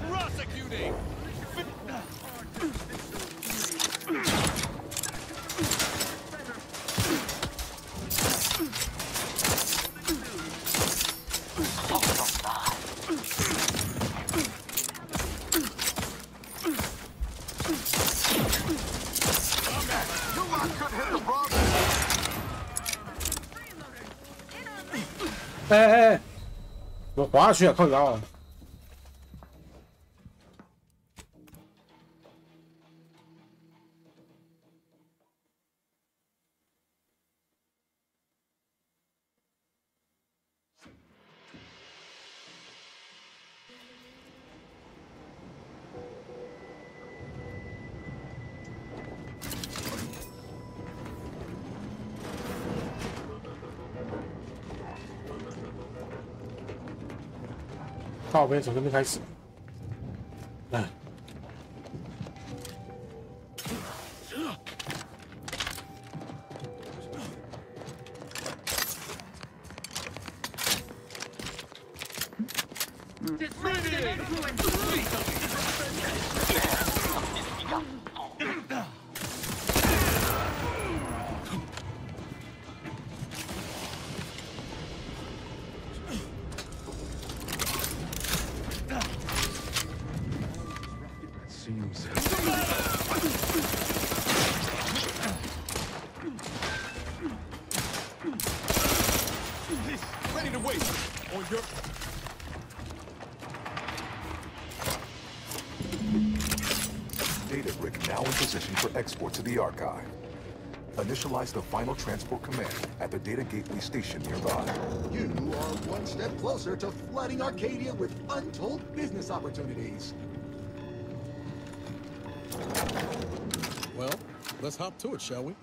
Prosecuting!哎，我滑下去啊，靠腰啊！靠边，从这边开始。来，seems. Ready to wait. On your... Data brick now in position for export to the archive. Initialize the final transport command at the data gateway station nearby. You are one step closer to flooding Arcadia with untold business opportunities. Well, let's hop to it, shall we?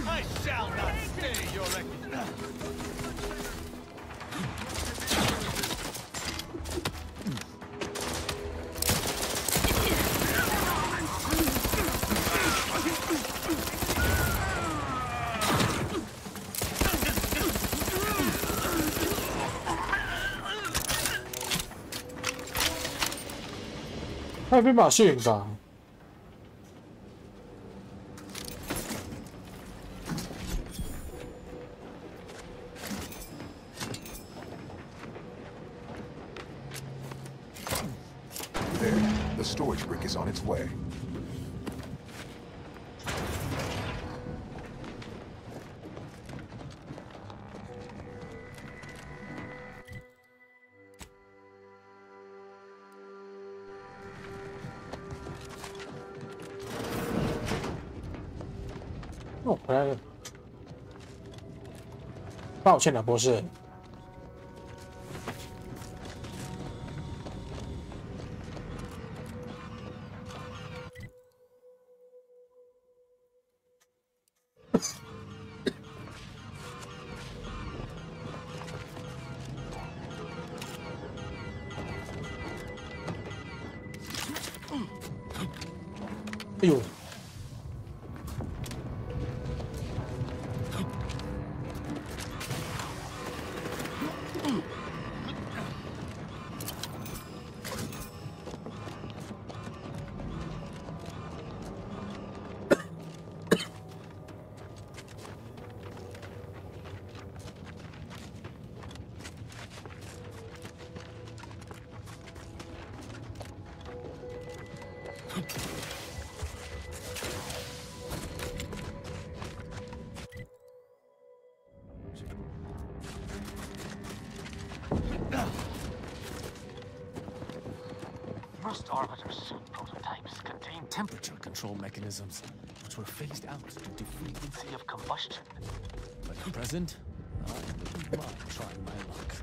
I shall not stay, Your Excellency. 他被马逊吧？ There, the storage brick is on its way. Oh, 回来了。抱歉了，博士。哎呦！Most arbiter suit prototypes contain temperature control mechanisms, which were phased out due to frequency of combustion. But at present, I wouldn't mind trying my luck.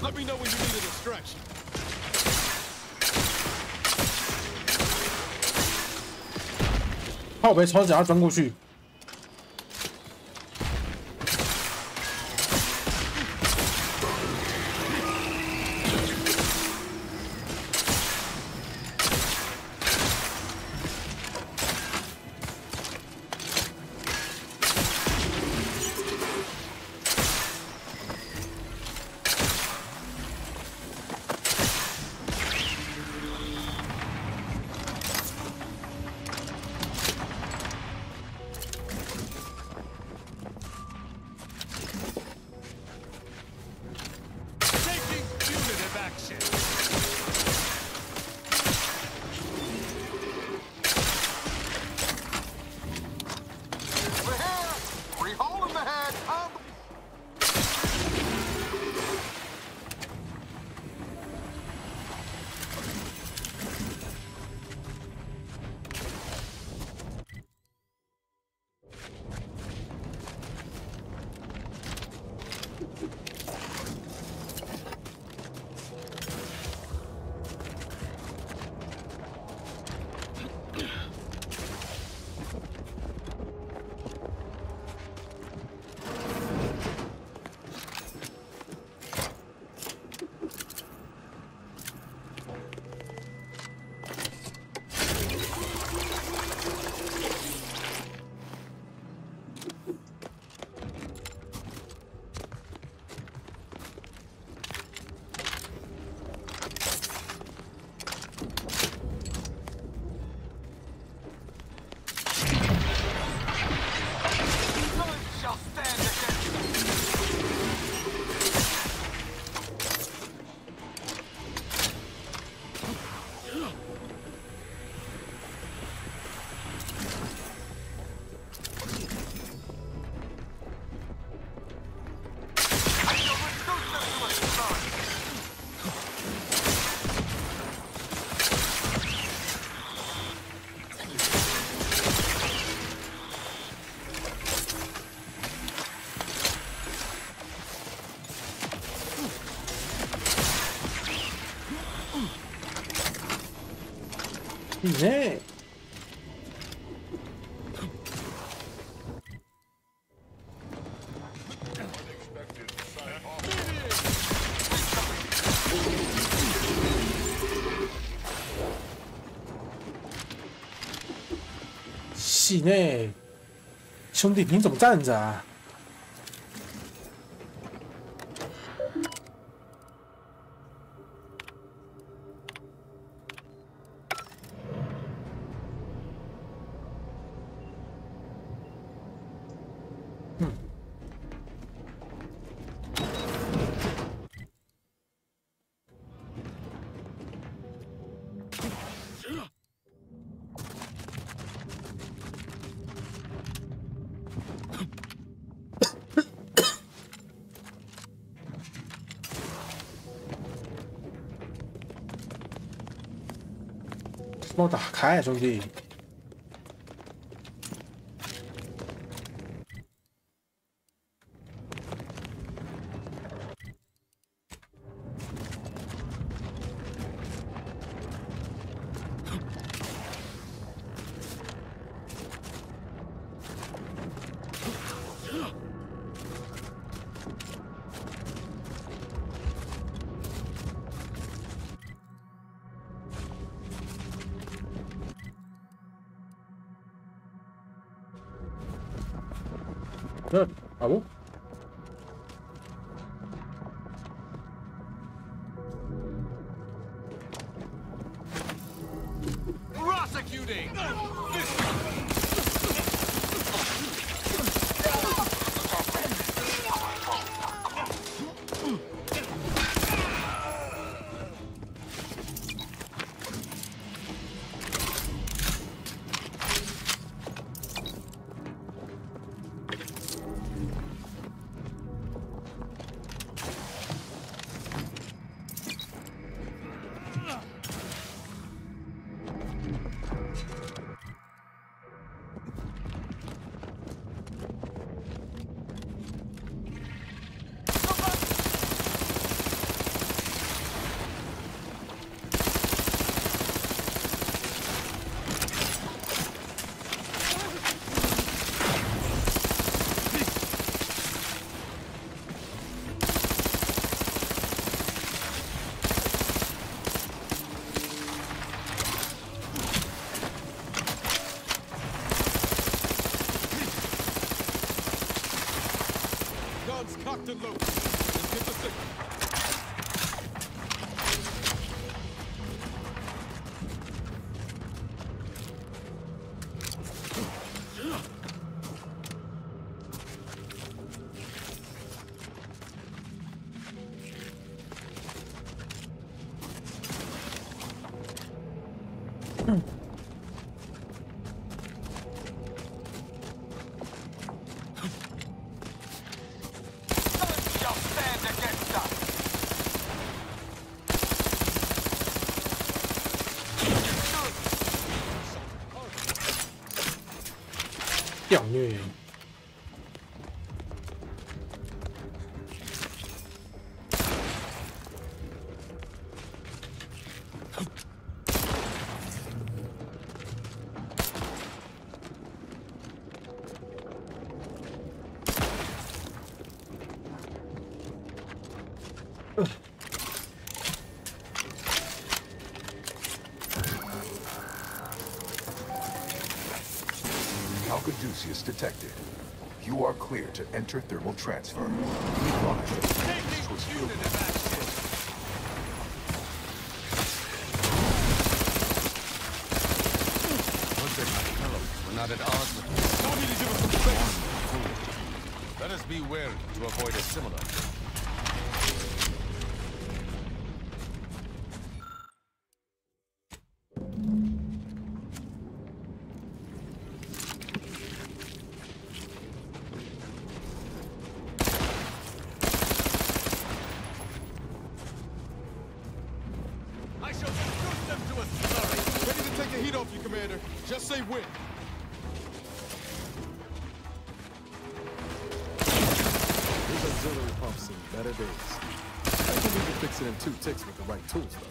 Let me know when you need a distraction. 靠北朝脚要钻过去。ね是呢，兄弟，你怎么站着啊？帮我打开啊，兄弟！啊不。 Prosecuting! Guns cocked and loaded. Let's get the signal. Shall stand against us. 屌虐！Caduceus detected. You are clear to enter thermal transfer. We're not at odds with this. Don't need to give us some space. Let us be wary to avoid a similar. I shall reduce them to a slurry. Ready to take the heat off you, Commander. Just say when. These auxiliary pumps seen better days. I can even fix it in 2 ticks with the right tools, though.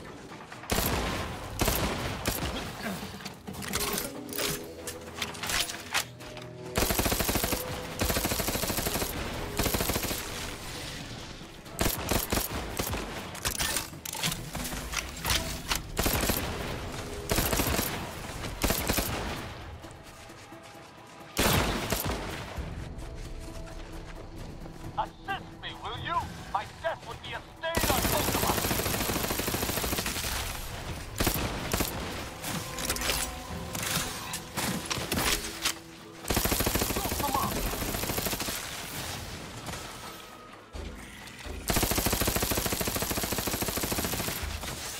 Assist me, will you? My death would be a stain on both of us. Scoop them up.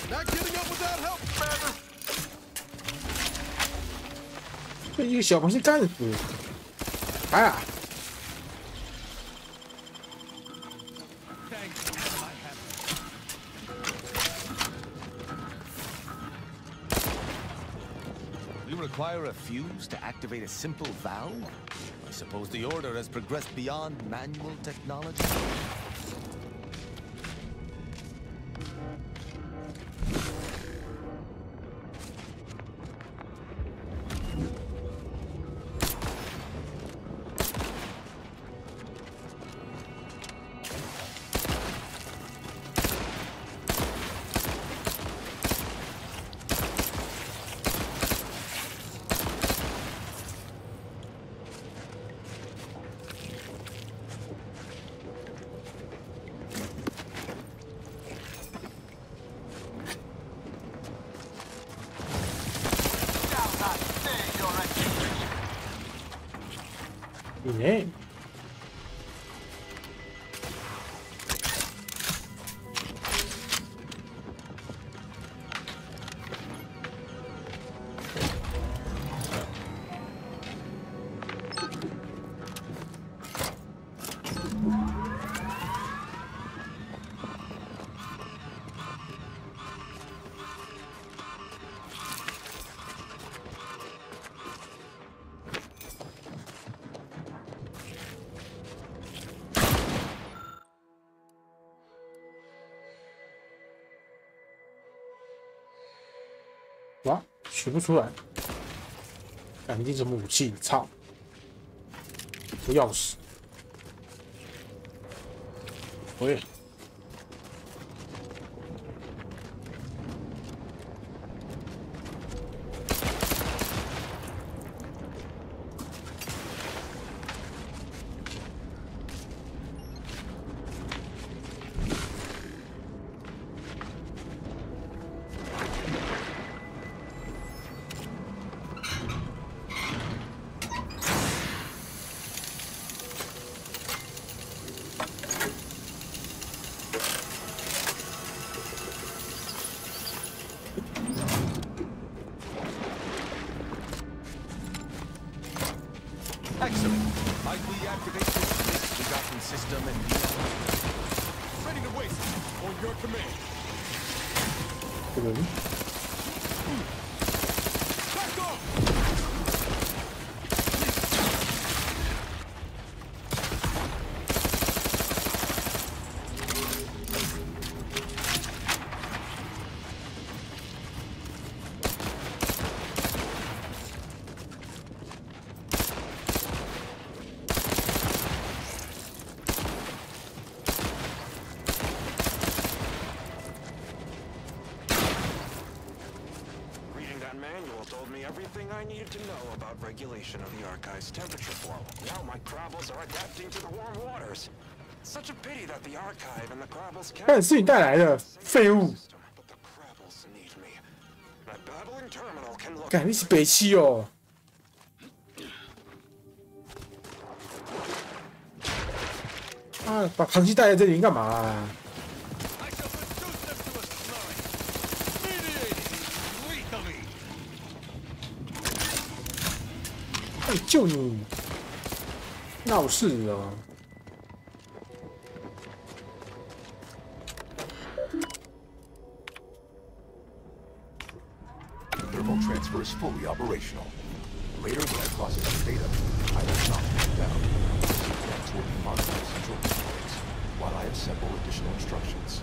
Not getting up without help, Commander. 被一个小螃蟹干死！哎呀！ Thanks. require a fuse to activate a simple valve? I suppose the Order has progressed beyond manual technology. 네.哇，取不出来，肯定什么武器？操！钥匙，喂。Excellent. Might we activate this forgotten system and ready to waste on your command. Back off! know about regulation of the Archive's temperature flow. Now my Crabbles are adapting to the warm waters. Such a pity that the Archive and the Crabbles can't... 但是你带来的废物。干，你是北七哦。啊，把螃蟹带在这里干嘛啊？ 救你！闹事了！ Thermal transfer is fully operational. Later, when I process the data, I will knock them down. That will be marked as central components, while I assemble additional instructions.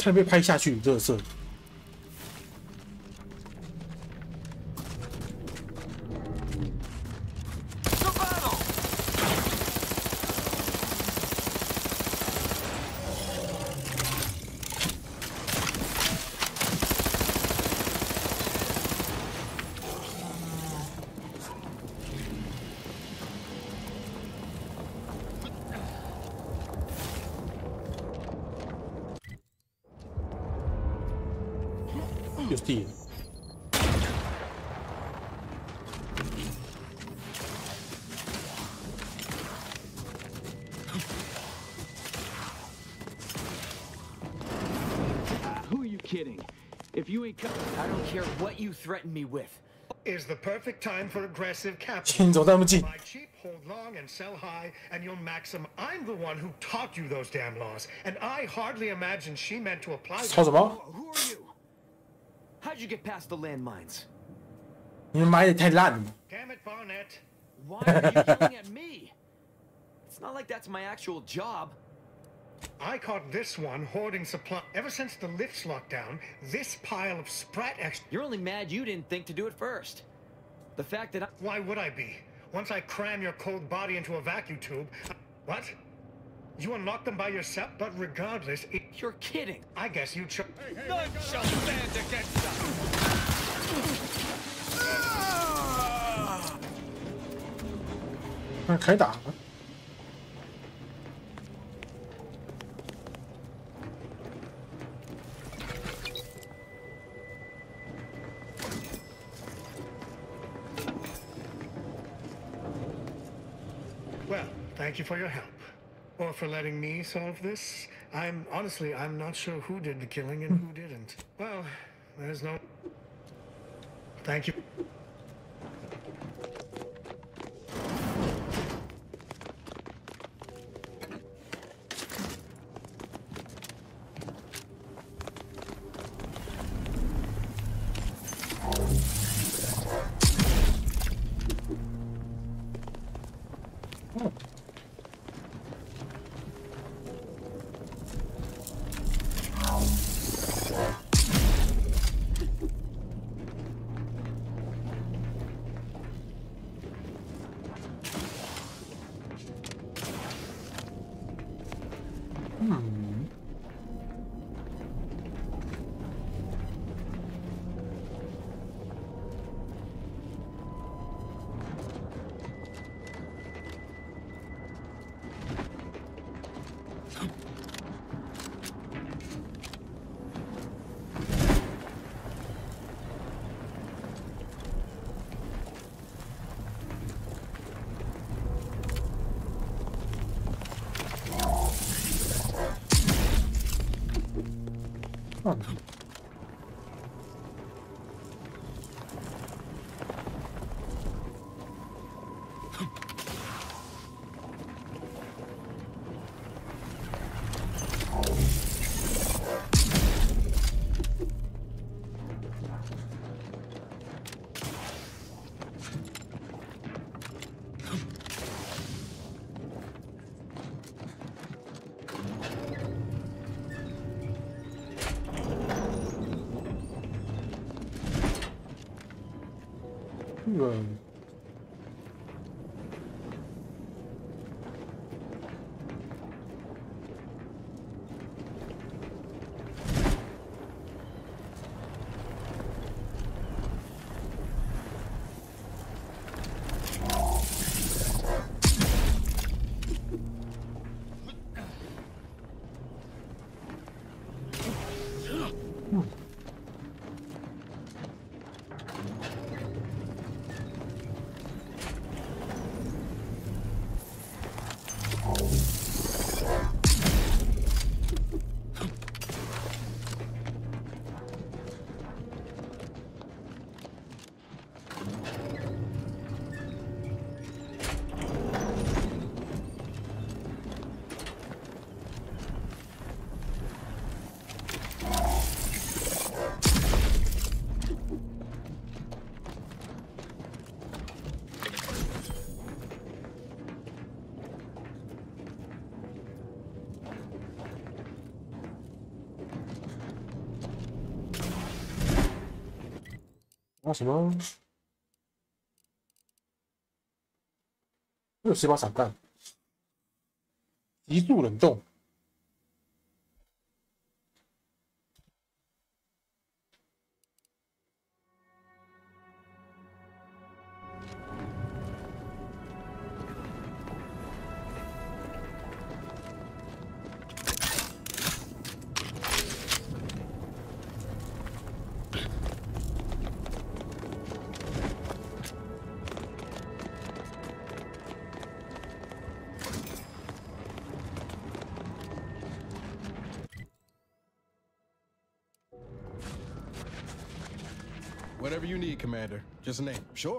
差点被拍下去，热色。有地。Who are you kidding? If you ain't I don't care what you threaten me with. Is the perfect time for aggressive capital. 请走那么近。 Buy cheap, hold long, and sell high, and you'll maxim. I'm the one who taught you those damn laws, and I hardly imagine she meant to apply them. 吵什么？ Who are you? How'd you get past the landmines? 你们买的太烂了。 Damn it, Barnett. Why are you yelling at me? It's not like that's my actual job. I caught this one hoarding supply. Ever since the lifts locked down, this pile of sprat You're only mad you didn't think to do it first. The fact that Why would I be? Once I cram your cold body into a vacuum tube... What? You unlocked them by yourself? But regardless, You're kidding. I guess you chose... None shall stand against us! 那开打。 Well, thank you for your help. Or for letting me solve this. I'm not sure who did the killing and who didn't. Well, there's no... Thank you. 啊什么？又是一把散弹，急速冷冻。Whatever you need, Commander. Just name. Sure.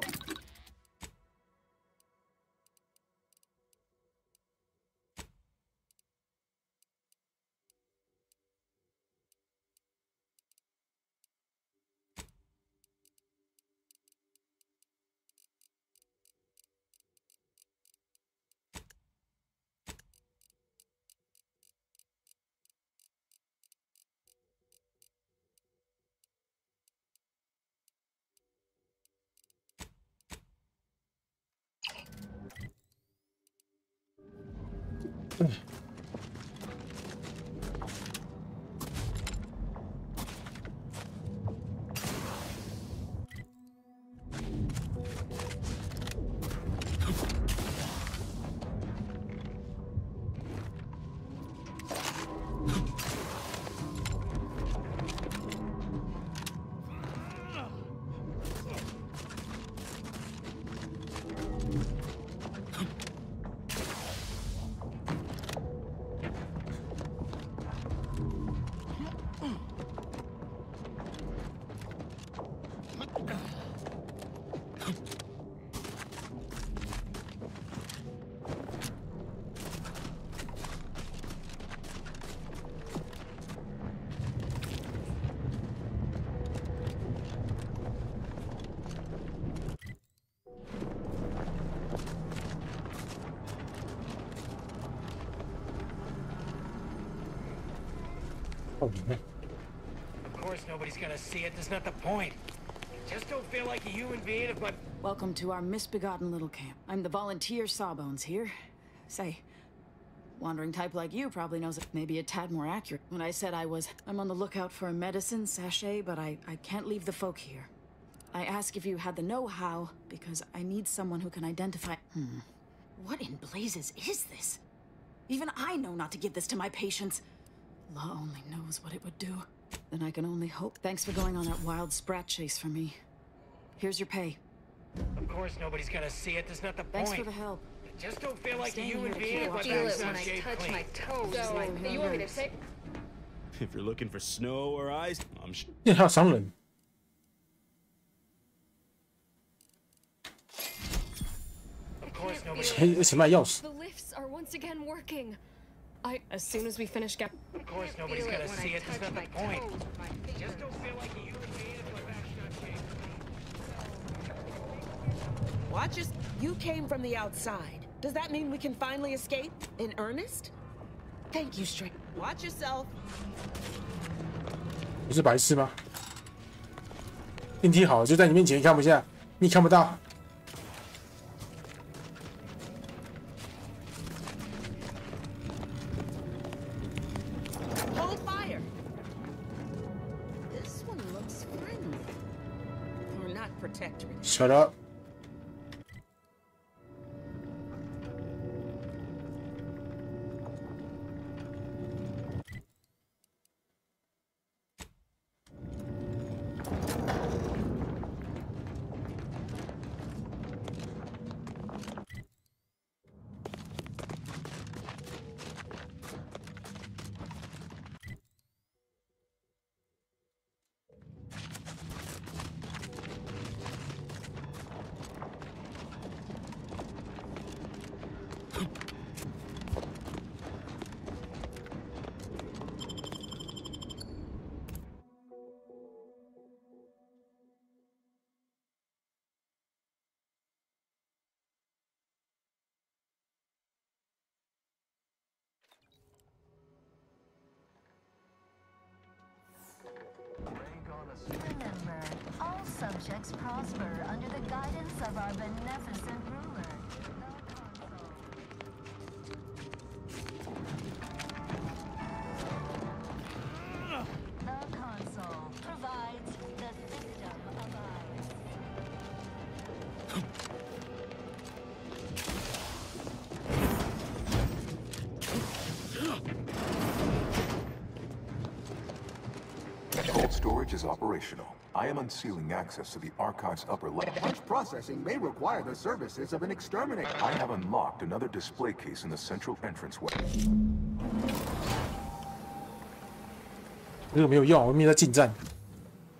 Of course nobody's gonna see it. That's not the point. Just don't feel like a human being if my... Welcome to our misbegotten little camp. I'm the volunteer Sawbones here. Say, wandering type like you probably knows it. Maybe a tad more accurate. When I said I'm on the lookout for a medicine sachet, but I can't leave the folk here. I ask if you had the know-how, because I need someone who can identify... What in blazes is this? Even I know not to give this to my patients. Law only knows what it would do. Then I can only hope. Thanks for going on that wild sprat chase for me. Here's your pay. Of course nobody's gonna see it. That's not the point. Thanks for the help. Just don't feel like a human here to being keep if my watch. back's Feel it not when I shaved touch clean. my toes. So, you want me to take... If you're looking for snow or ice, I'm sure. 因为还有商人。 一起卖钥匙。 The lifts are once again working. As soon as we finish Of course nobody's gonna see it. That's not the point. Just don't feel like a human being if my back's not shaved clean. Watch us. You came from the outside. Does that mean we can finally escape? In earnest? Thank you, String. Watch yourself. 不是白痴吗？电梯好，就在你面前，看不下，你看不到。 Hold fire. This one looks friendly. Or not protectorate. Shut up. Remember, all All subjects prosper under the guidance of our beneficent ruler. The console provides the system of ours. Cold storage is operational. I am unsealing access to the archive's upper level. Punch processing may require the services of an exterminator. I have unlocked another display case in the central entranceway. 这个没有用，我们在近战。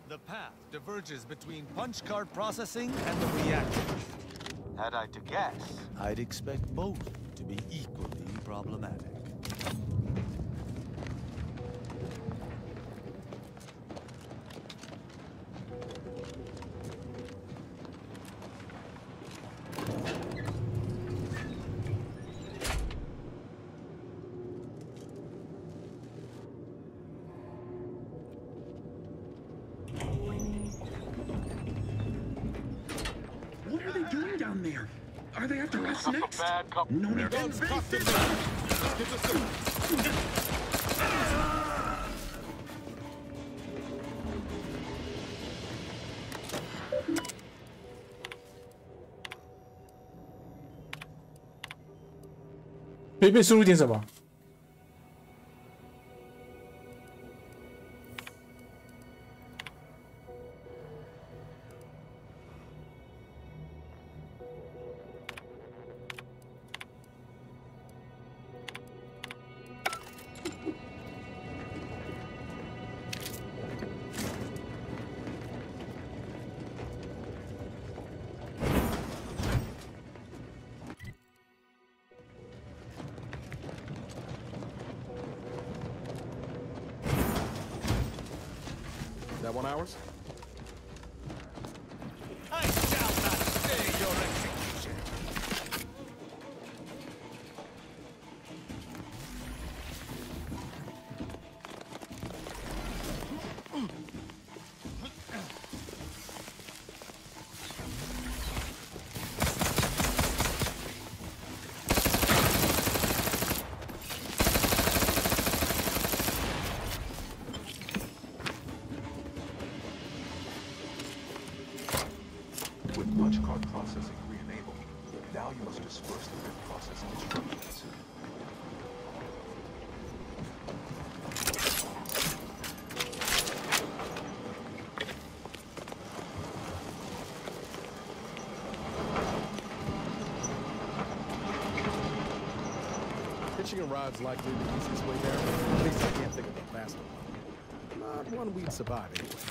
The path diverges between punch card processing and the reactor. Had I to guess, I'd expect both to be equally problematic. What are they doing down there? Are they after us next? No need to face it. 被输入点什么？That one ours? I shall not stay your execution. With punch card processing re-enabled, now you must disperse the bit processing instructions. Hitching a ride's likely the easiest way there. At least I can't think of a faster one. Not one we'd survive anyway.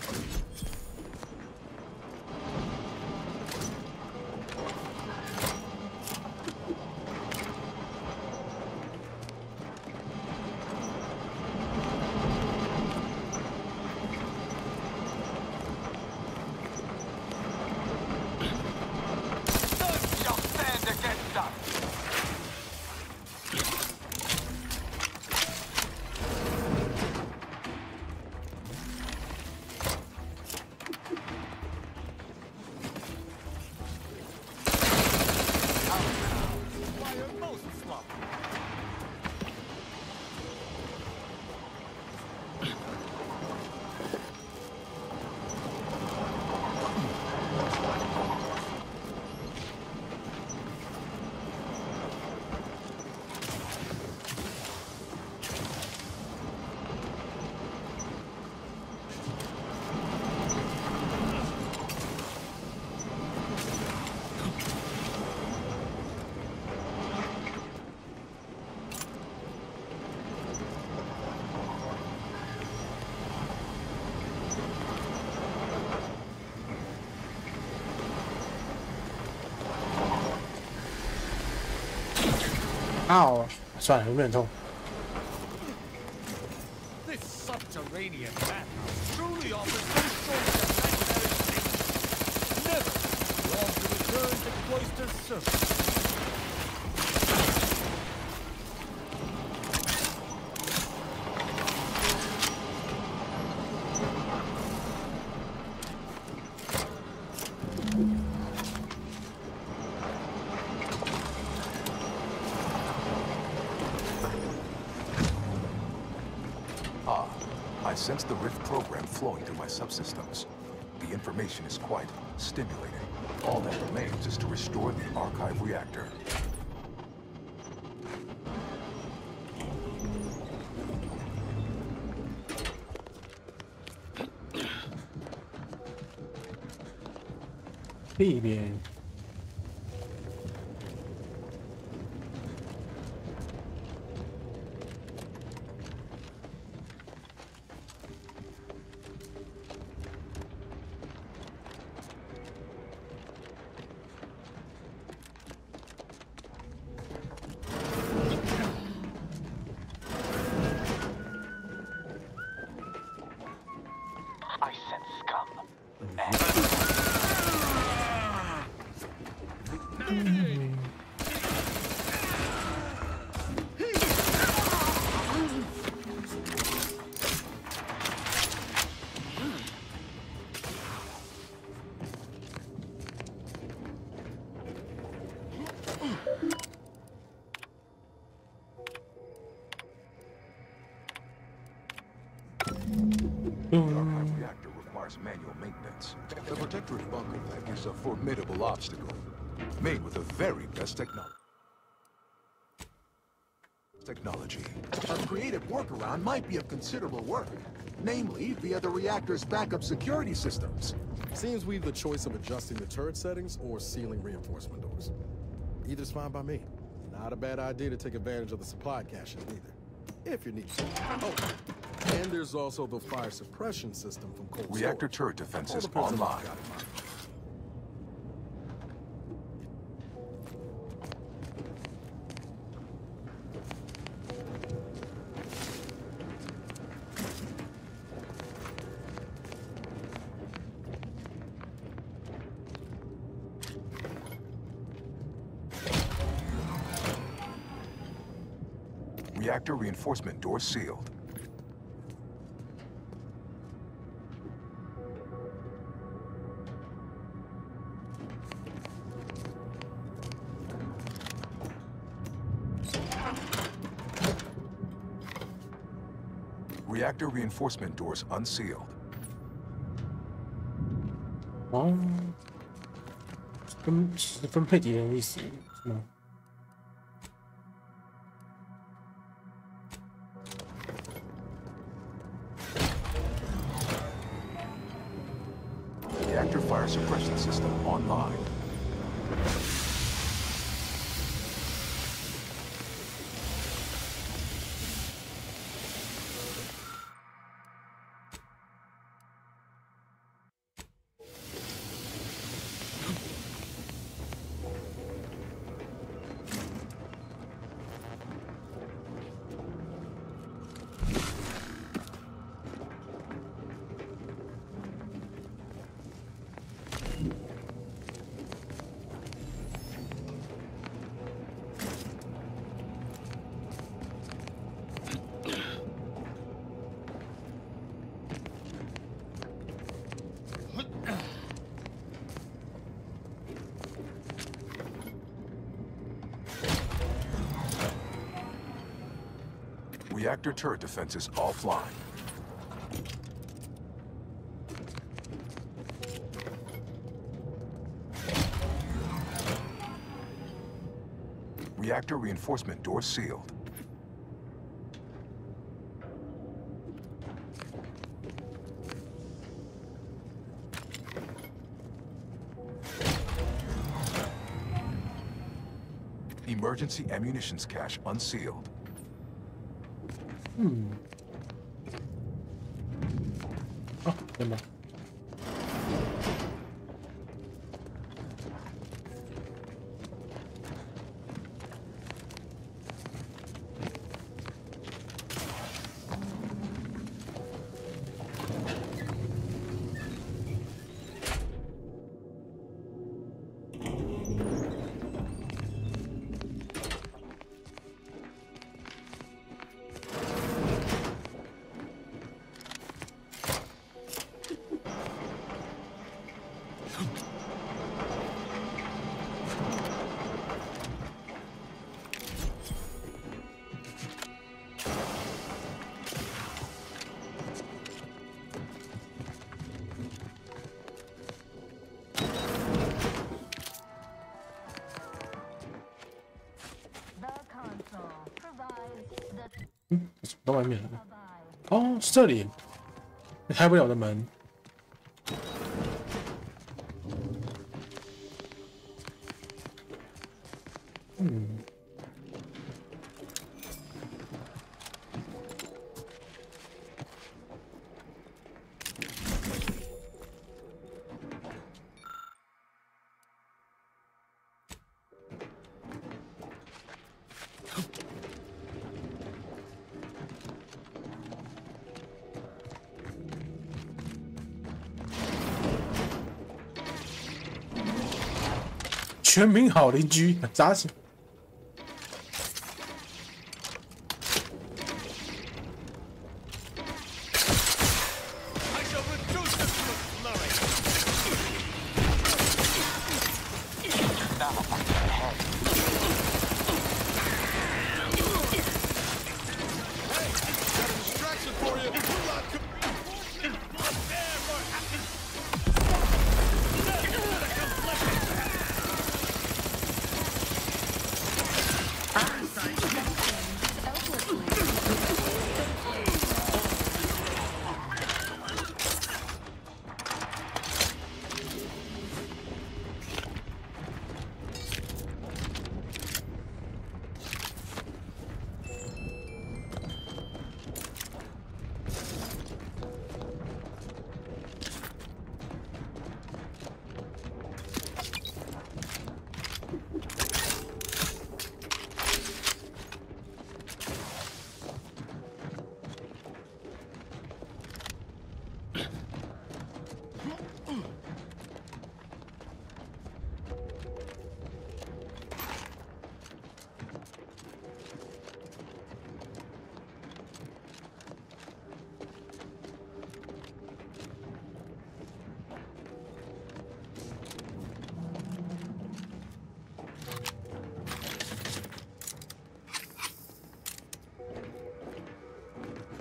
Ow! 算了，有没有很痛？ This subterranean madhouse truly offers no shortage of nightmarish things. Never long to return to Cloister's surface. sense the rift program flowing through my subsystems. The information is quite stimulating. All that remains is to restore the archive reactor. Bien. I sense scum. The archive reactor requires manual maintenance. The Protectorate bunker pack is a formidable obstacle, made with the very best technology. A creative workaround might be of considerable work, namely via the reactor's backup security systems. Seems we've the choice of adjusting the turret settings or sealing reinforcement doors. Either's fine by me. Not a bad idea to take advantage of the supply caches either, if you need to. Oh, and there's also the fire suppression system from cold Reactor storage. turret defenses All depends on online. what you've got in mind. Reactor reinforcement door sealed. Reactor reinforcement doors unsealed. Oh, 分配敌人的意思是吗？ Reactor fire suppression system online. Reactor turret defenses offline. Reactor reinforcement door sealed. Emergency ammunitions cache unsealed. Oh, never mind. 外面了。哦，是这里，开不了的门。嗯。全民好邻居，扎起。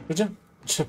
就这样吃。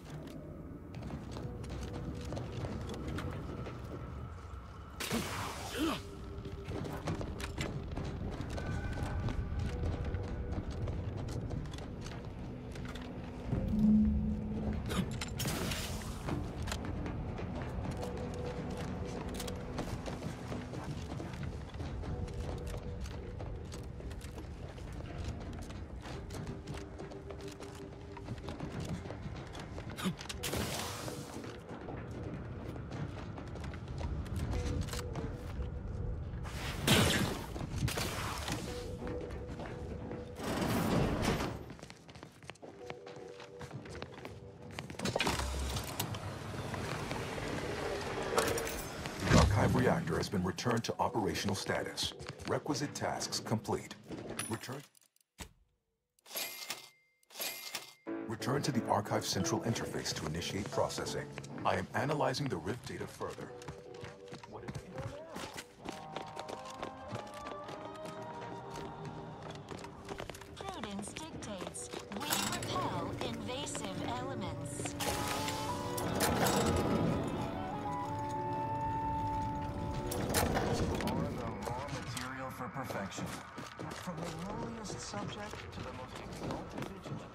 Reactor has been returned to operational status. Requisite tasks complete. Return to the Archive Central Interface to initiate processing. I am analyzing the Rift data further. Prudence dictates we repel invasive elements. For perfection. From the lowliest subject to the most exalted vigilant.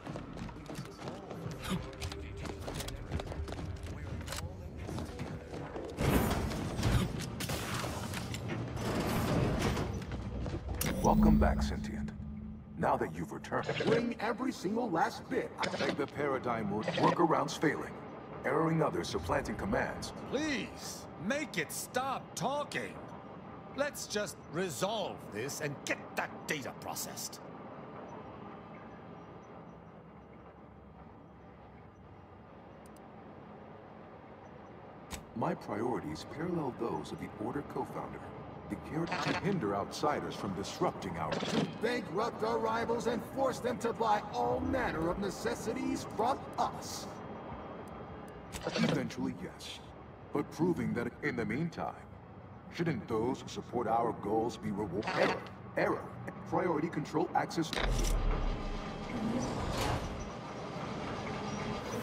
Welcome back, Sentient. Now that you've returned, bring every single last bit. I beg the paradigm will workarounds failing, erroring others supplanting commands. Please, make it stop talking. Let's just resolve this and get that data processed. My priorities parallel those of the Order co-founder. The character to hinder outsiders from disrupting our... To bankrupt our rivals and force them to buy all manner of necessities from us. Eventually, yes. But proving that in the meantime, shouldn't those who support our goals be rewarded? Error. Priority control access. The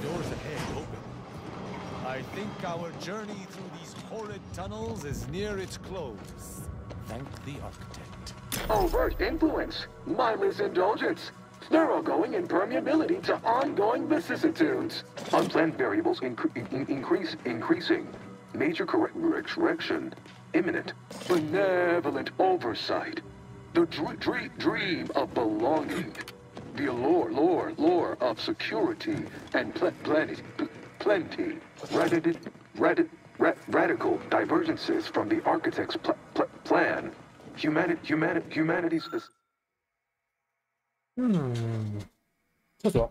doors ahead open. I think our journey through these horrid tunnels is near its close. Thank the architect. Overt influence, mindless indulgence, thoroughgoing impermeability to ongoing vicissitudes. Unplanned variables increasing. Major correction imminent. Benevolent oversight. The dream of belonging. The allure of security and plenty. Radical divergences from the architect's plan. Humanity's... 厕所。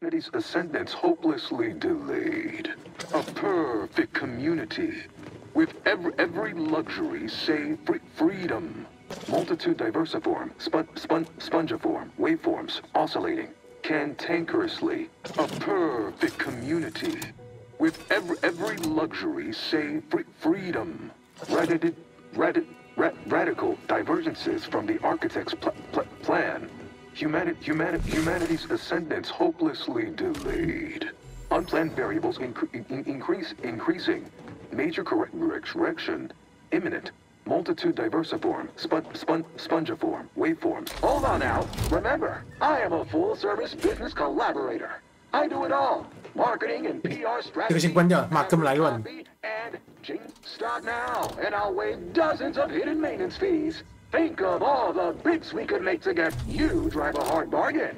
Humanity's ascendance hopelessly delayed. A perfect community with every luxury save freedom. Multitude diversiform, spongiform, waveforms oscillating cantankerously. A perfect community with every luxury save freedom. Radical divergences from the architect's plan. Humanity's ascendance hopelessly delayed. Unplanned variables increasing. Major correction imminent. Multitude diversiform, spongiform, waveforms. Hold on now. Remember, I am a full-service business collaborator. I do it all. Marketing and PR strategy. And start now, and I'll waive dozens of hidden maintenance fees. Think of all the bits we could make to get you drive a hard bargain.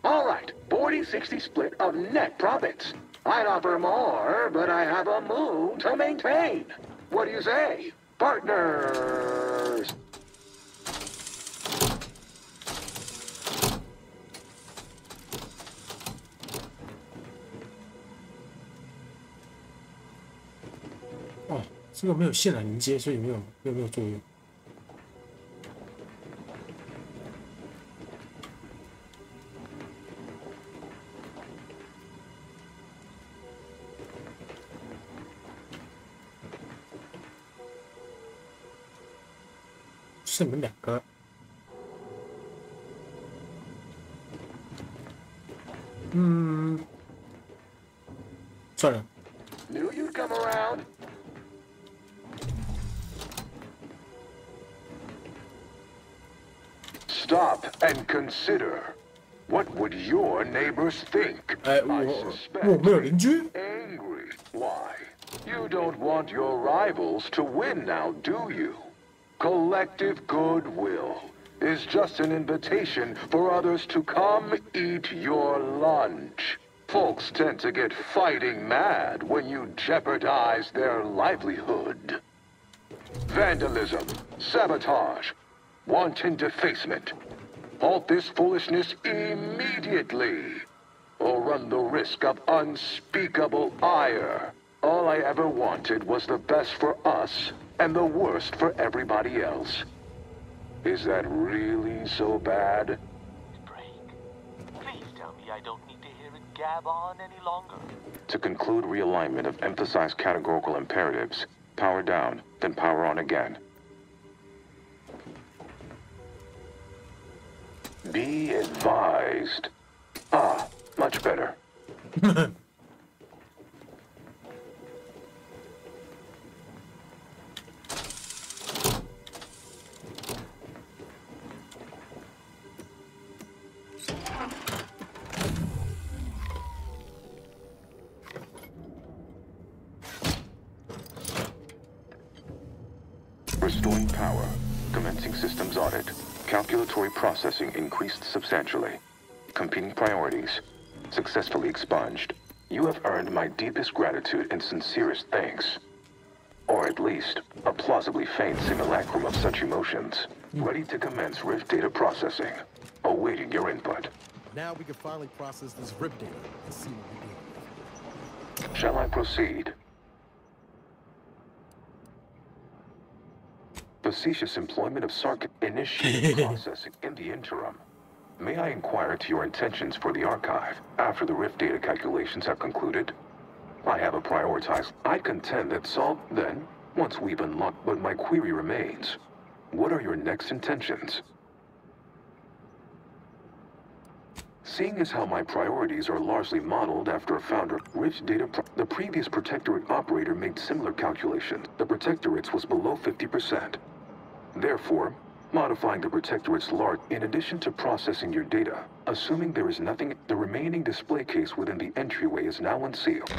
All right, 40-60 split of net profits. I'd offer more, but I have a moon to maintain. What do you say, partners?哦，这个没有线缆连接，所以没有作用。剩你们两个。算了。Knew you'd come around. Stop and consider. What would your neighbors think? I suspect. Angry. Why? You don't want your rivals to win now, do you? Collective goodwill is just an invitation for others to come eat your lunch. Folks tend to get fighting mad when you jeopardize their livelihood. Vandalism, sabotage, wanton defacement. Halt this foolishness immediately, or run the risk of unspeakable ire. All I ever wanted was the best for us and the worst for everybody else. Is that really so bad? Please tell me I don't need to hear it gab on any longer. To conclude realignment of emphasized categorical imperatives, power down, then power on again. Be advised. Ah, much better. Restoring power. Commencing systems audit. Calculatory processing increased substantially. Competing priorities. Successfully expunged. You have earned my deepest gratitude and sincerest thanks. Or at least, a plausibly faint simulacrum of such emotions. Ready to commence Rift data processing. Awaiting your input. Now we can finally process this Rift data and see what we do. Shall I proceed? Facetious employment of initiated processing in the interim. May I inquire to your intentions for the archive after the Rift data calculations have concluded? I have a prioritized. I contend that solve then, once we've unlocked, but my query remains. What are your next intentions? Seeing as how my priorities are largely modeled after a founder, Rift data the previous Protectorate operator made similar calculations. The Protectorate's was below 50%. Therefore, modifying the Protectorate's large, in addition to processing your data, assuming there is nothing, the remaining display case within the entryway is now unsealed.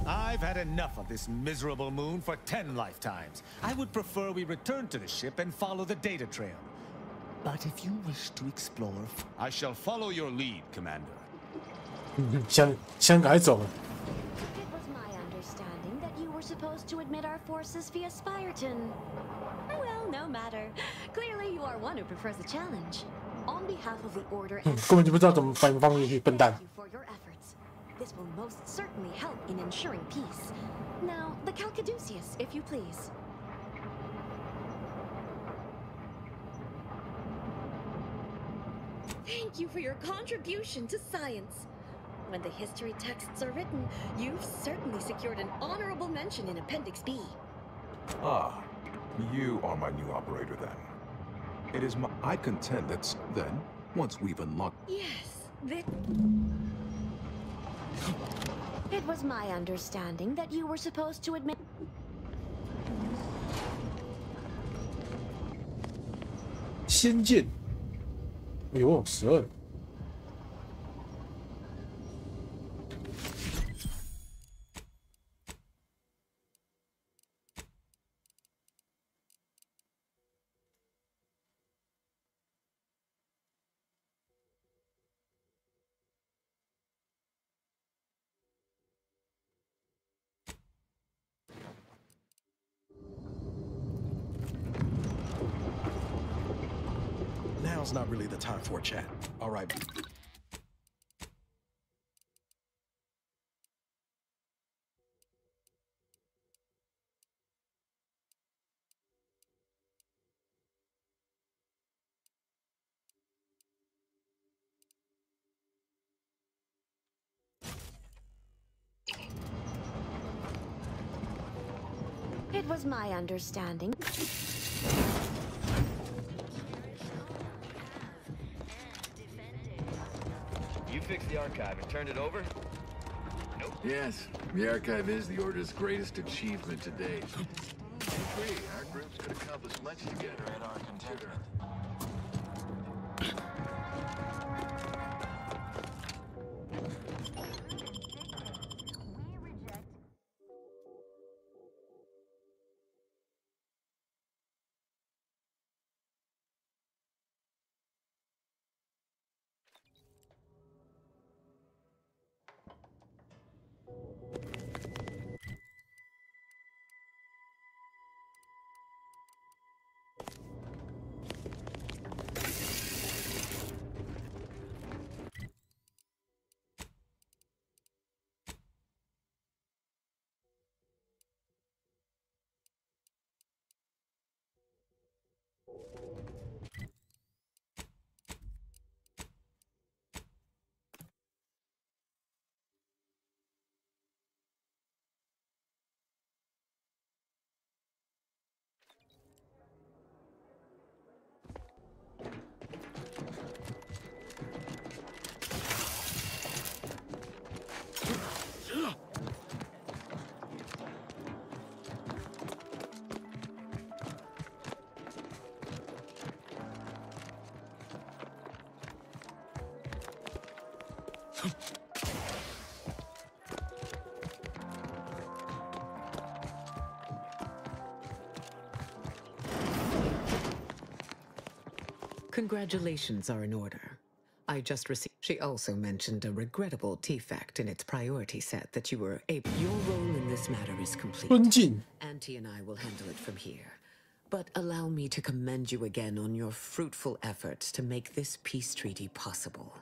I've had enough of this miserable moon for 10 lifetimes. I would prefer we return to the ship and follow the data trail. But if you wish to explore, I shall follow your lead, Commander. 想赶走了。 It was my understanding that you were supposed to admit our forces via Spyreton. Well, no matter. Clearly, you are one who prefers a challenge. On behalf of the Order and 根本就不知道怎么把你放进去，笨蛋。 for your efforts. This will most certainly help in ensuring peace. Now, the Calcaduceus, if you please. Thank you for your contribution to science. When the history texts are written, you've certainly secured an honorable mention in Appendix B. Ah, you are my new operator then. It is my... I contend that then, once we've unlocked... Yes, that... It was my understanding that you were supposed to admit... 仙剑，哎呦，12。 Now's not really the time for a chat. All right. It was my understanding... You fixed the archive and turned it over? Nope. Yes, the archive is the Order's greatest achievement to date. Agree, our groups could accomplish much together at our contentment. Congratulations are in order. I just received. She also mentioned a regrettable defect in its priority set that you were able. Your role in this matter is complete. Auntie and I will handle it from here. But allow me to commend you again on your fruitful efforts to make this peace treaty possible.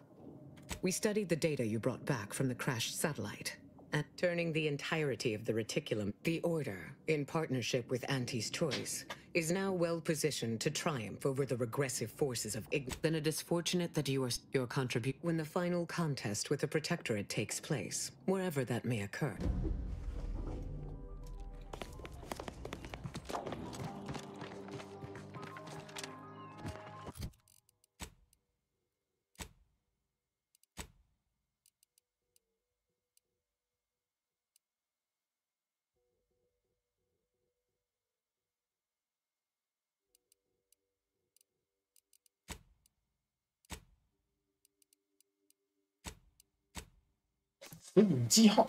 We studied the data you brought back from the crashed satellite, and turning the entirety of the reticulum. The Order, in partnership with Auntie's Choice, is now well positioned to triumph over the regressive forces of ignorance. Then it is fortunate that your contribute when the final contest with the Protectorate takes place, wherever that may occur.影记号，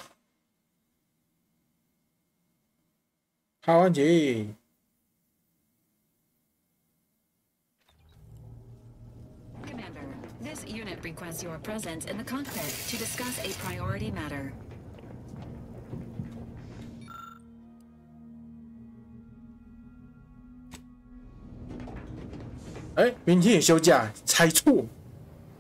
好完结。Commander, this unit requests your presence in the cockpit to discuss a priority matter. 哎，明天也休假，猜错。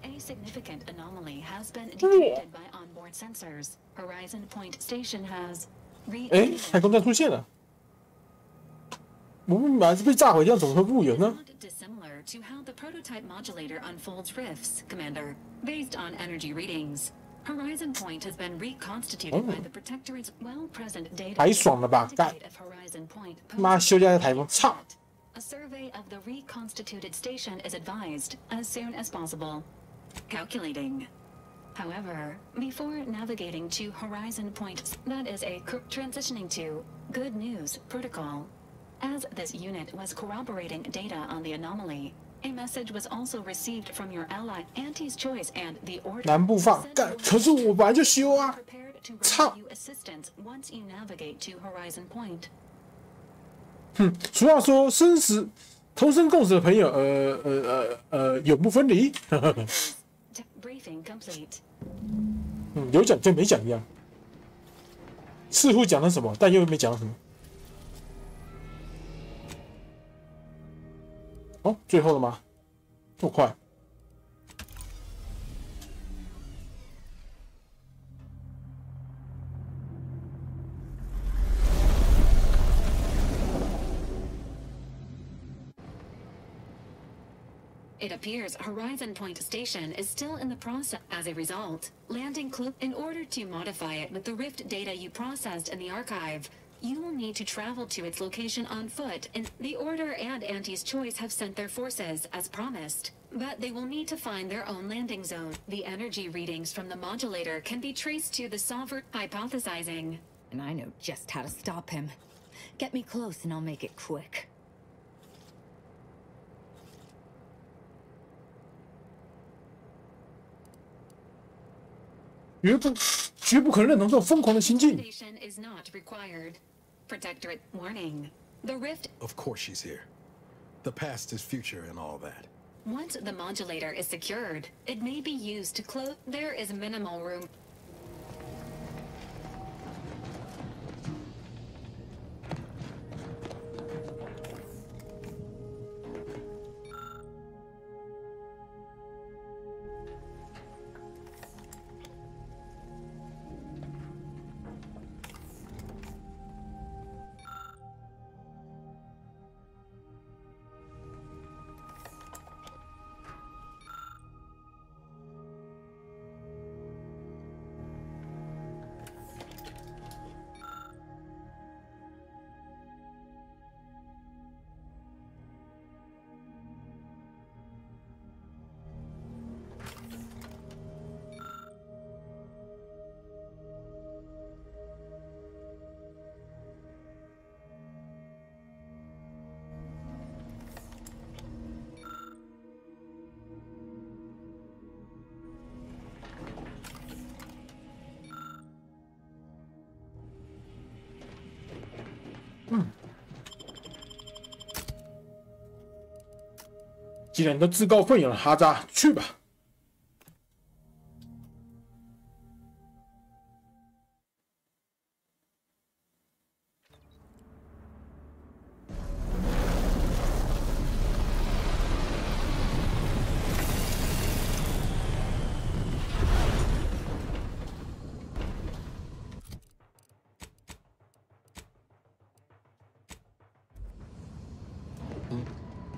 A significant anomaly has been detected by onboard sensors. Horizon Point Station has. 哎，太空站出现了。我们马是被炸毁掉，怎么会复原呢？ Dissimilar to how the prototype modulator unfolds rifts, Commander, based on energy readings. Horizon Point has been reconstituted by the Protectorate's well-present data. 太爽了吧！干，妈休假在台风，操！ A survey of the reconstituted station is advised as soon as possible. Calculating. However, before navigating to Horizon Point, that is a transitioning to Good News Protocol. As this unit was corroborating data on the anomaly, a message was also received from your ally Auntie's Choice and the Order. 南部放干，可是我本来就修啊！操！ Assistance once you navigate to Horizon Point. 哼，俗话说，生死同生共死的朋友，永不分离。Briefing complete. 有讲跟没讲一样，似乎讲了什么，但又没讲什么。哦，最后了吗？这么快？ It appears Horizon Point Station is still in the process. As a result, landing clue. In order to modify it with the Rift data you processed in the archive, you will need to travel to its location on foot. And the Order and Auntie's Choice have sent their forces, as promised. But they will need to find their own landing zone. The energy readings from the modulator can be traced to the Sovereign, hypothesizing. And I know just how to stop him. Get me close and I'll make it quick. 绝不可能认同这种疯狂的行径。 Is not required. Protectorate warning. The rift. Of course she's here. The past is future and all that. Once the modulator is secured, it may be used to close. There is minimal room. 既然你都自告奋勇了，哈扎，去吧。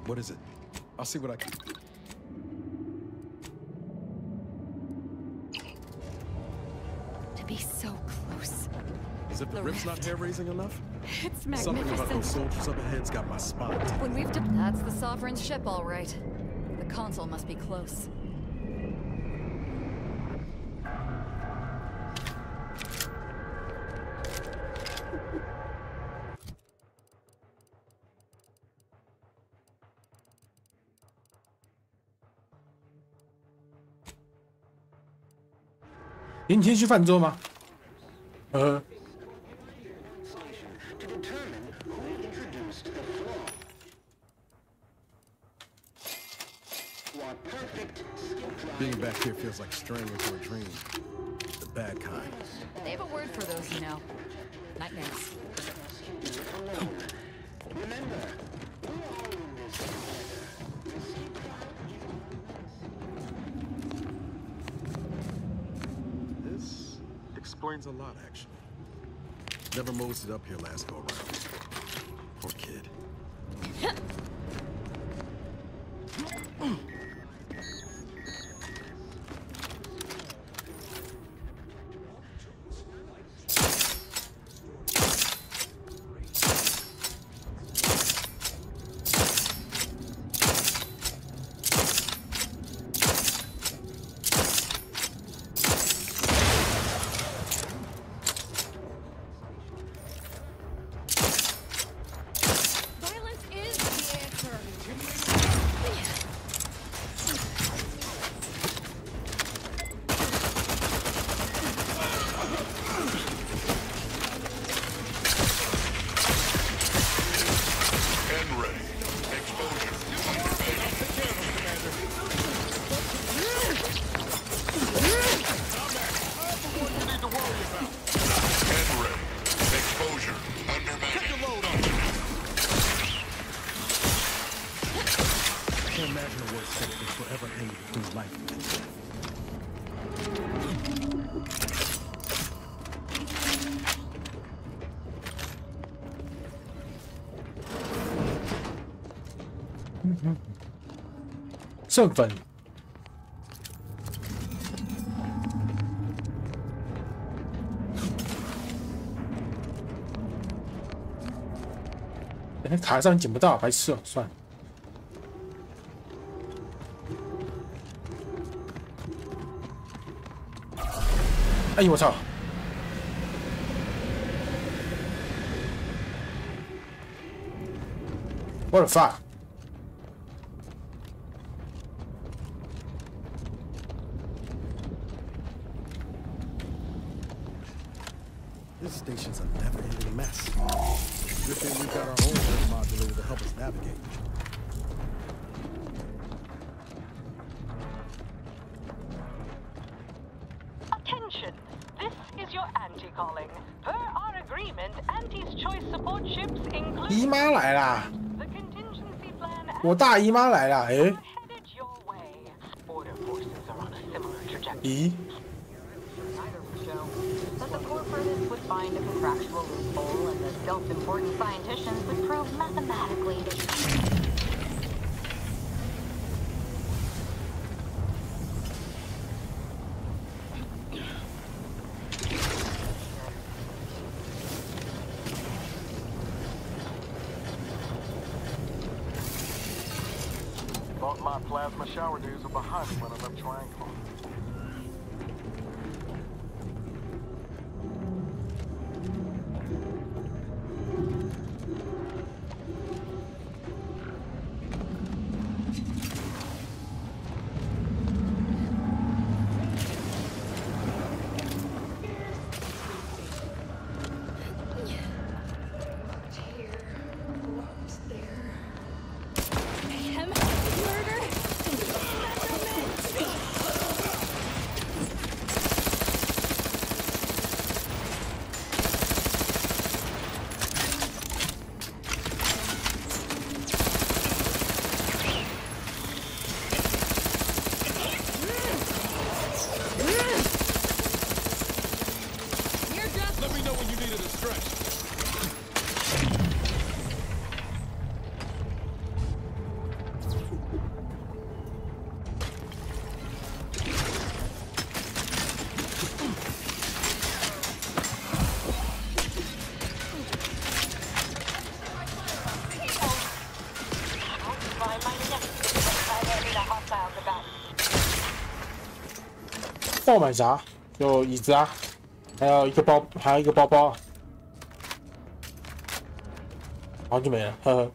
What is it? I'll see what I can. To be so close. As if the rift's not hair-raising enough? It's Something about those magnificent. soldiers up ahead's got my spine. When we've that's the Sovereign's ship, all right. The console must be close. "明天去泛舟吗？Being back here feels like straying into a dream. The bad kind. They have a word for those, you know. Nightmares. This explains a lot, actually. Never moseyed up here last go around. Poor kid. Violence is the answer. I can't imagine a worse set than forever hanging between life and death.剩粉。那卡在上面捡不到，白痴哦，算了。哎呦我操！What the fuck？ This station's a never-ending mess. Good thing we got our own weather modulator to help us navigate. Attention! This is your Auntie calling. Per our agreement, Auntie's choice support ships include 姨妈来啦！ the contingency plan 我大姨妈来啦！哎， headed your way. Border forces are on a similar trajectory. 咦？ Neither would show, but the corporatists would find a contractual loophole, and the self-important scienticians would prove mathematically that. Thought my plasma shower days were behind me when I left Triangle. Mayhem, murder, 爆买啥？有椅子啊，还有一个包，还有一个包包，然后就没了，呵呵。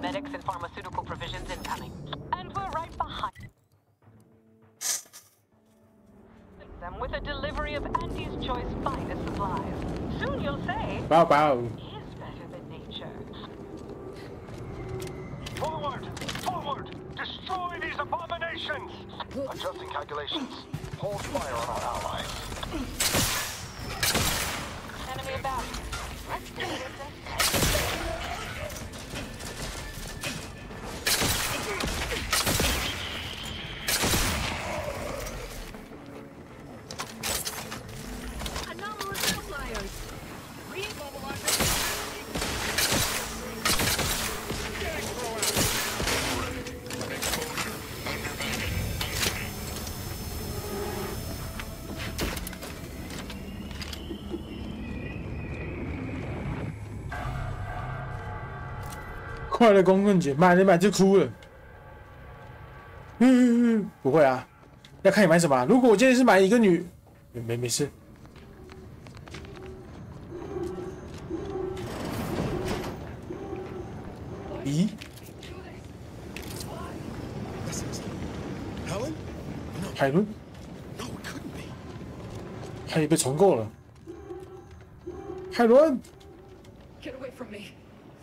Medics and pharmaceutical provisions incoming. And we're right behind them with a delivery of Auntie's Choice finest supplies. Soon you'll say, Bow bow. Is better than nature. Forward! Forward! Destroy these abominations! Adjusting calculations. Hold fire on our allies. Enemy about. Let's do this instead. Anomalous outliers. Re-mobilizing. 快乐光棍节买了买就哭了。不会啊，要看你买什么啊。如果我今天是买一个女，没事。咦？ Helen? 海伦？ No, it couldn't be. 他也被重构了。海伦 Get away from me.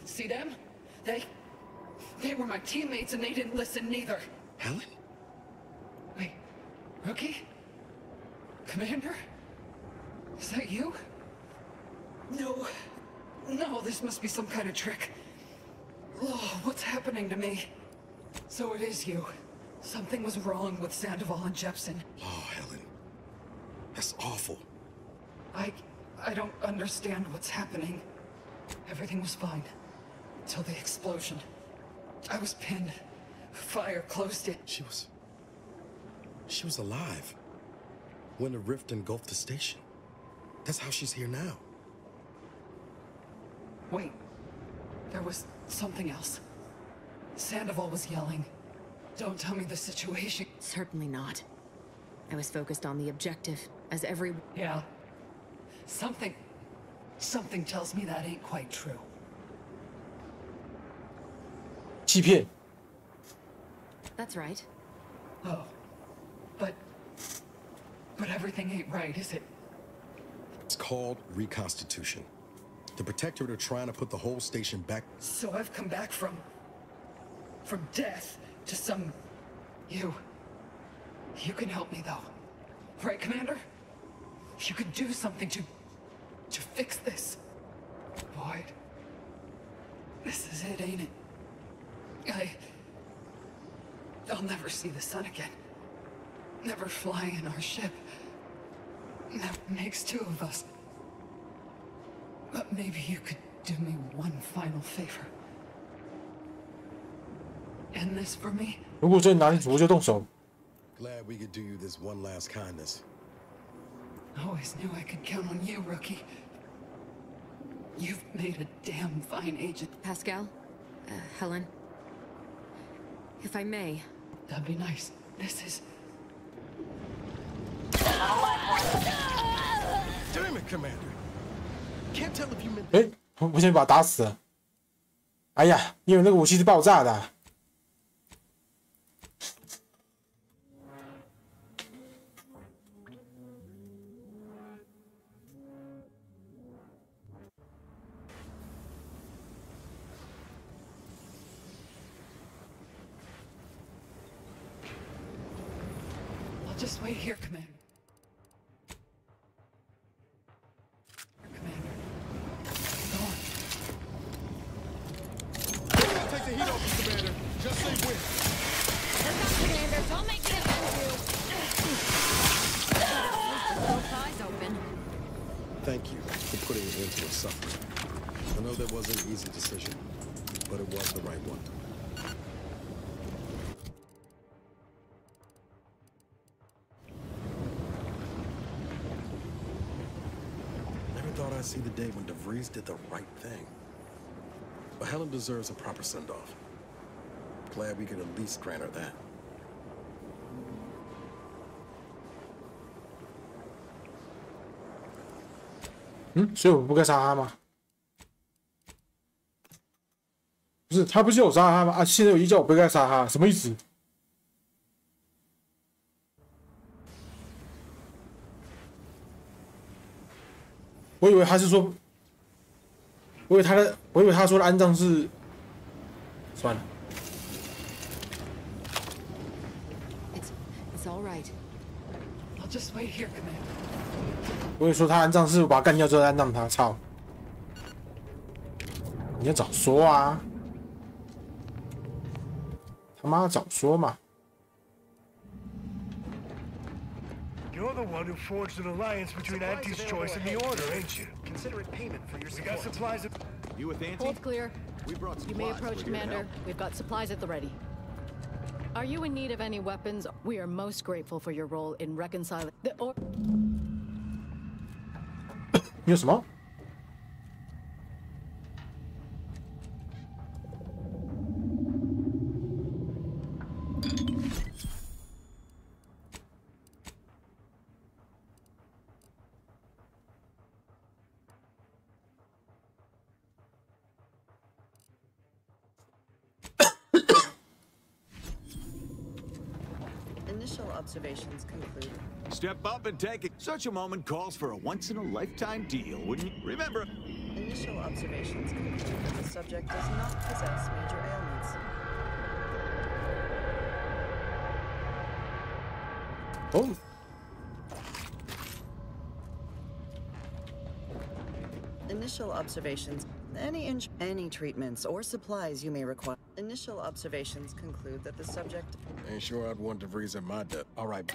See them? They were my teammates and they didn't listen neither. Helen? Wait, Rookie? Commander? Is that you? No, this must be some kind of trick. Oh, what's happening to me? So it is you. Something was wrong with Sandoval and Jepson. Oh, Helen. That's awful. I don't understand what's happening. Everything was fine. Until the explosion. I was pinned. Fire closed it. She was alive when the rift engulfed the station. That's how she's here now. Wait. There was something else. Sandoval was yelling. Don't tell me the situation. Certainly not. I was focused on the objective, as every... Yeah. Something tells me that ain't quite true. 欺骗。 That's right. Oh. But everything ain't right, is it? It's called reconstitution. The Protectorate are trying to put the whole station back. So I've come back from death to some... You can help me, though. Right, Commander? You can do something to fix this. Boyd. This is it, ain't it? I'll never see the sun again. Never fly in our ship. That makes two of us. But maybe you could do me one final favor. End this for me? 如果真的拿你主就动手。 Glad we could do you this one last kindness. Always knew I could count on you, Rookie. You've made a damn fine agent. Pascal? Helen? If I may... That'd be nice. This is... Damn it, Commander. Can't tell if you meant... 哎，我先把他打死了。哎呀，因为那个武器是爆炸的啊。 Just wait here, Commander. Commander. Go on. Take the heat off you, Commander. Just say when. Look up, Commander. Don't make me offend you. Both eyes open. Thank you for putting an end to her suffering. I know that wasn't an easy decision, but it was the right one. Thought I'd see the day when DeVries did the right thing. But Helen deserves a proper send-off. Glad we could at least grant her that. 所以我们不该杀他吗？不是，他不是有杀他吗？啊，现在有一叫我不该杀他，什么意思？我以为他是说，我以为他说的安葬是，算了。It's all right. I'll just wait here, Commander. 我以为说他安葬是我把他干掉之后再安葬他，操！你要早说啊！他妈早说嘛！ You're the one who forged an alliance between Auntie's Choice and the Order, ain't you? Consider it payment for your We support. got supplies at... You with Auntie? Hold clear. We brought supplies. You may approach, We're here to Commander. help. We've got supplies at the ready. Are you in need of any weapons? We are most grateful for your role in reconciling the Order. 你有什么？Initial observations conclude. Step up and take it. Such a moment calls for a once-in-a-lifetime deal, wouldn't you? Remember... Initial observations conclude that the subject does not possess major ailments. Oh. Initial observations. Any treatments or supplies you may require. Initial observations conclude that the subject... Ain't sure I'd want DeVries at my death. All right.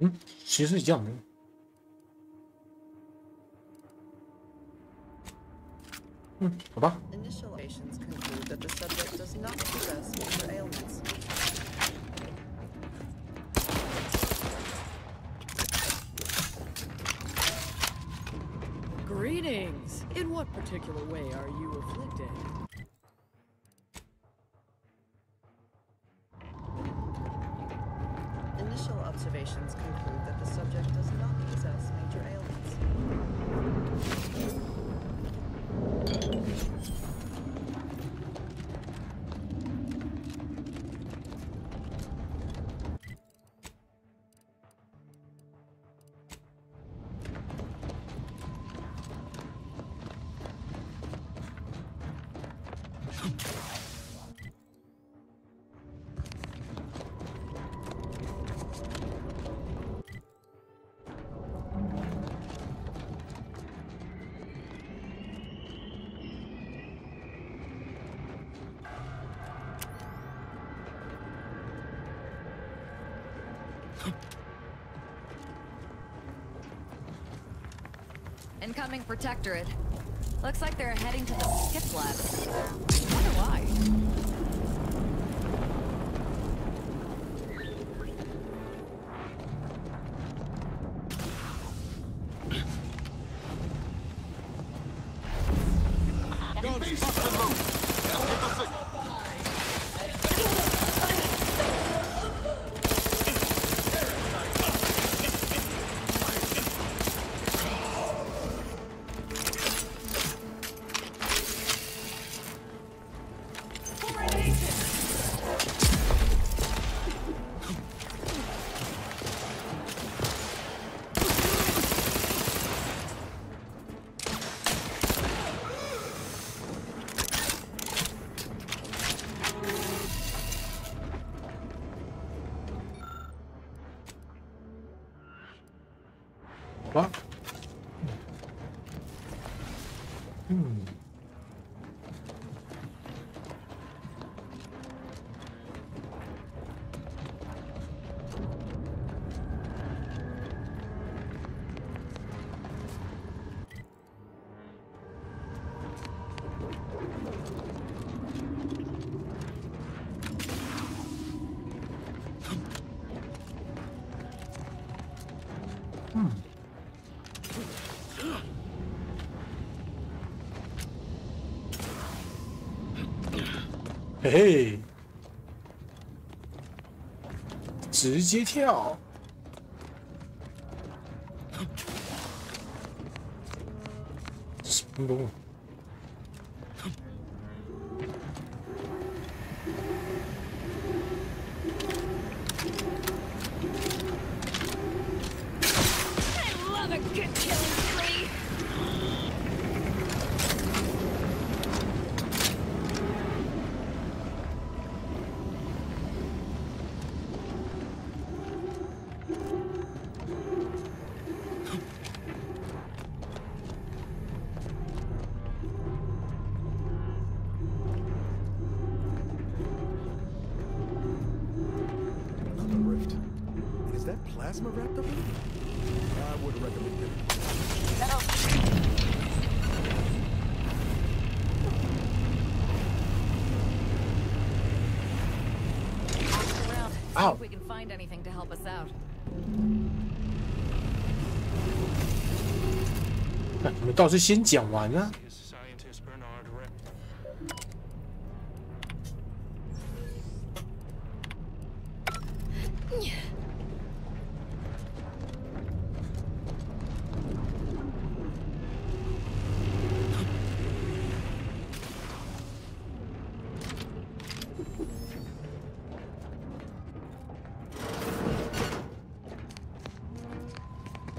Mm, 其实是一样的。好吧。 Initial observations conclude that the subject does not possess major ailments. Greetings! In what particular way are you afflicted? Initial observations conclude that the subject does not possess major ailments. Incoming Protectorate. Looks like they're heading to the skip labs. Wonder why. 吧。嘿嘿，直接跳！什么东西？Plasma wrapped up in it? I would recommend it. See if we can find anything to help us out. 那你们倒是先讲完啊！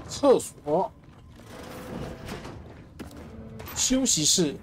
厕所、休息室。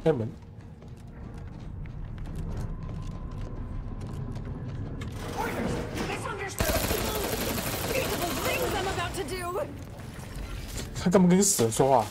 开门。他干嘛跟死人说话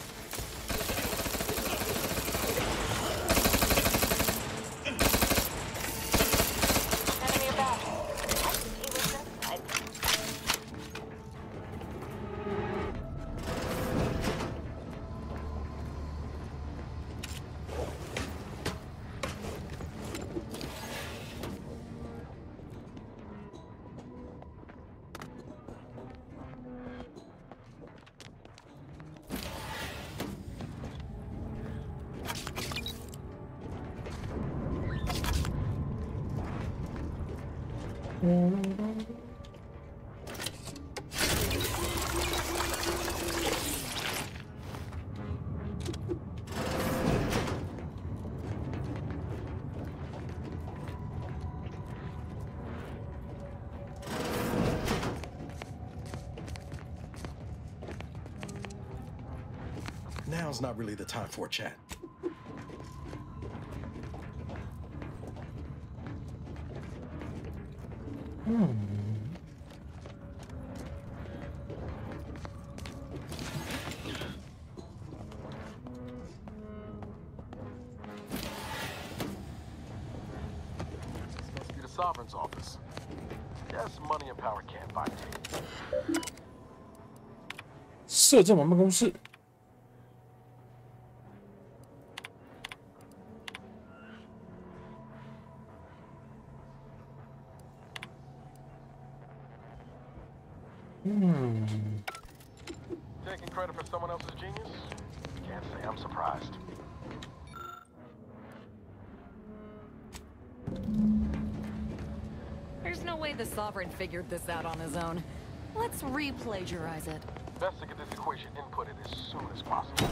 ？Now's not really the time for a chat. Must be the Sovereign's office. Guess money and power can't buy it. 摄政网办公室。Taking credit for someone else's genius? Can't say I'm surprised. There's no way the Sovereign figured this out on his own. Let's re-plagiarize it. Best to get this equation inputted as soon as possible.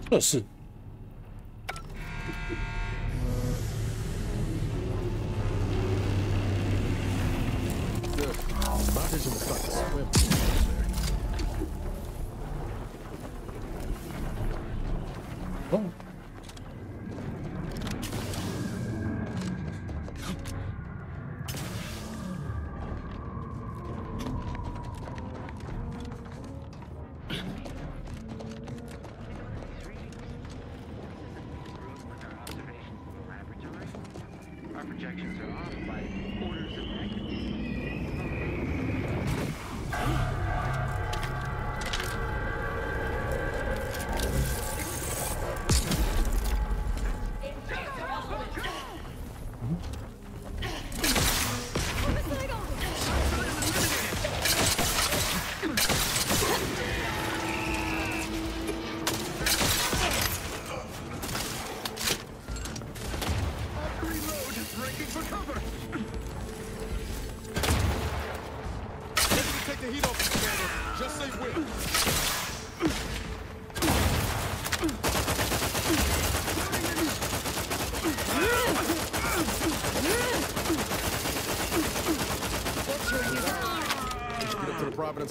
测试。My vision will start to swim. Oh. Our projections are off by orders of magnitude.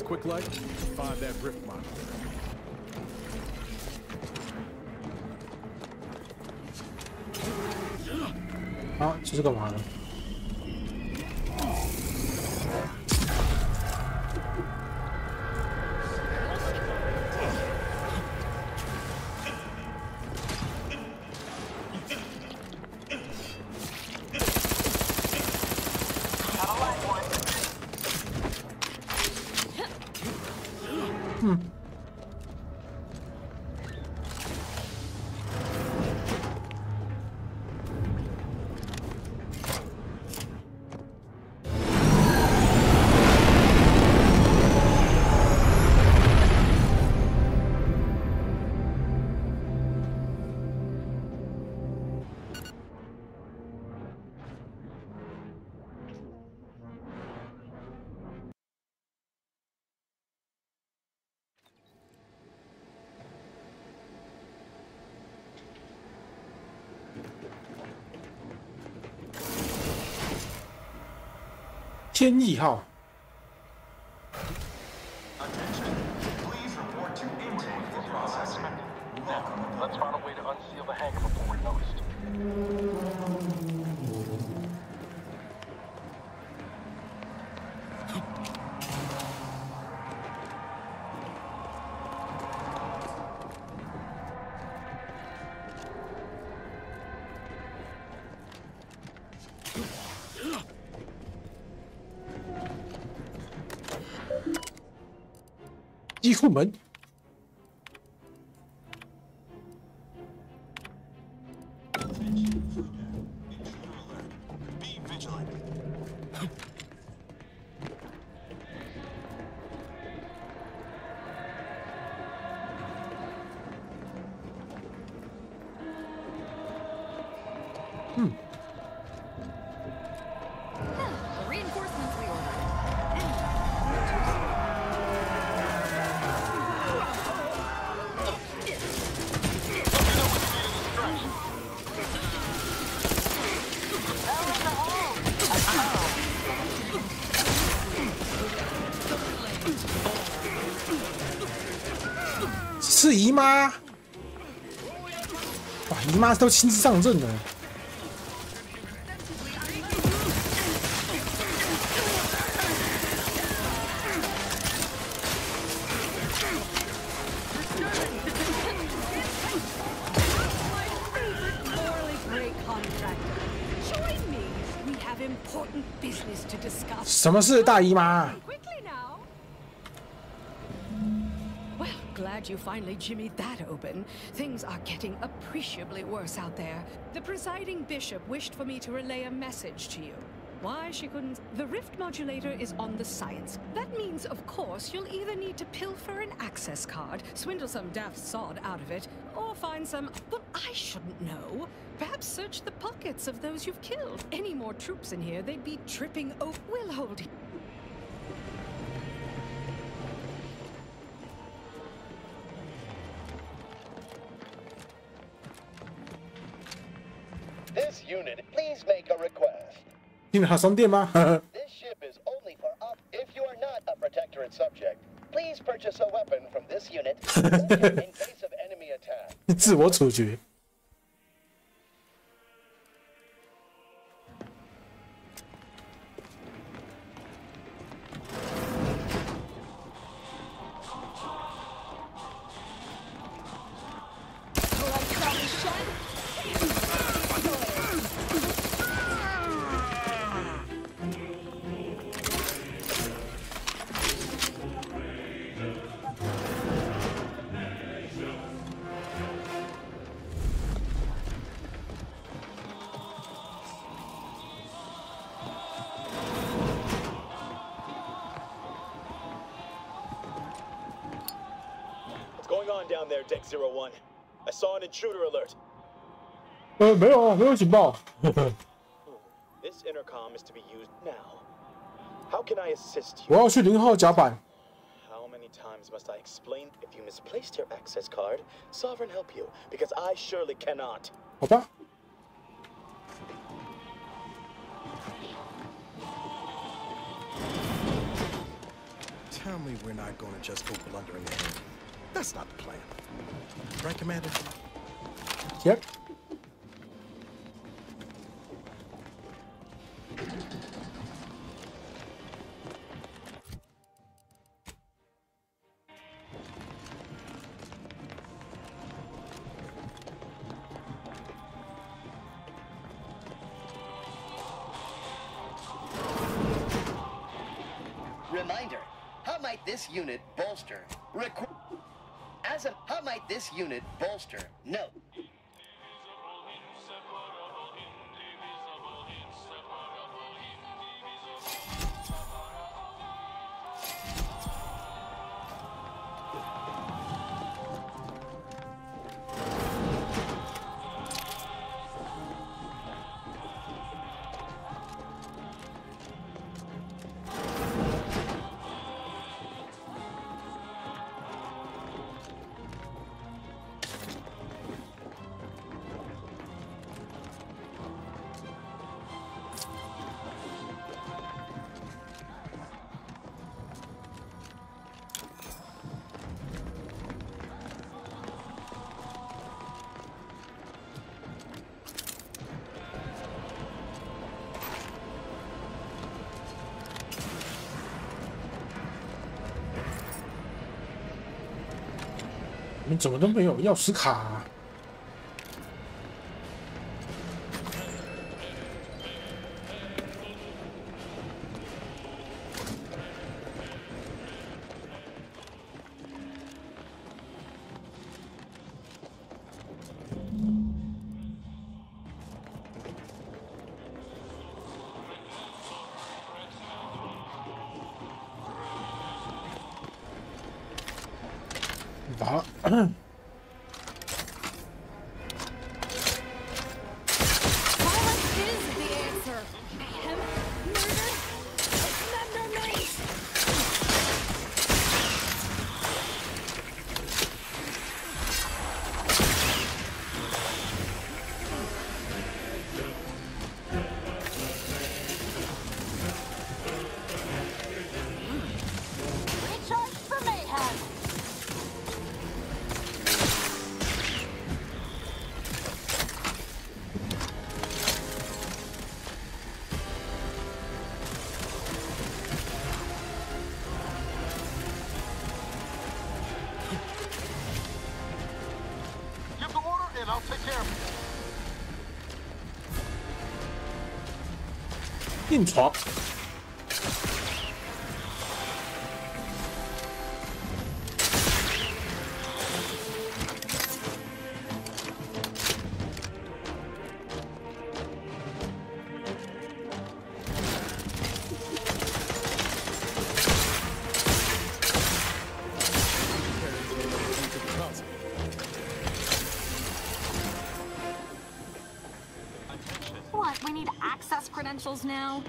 Quick light, find that rift mine. 啊，这是干嘛呢？天意号。 Let's find a way to unseal the hangar before we're noticed. 机库门。 是姨妈，哇，姨妈都亲自上阵了。什么是大姨妈？ Glad you finally jimmied that open. Things are getting appreciably worse out there. The presiding bishop wished for me to relay a message to you. Why she couldn't... The rift modulator is on the science. That means, of course, you'll either need to pilfer an access card, swindle some daft sod out of it, or find some... Well, I shouldn't know. Perhaps search the pockets of those you've killed. Any more troops in here, they'd be tripping over... We'll hold you. This unit, please make a request. 进了商店吗？ This ship is only for up. If you are not a protectorate subject, please purchase a weapon from this unit in case of enemy attack. 自我处决。Down there, Deck 01. I saw an intruder alert. 没有警报。 This intercom is to be used now. How can I assist you? 我要去0号甲板。 How many times must I explain? If you misplaced your access card, Sovereign help you, because I surely cannot. 好吧。 Tell me we're not going to just go blundering ahead. That's not the plan. Right, Commander? Yep. Reminder, how might this unit bolster? How might this unit bolster? No.你怎么都没有钥匙卡啊？ 打。I'll take care of it. 硬闯。credentials now?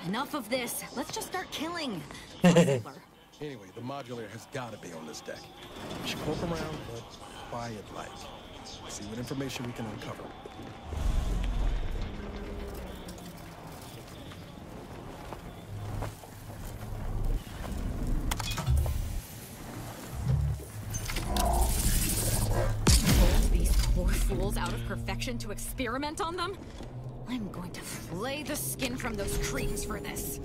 Enough of this. Let's just start killing. Anyway, the modulator has got to be on this deck. We should poke around, but quiet-like. See what information we can uncover. These poor fools out of perfection to experiment on them? I'm going to flay the skin from those cretins for this.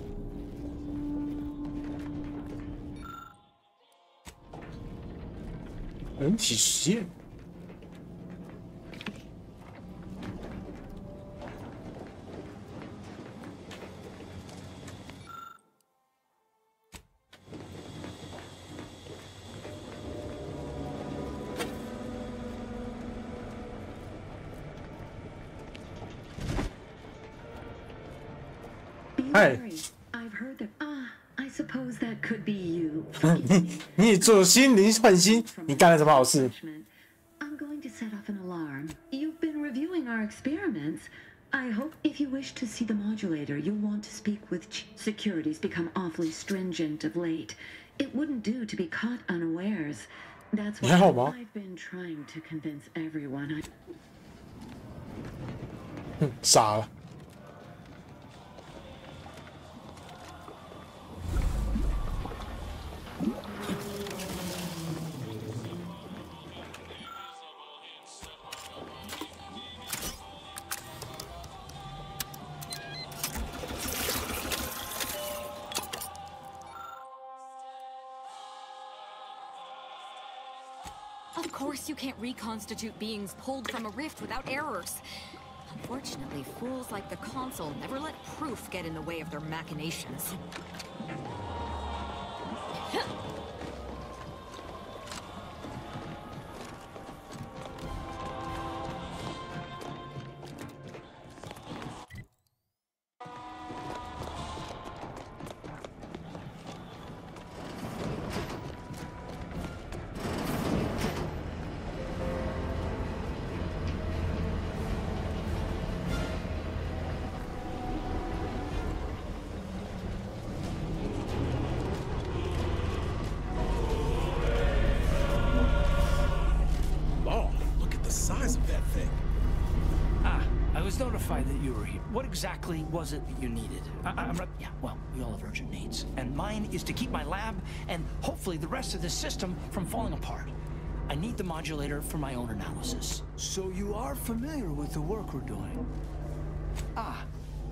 I've heard that. I suppose that could be you. 你做心灵换心，你干了什么好事？ I'm going to set off an alarm. You've been reviewing our experiments. I hope if you wish to see the modulator, you'll want to speak with security's become awfully stringent of late. It wouldn't do to be caught unawares. That's why I've been trying to convince everyone. 傻了。 Of course you can't reconstitute beings pulled from a rift without errors. Unfortunately, fools like the console never let proof get in the way of their machinations. Notified that you were here. What exactly was it that you needed? Yeah, well, we all have urgent needs. And mine is to keep my lab and hopefully the rest of the system from falling apart. I need the modulator for my own analysis. So you are familiar with the work we're doing?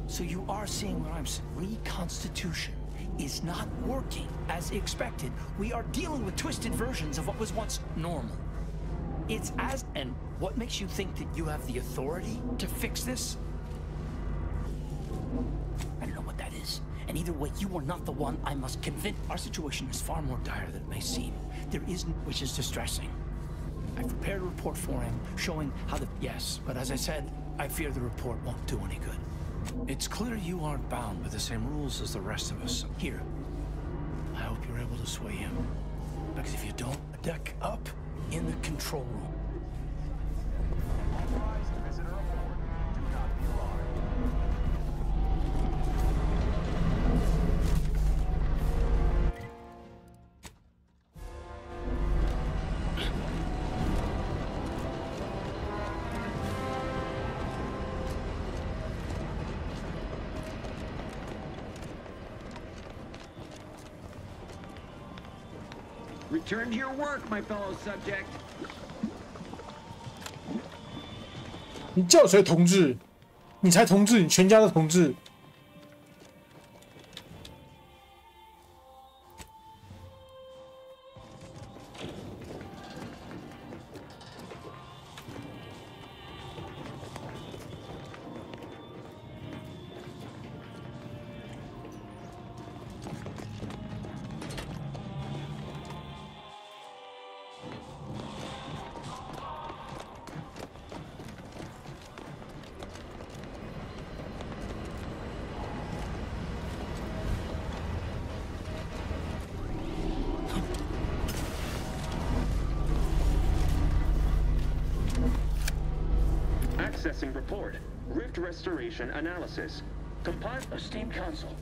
So you are seeing what I'm saying. Reconstitution is not working as expected. We are dealing with twisted versions of what was once normal. It's as... And what makes you think that you have the authority to fix this? I don't know what that is. And either way, you are not the one I must convince. Our situation is far more dire than it may seem. There isn't, which is distressing. I've prepared a report for him, showing how the... Yes, but as I said, I fear the report won't do any good. It's clear you aren't bound by the same rules as the rest of us. Here. I hope you're able to sway him. Because if you don't, deck up in the control room. Return to your work, my fellow subject. 你叫谁同志？你才同志，你全家都同志。Accessing report. Rift restoration analysis. Compiled esteemed council.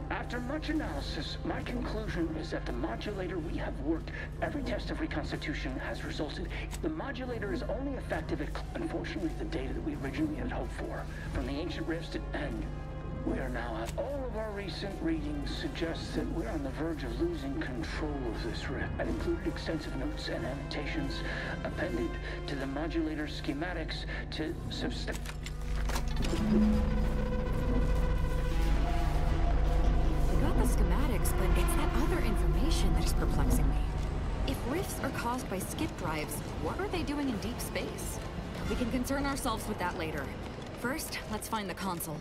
After much analysis, my conclusion is that the modulator we have worked, every test of reconstitution has resulted. The modulator is only effective at, unfortunately, the data that we originally had hoped for, from the ancient rifts and we are now at. All of our recent readings suggest that we're on the verge of losing control of this rift. That included extensive notes and annotations appended to the modulator schematics to Got the schematics, but it's that other information that is perplexing me. If rifts are caused by skip drives, what are they doing in deep space? We can concern ourselves with that later. First, let's find the console.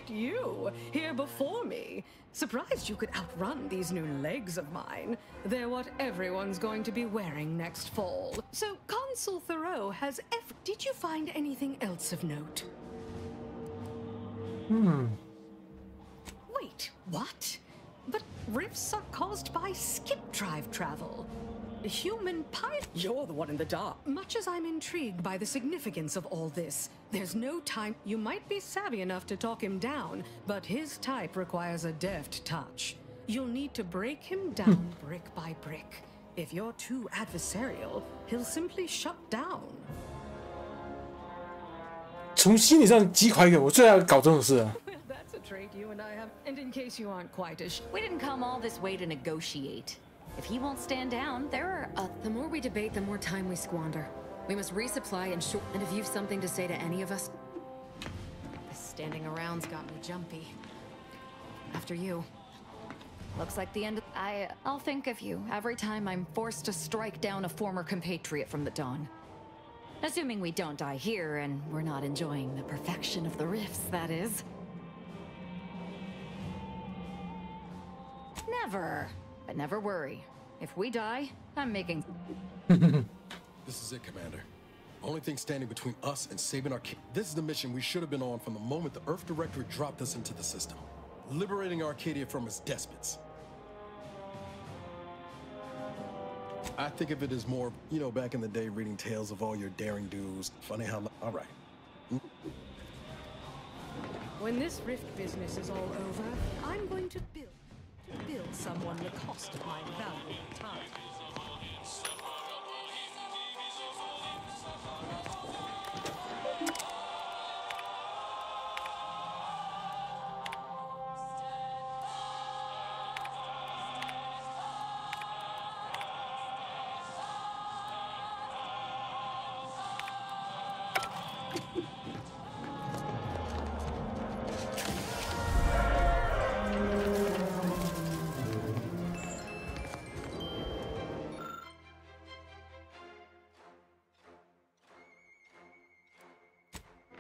You, here before me. Surprised you could outrun these new legs of mine. They're what everyone's going to be wearing next fall. So, Consul Thoreau has Did you find anything else of note? Wait, what? But rifts are caused by skip drive travel. Human pilot. You're the one in the dark. Much as I'm intrigued by the significance of all this, there's no time. You might be savvy enough to talk him down, but his type requires a deft touch. You'll need to break him down brick by brick. If you're too adversarial, he'll simply shut down. 从心理上击垮一个，我最爱搞这种事啊。 That's a trait you and I have. And in case you aren't quite as... We didn't come all this way to negotiate. If he won't stand down, there are... The more we debate, the more time we squander. We must resupply and and if you've something to say to any of us... This standing around's got me jumpy. After you. Looks like the end of... I'll think of you every time I'm forced to strike down a former compatriot from the Dawn. Assuming we don't die here and we're not enjoying the perfection of the rifts, that is. Never. But never worry. If we die, I'm making... This is it, Commander. Only thing standing between us and saving our kid. This is the mission we should have been on from the moment the Earth Directorate dropped us into the system. Liberating Arcadia from its despots. I think of it as more, you know, back in the day, reading tales of all your daring do's. Funny how... All right. When this rift business is all over, I'm going to build someone the cost of my valuable time.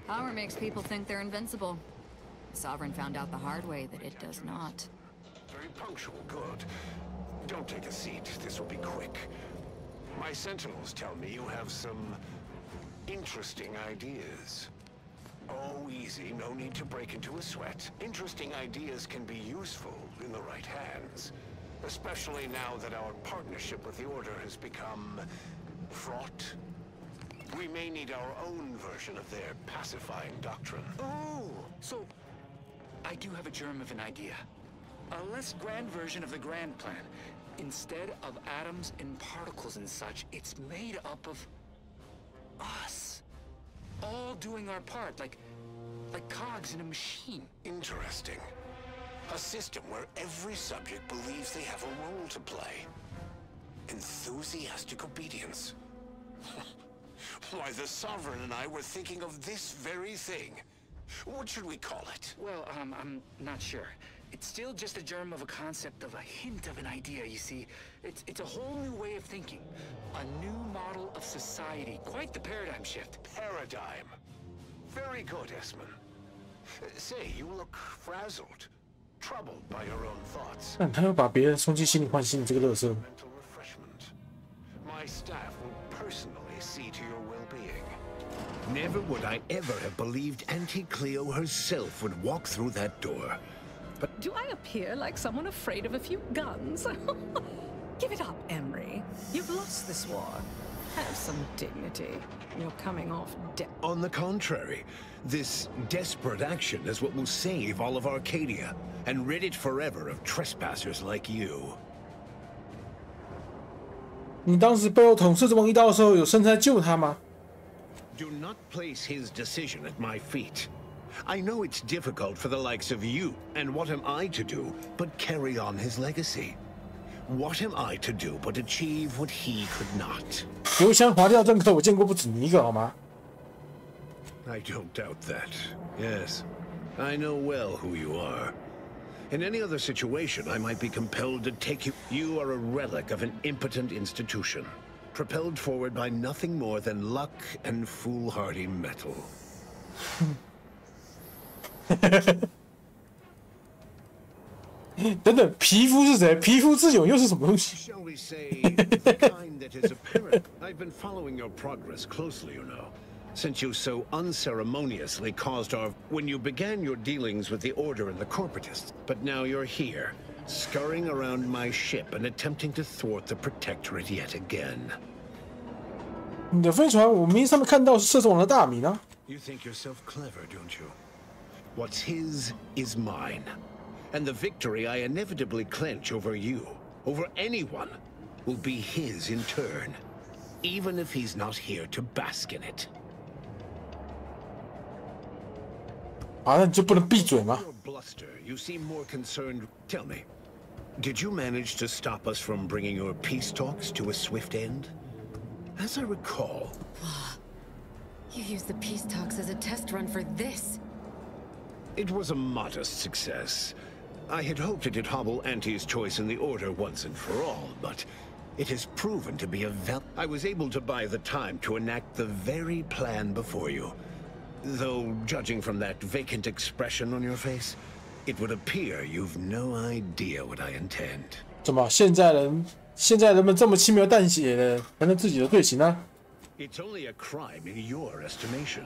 Power makes people think they're invincible. Sovereign found out the hard way that it does not. Very punctual, good. Don't take a seat, this will be quick. My sentinels tell me you have some interesting ideas. Oh, easy, no need to break into a sweat. Interesting ideas can be useful in the right hands. Especially now that our partnership with the Order has become fraught. We may need our own version of their pacifying doctrine. Oh, so I do have a germ of an idea. A less grand version of the grand plan. Instead of atoms and particles and such, it's made up of us. All doing our part, like cogs in a machine. Interesting. A system where every subject believes they have a role to play. Enthusiastic obedience. Why, the Sovereign and I were thinking of this very thing. What should we call it? Well, I'm not sure. It's still just a germ of a concept, of a hint of an idea, you see. It's a whole new way of thinking. A new model of society. Quite the paradigm shift. Paradigm. Very good, Esmond. Say, you look frazzled, troubled by your own thoughts. 但他又把别人送进心理换心理这个垃圾。My staff will personally see to your well-being. Never would I ever have believed Auntie Cleo herself would walk through that door. But do I appear like someone afraid of a few guns? Give it up, Emery. You've lost this war. Have some dignity. You're coming off dead. On the contrary, this desperate action is what will save all of Arcadia and rid it forever of trespassers like you. 你当时背后捅狮子王一刀的时候，有生出来救他吗？ Do not place his decision at my feet. I know it's difficult for the likes of you, and what am I to do but carry on his legacy? What am I to do but achieve what he could not? 油箱划掉政客，我见过不止你一个，好吗？ I don't doubt that. Yes, I know well who you are. In any other situation, I might be compelled to take you. You are a relic of an impotent institution, propelled forward by nothing more than luck and foolhardy metal. 等等，皮肤是谁？皮肤之勇又是什么东西？ Shall we say the kind that is apparent? I've been following your progress closely, you know. Since you so unceremoniously caused our... when you began your dealings with the Order and the Corporatists. But now you're here, scurrying around my ship and attempting to thwart the Protectorate yet again. 你的飞船，我明明上面看到是射手王的大名啊！ You think yourself clever, don't you? What's his is mine. And the victory I inevitably clench over you, over anyone, will be his in turn. Even if he's not here to bask in it. 啊，那你就不能闭嘴吗？ Bluster, you seem more concerned. Tell me, did you manage to stop us from bringing your peace talks to a swift end? As I recall... You used the peace talks as a test run for this. It was a modest success. I had hoped it'd hobble Auntie's choice in the Order once and for all, but it has proven to be a I was able to buy the time to enact the very plan before you. Though, judging from that vacant expression on your face, it would appear you've no idea what I intend. 怎么现在人们这么轻描淡写的谈论自己的罪行呢？ It's only a crime in your estimation.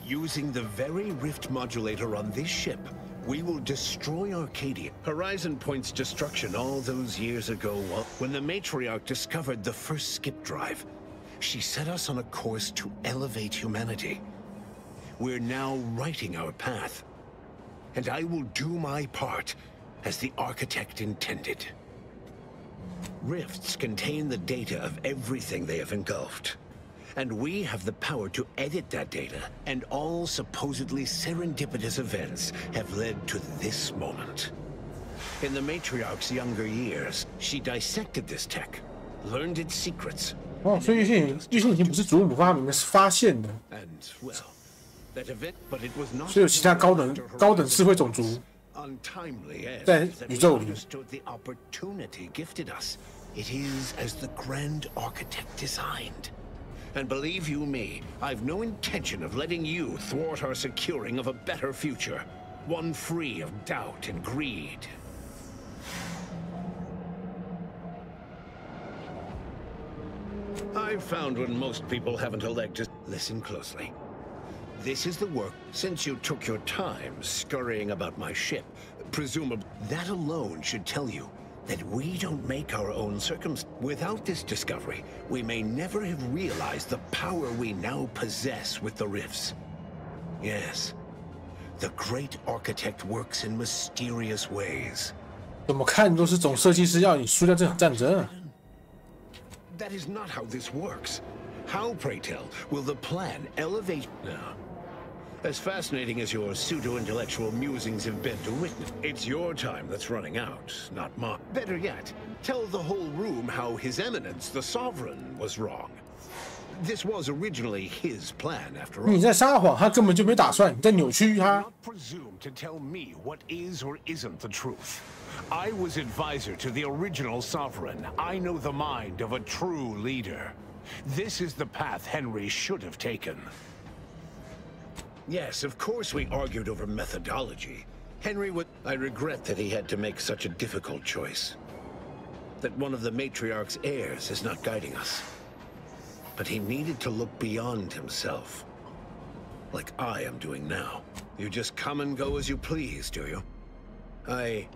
Using the very rift modulator on this ship, we will destroy Arcadia. Horizon Point's destruction all those years ago, when the Matriarch discovered the first skip drive. She set us on a course to elevate humanity. We're now writing our path. And I will do my part, as the architect intended. Rifts contain the data of everything they have engulfed. And we have the power to edit that data, and all supposedly serendipitous events have led to this moment. In the Matriarch's younger years, she dissected this tech, learned its secrets. 哦，所以月星已经不是祖母发明的，是发现的。 And well, that event, but it was not. 所以有其他高等智慧种族 untimely as 在宇宙里。 understood the opportunity gifted us. It is as the Grand Architect designed. And believe you me, I've no intention of letting you thwart our securing of a better future, one free of doubt and greed. I've found when most people haven't a leg to listen closely. This is the work since you took your time scurrying about my ship. Presumably, that alone should tell you that we don't make our own circumstances. Without this discovery, we may never have realized the power we now possess with the rifts. Yes, the great architect works in mysterious ways. 怎么看都是总设计师要你输掉这场战争。 That is not how this works. How, pray tell, will the plan elevate now? As fascinating as your pseudo-intellectual musings have been to witness, it's your time that's running out, not mine. Better yet, tell the whole room how His Eminence, the Sovereign, was wrong. This was originally his plan, after all. 你在撒谎，他根本就没打算，你在扭曲他。 Presume to tell me what is or isn't the truth. I was advisor to the original Sovereign. I know the mind of a true leader. This is the path Henry should have taken. Yes, of course we argued over methodology. Henry would... I regret that he had to make such a difficult choice. That one of the matriarch's heirs is not guiding us. But he needed to look beyond himself. Like I am doing now. You just come and go as you please, do you? I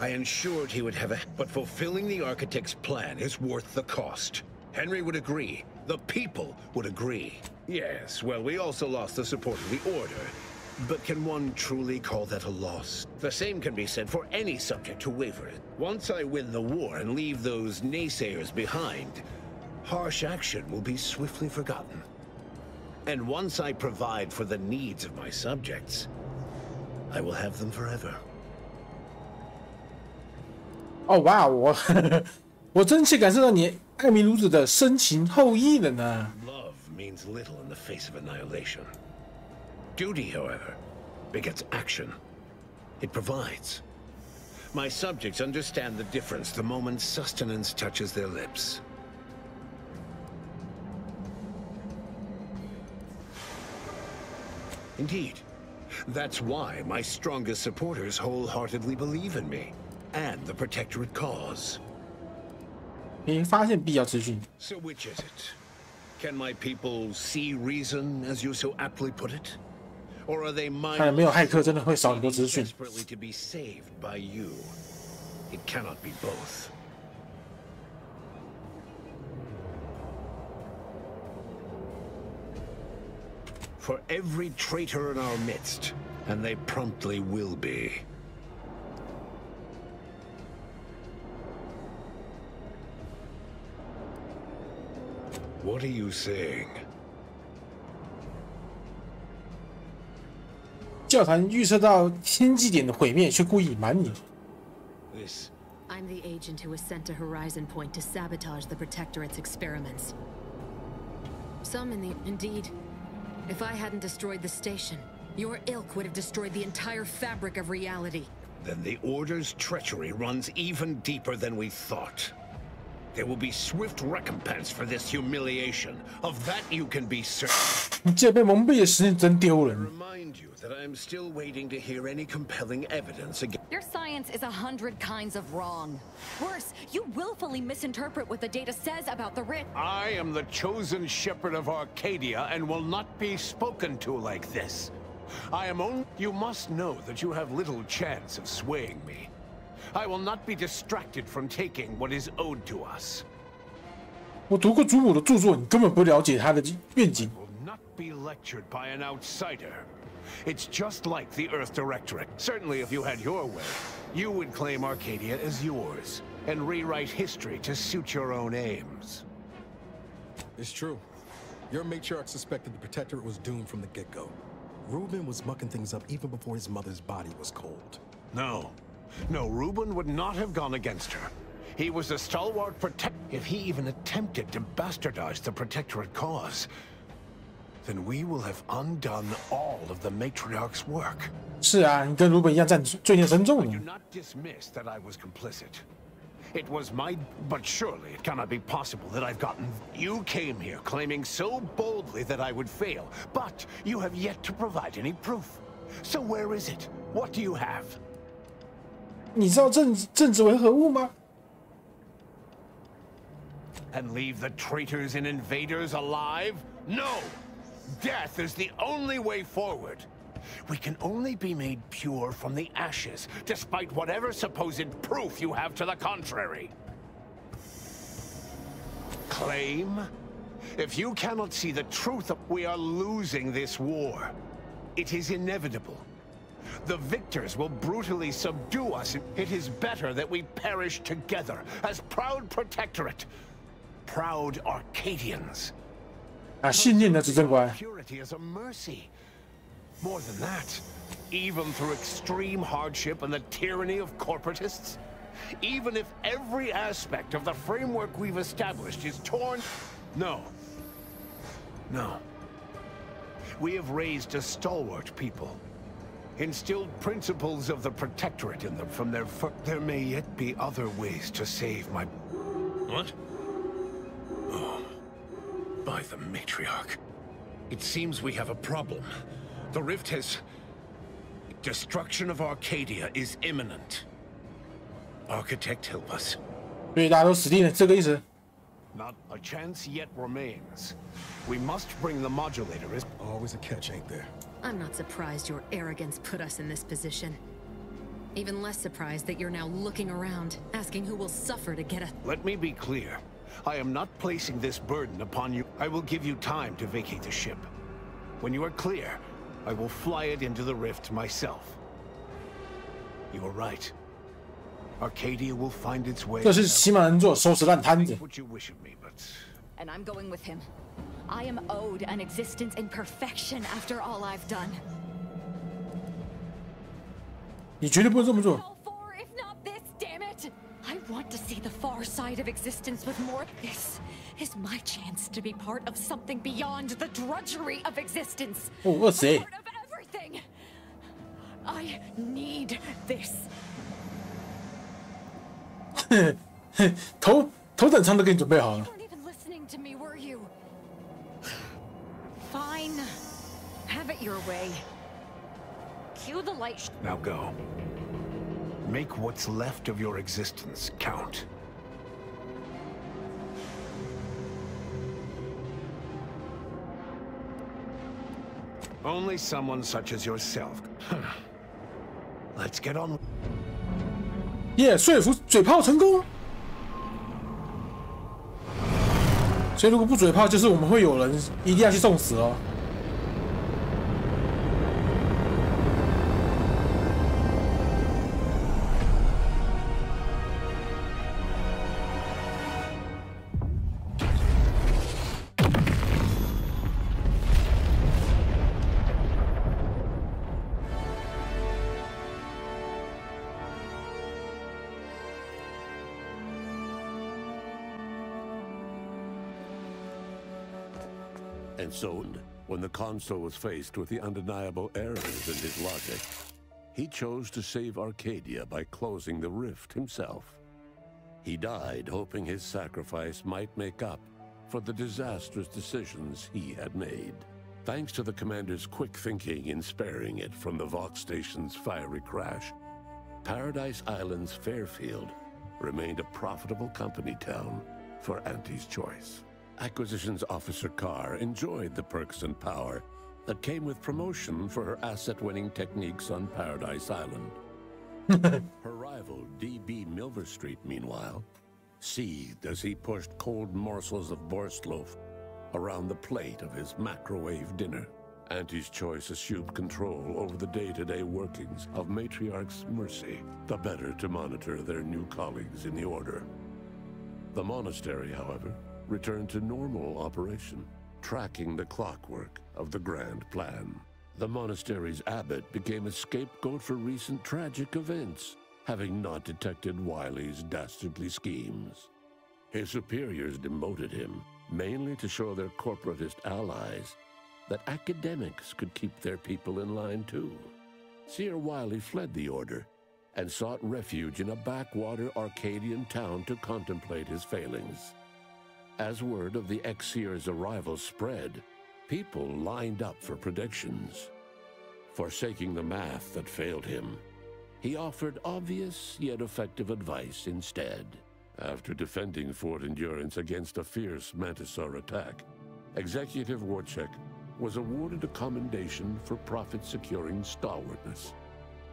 ensured he would have a... But fulfilling the architect's plan is worth the cost. Henry would agree. The people would agree. Yes, well, we also lost the support of the Order. But can one truly call that a loss? The same can be said for any subject who wavered. Once I win the war and leave those naysayers behind, harsh action will be swiftly forgotten. And once I provide for the needs of my subjects, I will have them forever. 哦哇，我真切感受到你爱民如子的深情厚谊了呢。Love means little in the face of annihilation. Duty, however, begets action. It provides. My subjects understand the difference the moment sustenance touches their lips. Indeed. That's why my strongest supporters wholeheartedly believe in me and the Protectorate cause. 你发现必要资讯。So which is it? Can my people see reason, as you so aptly put it? Or are they mindless? 看来没有骇客真的会少很多资讯。 Desperately to be saved by you. It cannot be both. For every traitor in our midst, and they promptly will be. What are you saying? 教坛预测到天际点的毁灭，却故意隐瞒你。 This. I'm the agent who was sent to Horizon Point to sabotage the Protectorate's experiments. Some indeed. If I hadn't destroyed the station, your ilk would have destroyed the entire fabric of reality. Then the Order's treachery runs even deeper than we thought. There will be swift recompense for this humiliation. Of that you can be certain. 你这被蒙蔽的时间真丢人。 Remind you that I am still waiting to hear any compelling evidence against. Your science is 100 kinds of wrong. Worse, you willfully misinterpret what the data says about the Rift. I am the chosen shepherd of Arcadia and will not be spoken to like this. I am only... You must know that you have little chance of swaying me. I will not be distracted from taking what is owed to us. 我读过祖母的著作，你根本不了解他的愿景。 Will not be lectured by an outsider. It's just like the Earth Directorate. Certainly, if you had your way, you would claim Arcadia as yours and rewrite history to suit your own aims. It's true. Your matriarch suspected the Protectorate was doomed from the get-go. Reuben was mucking things up even before his mother's body was cold. No. No, Reuben would not have gone against her. He was a stalwart If he even attempted to bastardize the Protectorate cause, then we will have undone all of the matriarch's work. 是啊，你跟鲁本一样占罪孽深重 Do not dismiss that I was complicit. It was my... But surely it cannot be possible that I've gotten... You came here claiming so boldly that I would fail, but you have yet to provide any proof. So where is it? What do you have? 你知道政治为何物吗？ And leave the traitors and invaders alive? No! Death is the only way forward. We can only be made pure from the ashes, despite whatever supposed proof you have to the contrary. Claim? If you cannot see the truth, we are losing this war. It is inevitable. The victors will brutally subdue us. It is better that we perish together as proud Protectorate, proud Arcadians. 啊，信念的执政官。 Purity is a mercy. More than that, even through extreme hardship and the tyranny of corporatists, even if every aspect of the framework we've established is torn... No. No. We have raised a stalwart people, instilled principles of the Protectorate in them from their There may yet be other ways to save my... What? Oh. By the Matriarch. It seems we have a problem. The rift has... Destruction of Arcadia is imminent. Architect, help us. 所以大家都死定了，这个意思。 Not a chance yet remains. We must bring the modulator. Always a catch, ain't there? I'm not surprised your arrogance put us in this position. Even less surprised that you're now looking around, asking who will suffer to get us. Let me be clear. I am not placing this burden upon you. I will give you time to vacate the ship. When you are clear, I will fly it into the rift myself. You are right. Arcadia will find its way. 这是西马人做收拾烂摊子。 What you wish of me, but... And I'm going with him. I am owed an existence in perfection after all I've done. 你绝对不会这么做。 If not this, damn it! I want to see the far side of existence with more. This is my chance to be part of something beyond the drudgery of existence. 哦，饿谁？ Part of everything. I need this. 头等舱都给你准备好了。 You weren't even listening to me, were you? Fine. Have it your way. Cue the light. Now go. Make what's left of your existence count. Only someone such as yourself. Let's get on. 耶，说服嘴炮成功。所以如果不嘴炮，就是我们会有人一定要去送死哦。 And so, when the console was faced with the undeniable errors in his logic, he chose to save Arcadia by closing the rift himself. He died hoping his sacrifice might make up for the disastrous decisions he had made. Thanks to the commander's quick thinking in sparing it from the Vox station's fiery crash, Paradise Island's Fairfield remained a profitable company town for Auntie's Choice. Acquisitions Officer Carr enjoyed the perks and power that came with promotion for her asset-winning techniques on Paradise Island. Her rival, D.B. Milverstreet, meanwhile, seethed as he pushed cold morsels of Borstloaf around the plate of his macrowave dinner. Auntie's Choice assumed control over the day-to-day workings of Matriarch's Mercy, the better to monitor their new colleagues in the Order. The monastery, however, returned to normal operation, tracking the clockwork of the grand plan. The monastery's abbot became a scapegoat for recent tragic events, having not detected Wiley's dastardly schemes. His superiors demoted him, mainly to show their corporatist allies that academics could keep their people in line too. Seer Wiley fled the Order and sought refuge in a backwater Arcadian town to contemplate his failings. As word of the ex-seer's arrival spread, people lined up for predictions. Forsaking the math that failed him, he offered obvious yet effective advice instead. After defending Fort Endurance against a fierce Mantisaur attack, Executive Warchek was awarded a commendation for profit-securing stalwartness,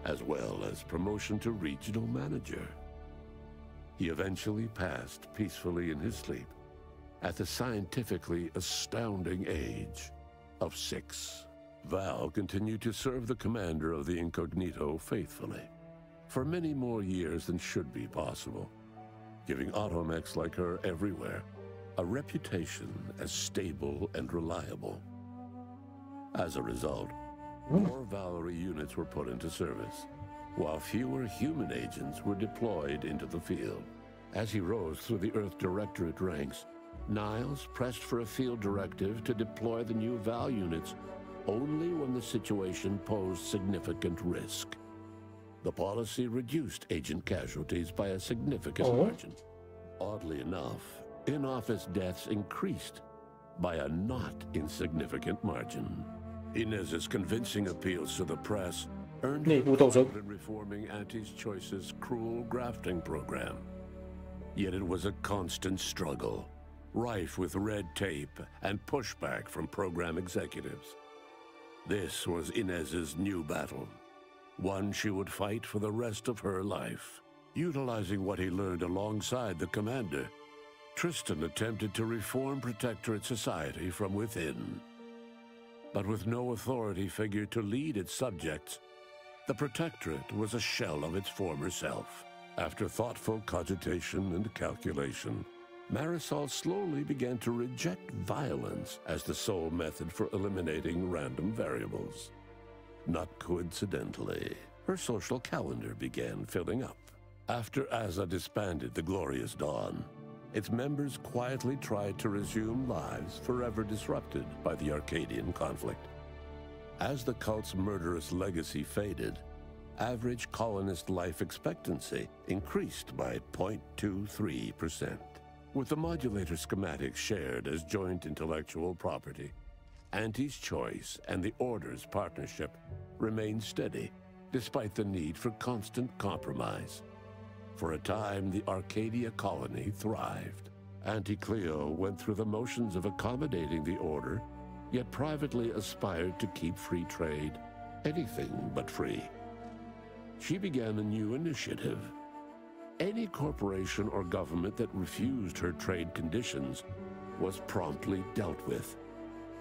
as well as promotion to regional manager. He eventually passed peacefully in his sleep, at the scientifically astounding age of 6. Val continued to serve the commander of the Incognito faithfully, for many more years than should be possible, giving automechs like her everywhere a reputation as stable and reliable. As a result, more Valerie units were put into service, while fewer human agents were deployed into the field. As he rose through the Earth Directorate ranks, Niles pressed for a field directive to deploy the new Val units only when the situation posed significant risk. The policy reduced agent casualties by a significant margin. Oddly enough, in-office deaths increased by a not insignificant margin. Inez's convincing appeals to the press earned 内 her 部斗争。 in reforming Auntie's Choice's cruel grafting program. Yet it was a constant struggle, rife with red tape and pushback from program executives. This was Inez's new battle, one she would fight for the rest of her life. Utilizing what he learned alongside the commander, Tristan attempted to reform Protectorate society from within. But with no authority figure to lead its subjects, the Protectorate was a shell of its former self. After thoughtful cogitation and calculation, Marisol slowly began to reject violence as the sole method for eliminating random variables. Not coincidentally, her social calendar began filling up. After Azza disbanded the Glorious Dawn, its members quietly tried to resume lives forever disrupted by the Arcadian conflict. As the cult's murderous legacy faded, average colonist life expectancy increased by 0.23%. With the modulator schematics shared as joint intellectual property, Auntie's Choice and the Order's partnership remained steady, despite the need for constant compromise. For a time, the Arcadia colony thrived. Auntie Cleo went through the motions of accommodating the Order, yet privately aspired to keep free trade anything but free. She began a new initiative. Any corporation or government that refused her trade conditions was promptly dealt with,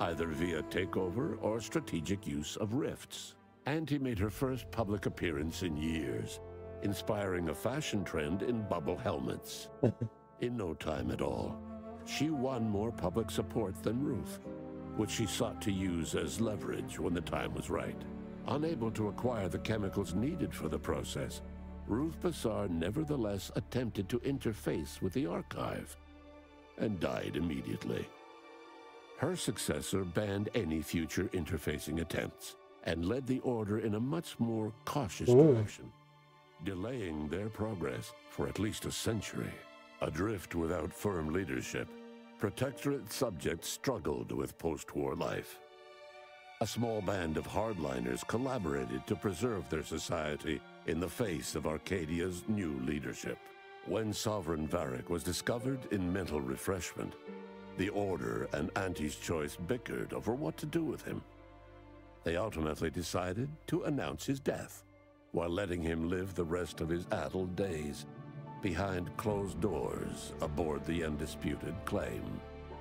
either via takeover or strategic use of rifts. Auntie made her first public appearance in years, inspiring a fashion trend in bubble helmets. In no time at all, she won more public support than Ruth, which she sought to use as leverage when the time was right. Unable to acquire the chemicals needed for the process, Ruth Bassar nevertheless attempted to interface with the archive and died immediately. Her successor banned any future interfacing attempts and led the Order in a much more cautious direction, delaying their progress for at least a century. Adrift without firm leadership, Protectorate subjects struggled with post-war life. A small band of hardliners collaborated to preserve their society in the face of Arcadia's new leadership. When Sovereign Varric was discovered in mental refreshment, the Order and Auntie's Choice bickered over what to do with him. They ultimately decided to announce his death, while letting him live the rest of his addled days behind closed doors aboard the undisputed claim.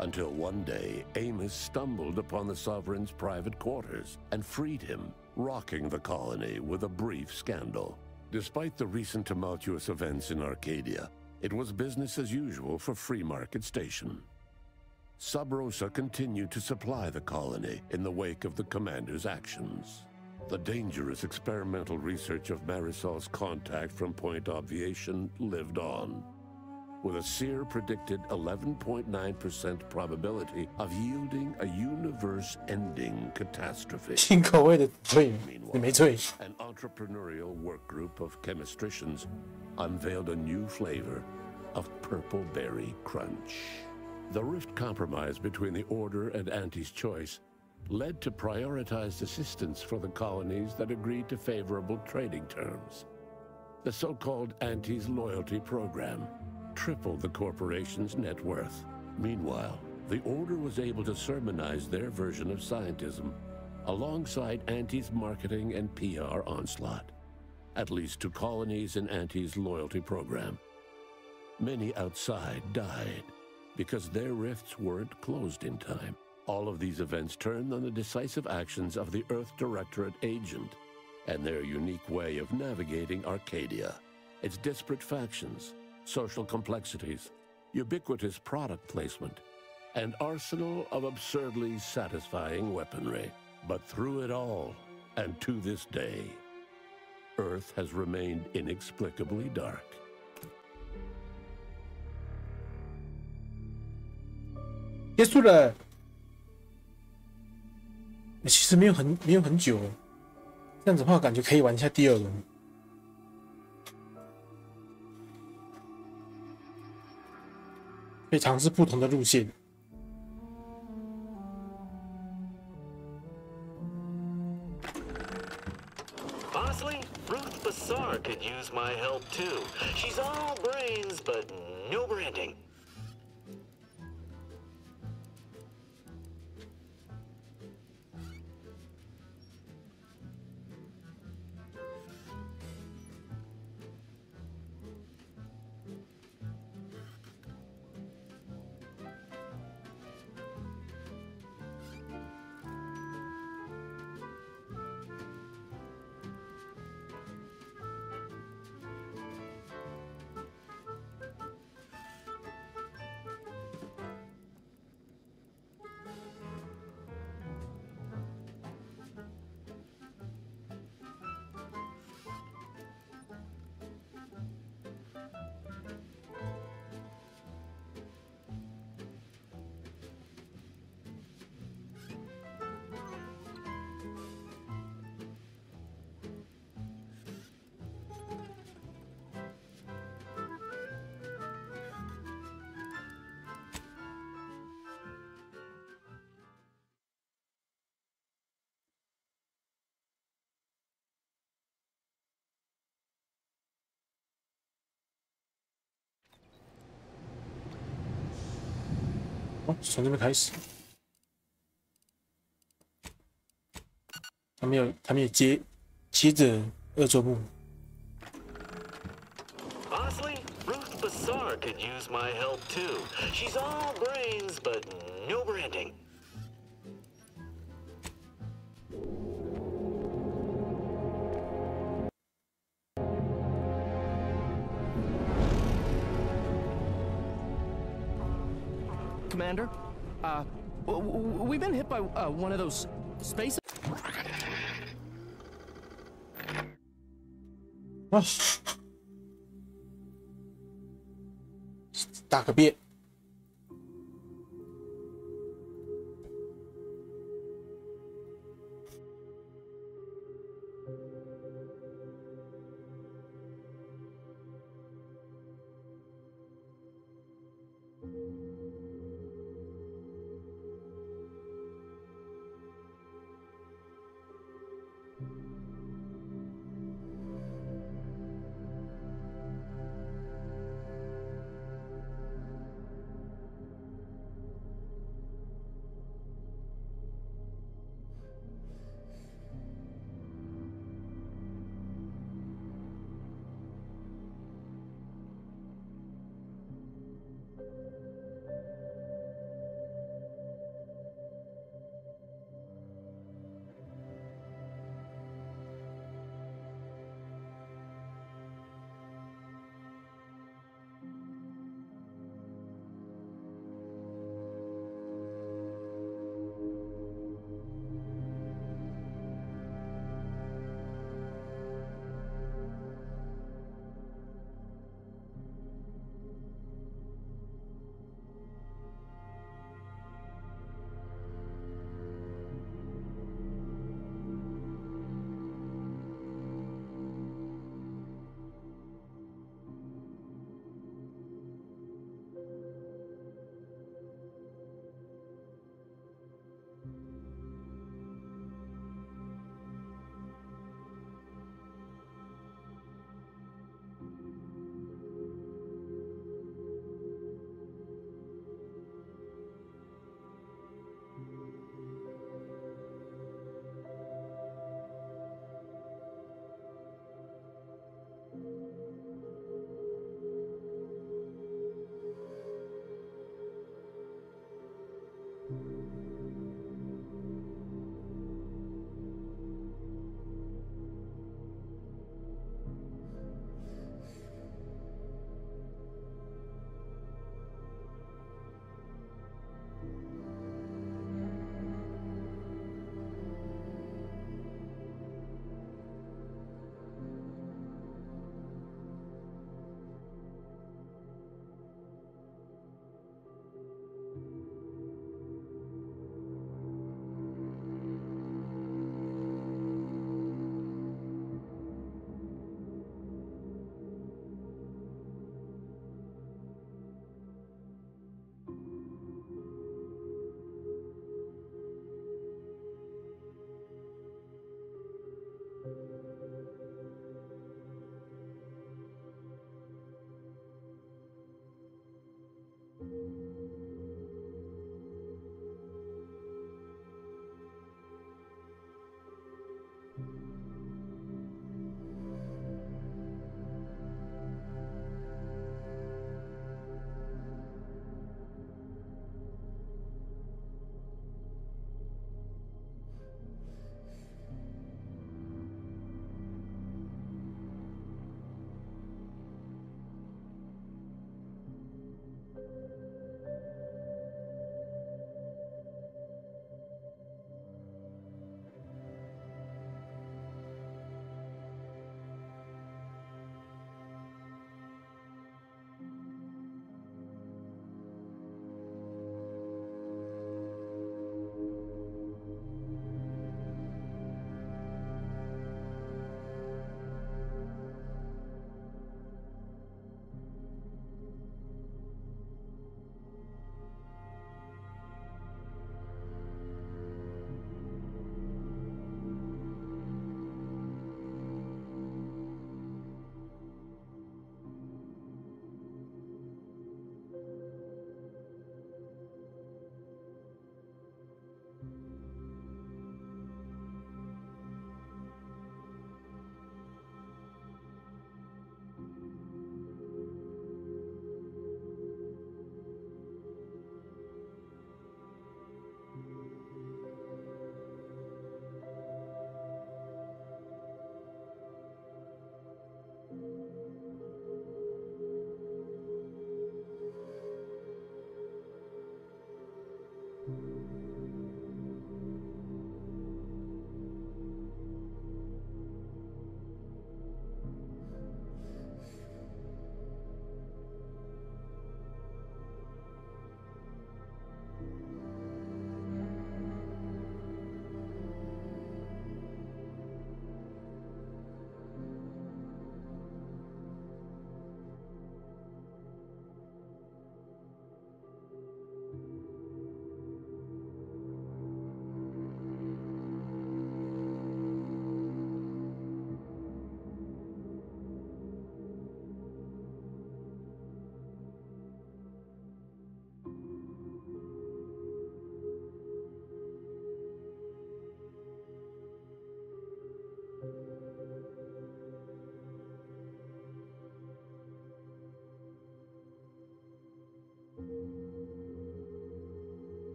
Until one day, Amos stumbled upon the Sovereign's private quarters and freed him, rocking the colony with a brief scandal. Despite the recent tumultuous events in Arcadia, it was business as usual for Free Market Station. Sub Rosa continued to supply the colony in the wake of the commander's actions. The dangerous experimental research of Marisol's contact from Point Obviation lived on, with a seer predicted 11.9% probability of yielding a universe-ending catastrophe. 新口味的对，你没对。 An entrepreneurial work group of chemistricians unveiled a new flavor of purple berry crunch. The rift compromise between the Order and Auntie's Choice led to prioritized assistance for the colonies that agreed to favorable trading terms. The so-called Auntie's Loyalty Program tripled the corporation's net worth. Meanwhile, the Order was able to sermonize their version of scientism alongside Auntie's marketing and PR onslaught, at least to colonies in Auntie's Loyalty Program. Many outside died because their rifts weren't closed in time. All of these events turned on the decisive actions of the Earth Directorate agent and their unique way of navigating Arcadia, its disparate factions, social complexities, ubiquitous product placement, and arsenal of absurdly satisfying weaponry. But through it all, and to this day, Earth has remained inexplicably dark. 结束了，其实没有很久，这样子的话感觉可以玩一下第二轮。可以尝试不同的路线。Honestly, Ruth Bassar could use my help too. She's all brains, but no branding.从这边开始，他没有接着恶作幕。Honestly, Ruth Bassar could use my help too. She's all brains, but no branding. Commander, we've been hit by one of those space. 打个遍。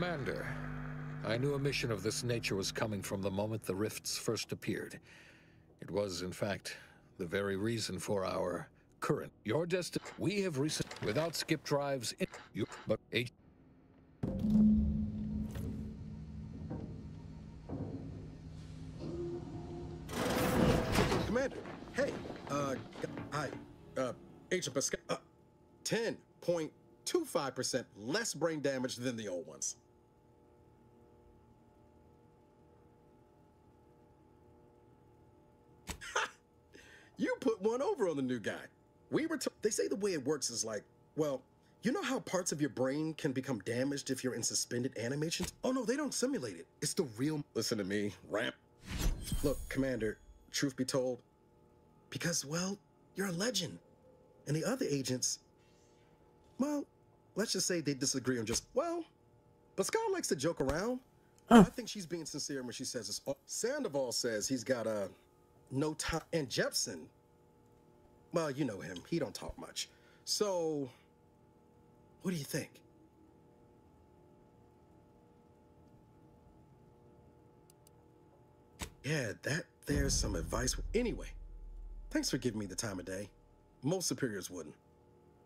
Commander, I knew a mission of this nature was coming from the moment the rifts first appeared. It was, in fact, the very reason for our current. Your destiny. We have recent without skip drives in you, but Commander, hey, Agent Pascal, 10.25% less brain damage than the old ones. You put one over on the new guy. They say the way it works is like, well, you know how parts of your brain can become damaged if you're in suspended animations? Oh no, they don't simulate it. It's the real. Listen to me, ramp. Look, Commander, truth be told, because, well, you're a legend. And the other agents, well, let's just say they disagree on just, well, Pascal likes to joke around. I think she's being sincere when she says this. Sandoval says he's got no time. And Jepson, well, you know him. He don't talk much. So, what do you think? Yeah, there's some advice. Anyway, thanks for giving me the time of day. Most superiors wouldn't.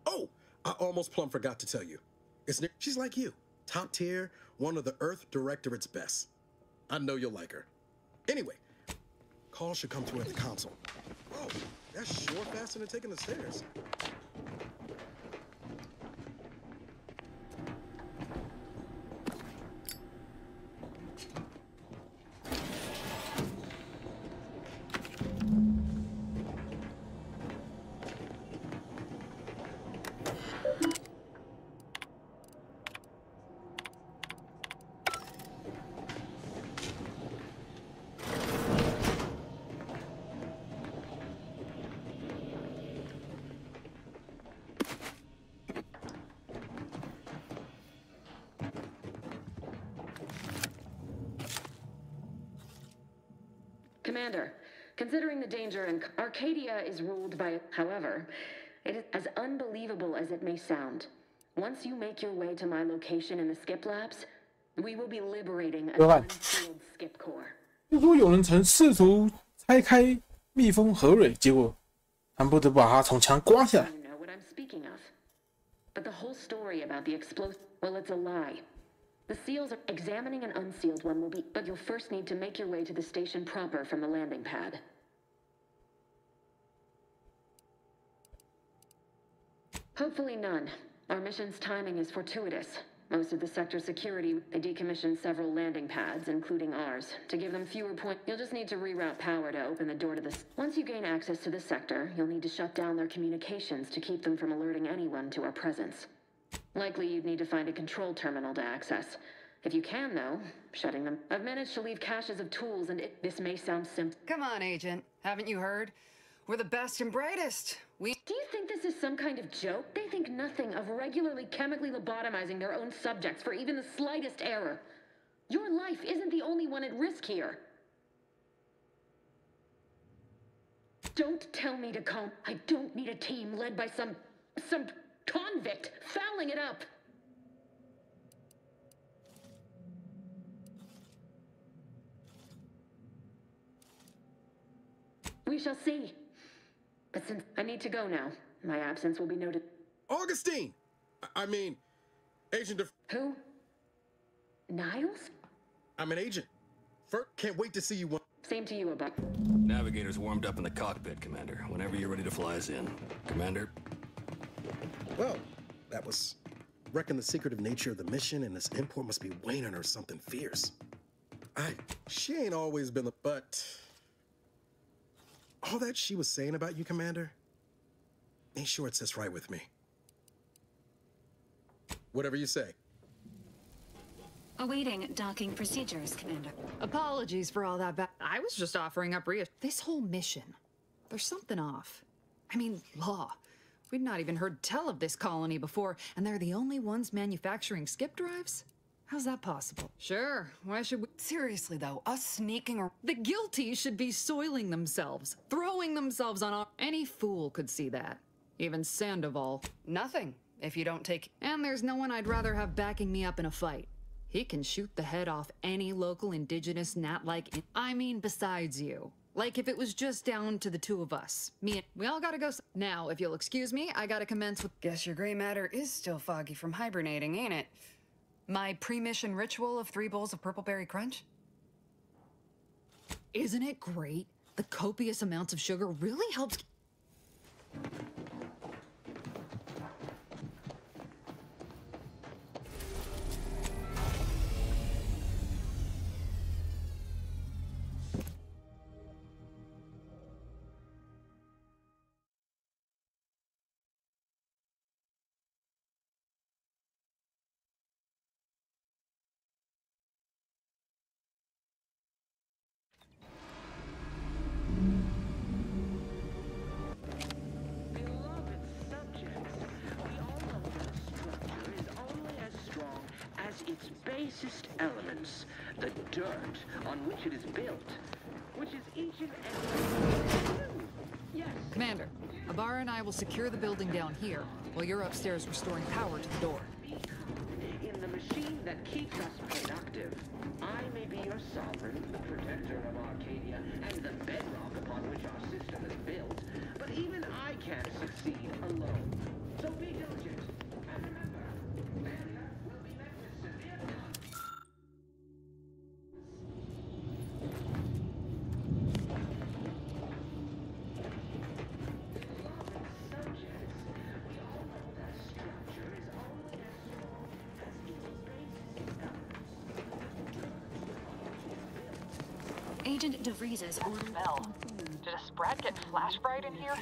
Oh, I almost plumb forgot to tell you. She's like you. Top tier, one of the Earth Directorate's best. I know you'll like her. Anyway, call should come through at the console. Oh, that's sure faster than taking the stairs. Commander, considering the danger and Arcadia is ruled by, however, it is as unbelievable as it may sound. Once you make your way to my location in the skip labs, we will be liberating an unsealed skip core. 就说有人曾试图拆开密封盒蕊，结果他们不得不把它从墙刮下来。 You know what I'm speaking of. But the whole story about the explosive, well, it's a lie. The seals are examining an unsealed one will be, but you'll first need to make your way to the station proper from the landing pad. Hopefully none. Our mission's timing is fortuitous. Most of the sector security, they decommissioned several landing pads, including ours. To give them fewer points, you'll just need to reroute power to open the door to this. Once you gain access to the sector, you'll need to shut down their communications to keep them from alerting anyone to our presence. Likely you'd need to find a control terminal to access. If you can, though, shutting them. I've managed to leave caches of tools, and this may sound simple. Come on, Agent. Haven't you heard? We're the best and brightest. Do you think this is some kind of joke? They think nothing of regularly chemically lobotomizing their own subjects for even the slightest error. Your life isn't the only one at risk here. Don't tell me to calm. I don't need a team led by some convict fouling it up. We shall see. But since I need to go now, my absence will be noted. Augustine! I mean, Agent of... Who? Niles? I'm an agent. First, can't wait to see you one. Same to you, Abuck. Navigator's warmed up in the cockpit, Commander. Whenever you're ready to fly us in. Commander? Well, that was... Reckon the secretive nature of the mission and this import must be weighing on her something fierce. She ain't always been the... But... all that she was saying about you, Commander, ain't sure it sits right with me. Whatever you say. Awaiting docking procedures, Commander. Apologies for all that I was just offering up this whole mission. There's something off. I mean, law. We'd not even heard tell of this colony before, and they're the only ones manufacturing skip drives? How's that possible? Sure, why should we— Seriously though, us sneaking or— The guilty should be soiling themselves, throwing themselves on our— Any fool could see that. Even Sandoval. Nothing, if you don't take— And there's no one I'd rather have backing me up in a fight. He can shoot the head off any local indigenous gnat-like... I mean, besides you. Like if it was just down to the two of us. Me and... We all gotta go... Now, if you'll excuse me, I gotta commence with... Guess your gray matter is still foggy from hibernating, ain't it? My pre-mission ritual of 3 bowls of purple berry crunch? Isn't it great? The copious amounts of sugar really helps... its basest elements, the dirt on which it is built, which is each and every... Yes. Commander, Ibarra and I will secure the building down here, while you're upstairs restoring power to the door. In the machine that keeps us productive, I may be your sovereign, the protector of Arcadia, and the bedrock upon which our system is built, but even I can't succeed alone. So be diligent, and remember, failure will be met with severe consequences. Agent DeVries's order bell. Did a sprat get flash fried in here?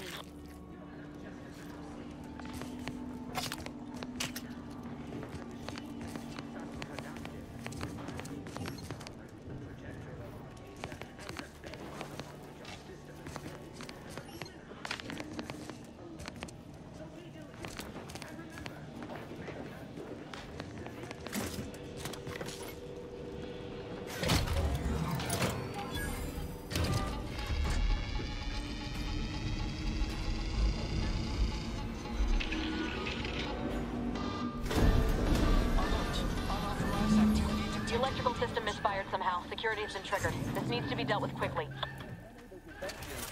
Security has been triggered. This needs to be dealt with quickly.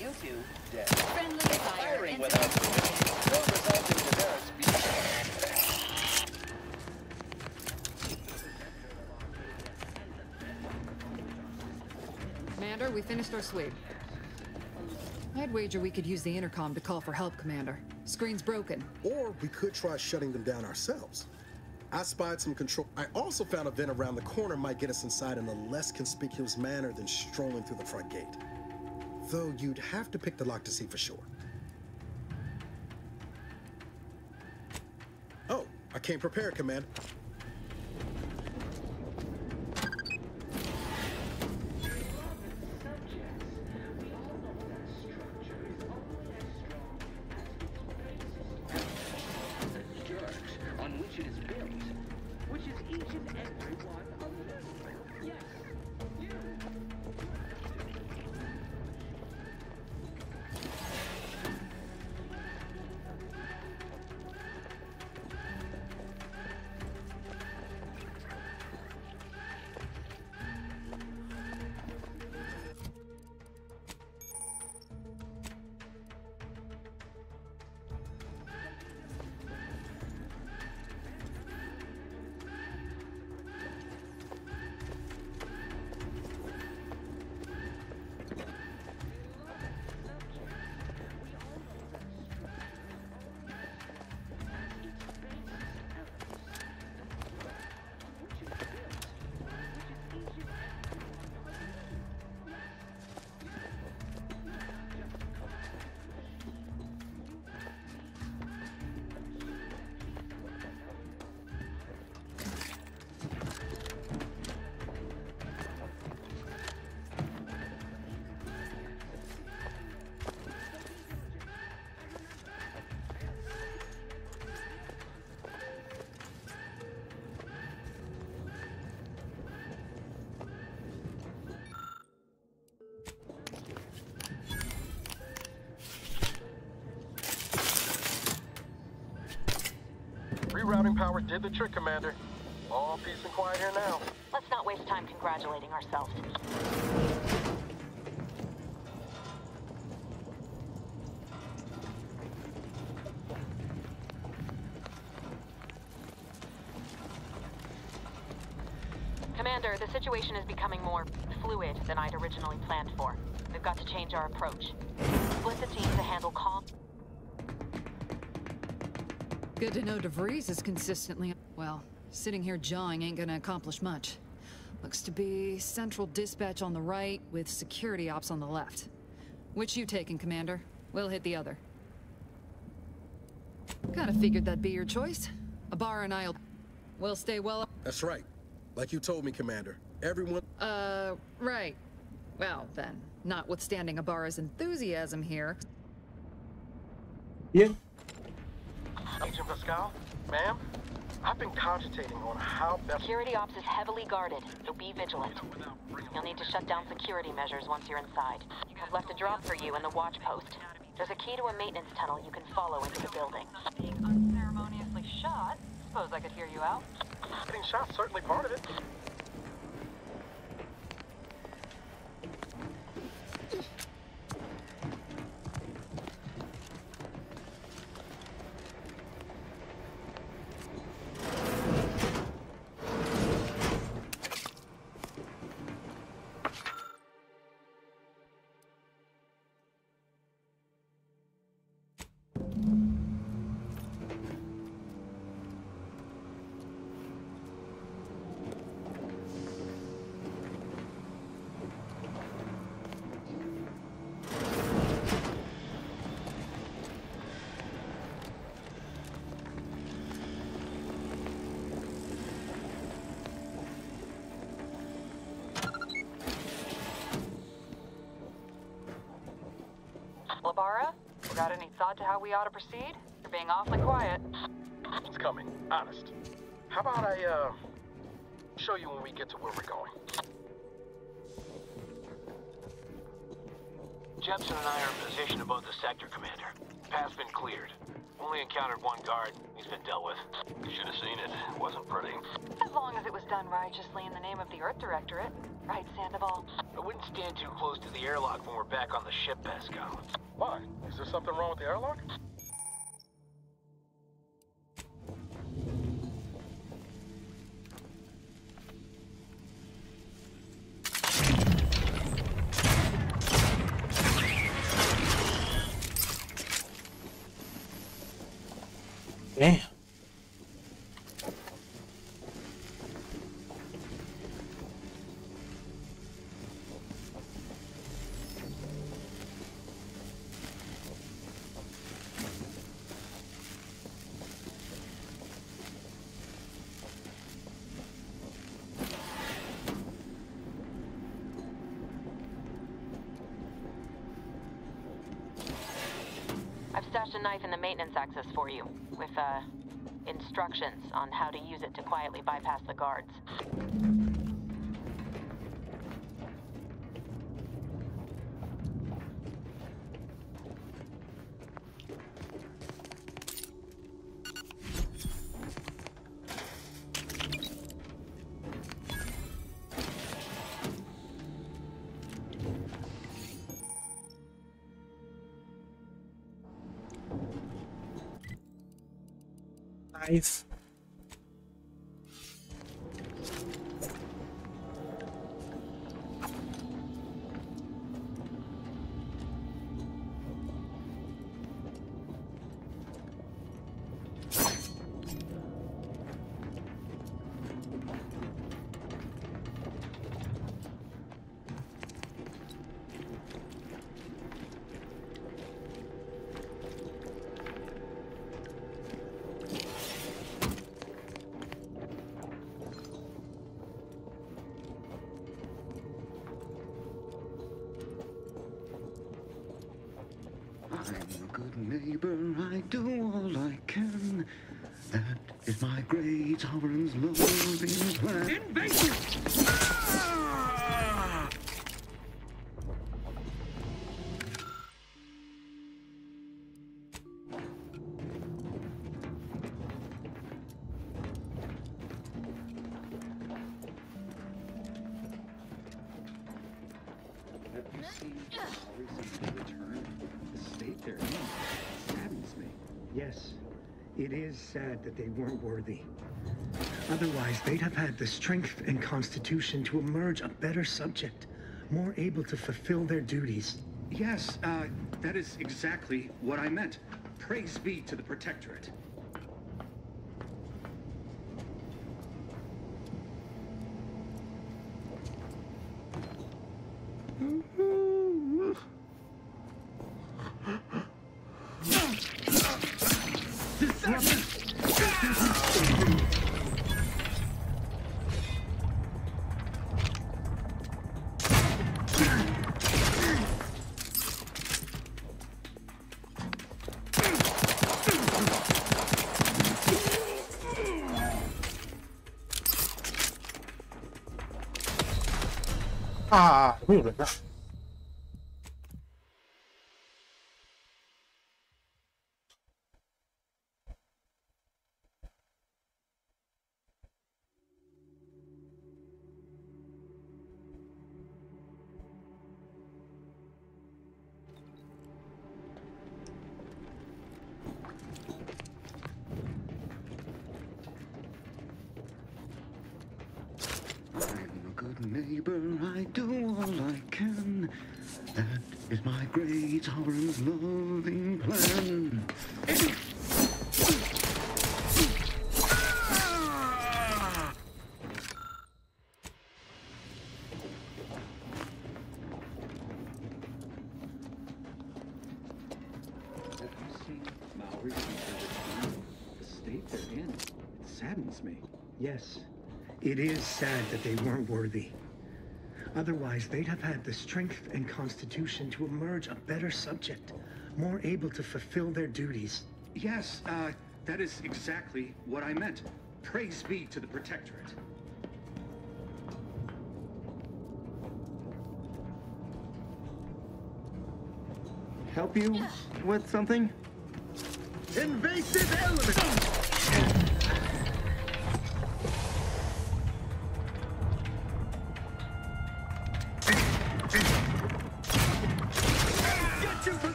You two dead. Friendly fire. Firing without permission will result in deterrence. Commander, we finished our sweep. I'd wager we could use the intercom to call for help, Commander. Screen's broken. Or we could try shutting them down ourselves. I spied some control. I also found a vent around the corner might get us inside in a less conspicuous manner than strolling through the front gate. Though you'd have to pick the lock to see for sure. Oh, I came prepared, Commander. Rerouting power did the trick, Commander. All peace and quiet here now. Let's not waste time congratulating ourselves. Commander, the situation is becoming more fluid than I'd originally planned for. We've got to change our approach. Split the team to handle calm. Good to know DeVries is consistently... Well, sitting here jawing ain't gonna accomplish much. Looks to be central dispatch on the right with security ops on the left. Which you taking, Commander? We'll hit the other. Kinda figured that'd be your choice. Ibarra and I'll... We'll stay well... That's right. Like you told me, Commander. Everyone... Right. Well, then, notwithstanding Ibarra's enthusiasm here... Yeah. Agent Pascal, ma'am, I've been cogitating on how best... Security ops is heavily guarded, so be vigilant. You'll need to shut down security measures once you're inside. I've left a drop for you in the watch post. There's a key to a maintenance tunnel you can follow into the building. Being unceremoniously shot, suppose I could hear you out. Getting shot, certainly part of it. Ibarra, got any thought to how we ought to proceed? You're being awfully quiet. It's coming, honest. How about I, show you when we get to where we're going? Jepson and I are in position above the sector, Commander. Path's been cleared. Only encountered one guard. He's been dealt with. You should have seen it. It wasn't pretty. As long as it was done righteously in the name of the Earth Directorate. Right, Sandoval? I wouldn't stand too close to the airlock when we're back on the ship, Pascal. Why? Is there something wrong with the airlock? Damn. I've stashed a knife in the maintenance access for you, with, instructions on how to use it to quietly bypass the guards. Nice. I'm a good neighbor, I do all I can. That is my great sovereign's loving plan. Invasion! Ah! The state they're in saddens me. Yes, it is sad that they weren't worthy. Otherwise, they'd have had the strength and constitution to emerge a better subject, more able to fulfill their duties. Yes, that is exactly what I meant. Praise be to the Protectorate.啊，有没有人啊？Neighbor, I do all I can. That is my great sovereign's loving plan. The state they're in, it saddens me. Yes. It is sad that they weren't worthy. Otherwise, they'd have had the strength and constitution to emerge a better subject, more able to fulfill their duties. Yes, that is exactly what I meant. Praise be to the Protectorate. Help you with something? Invasive element!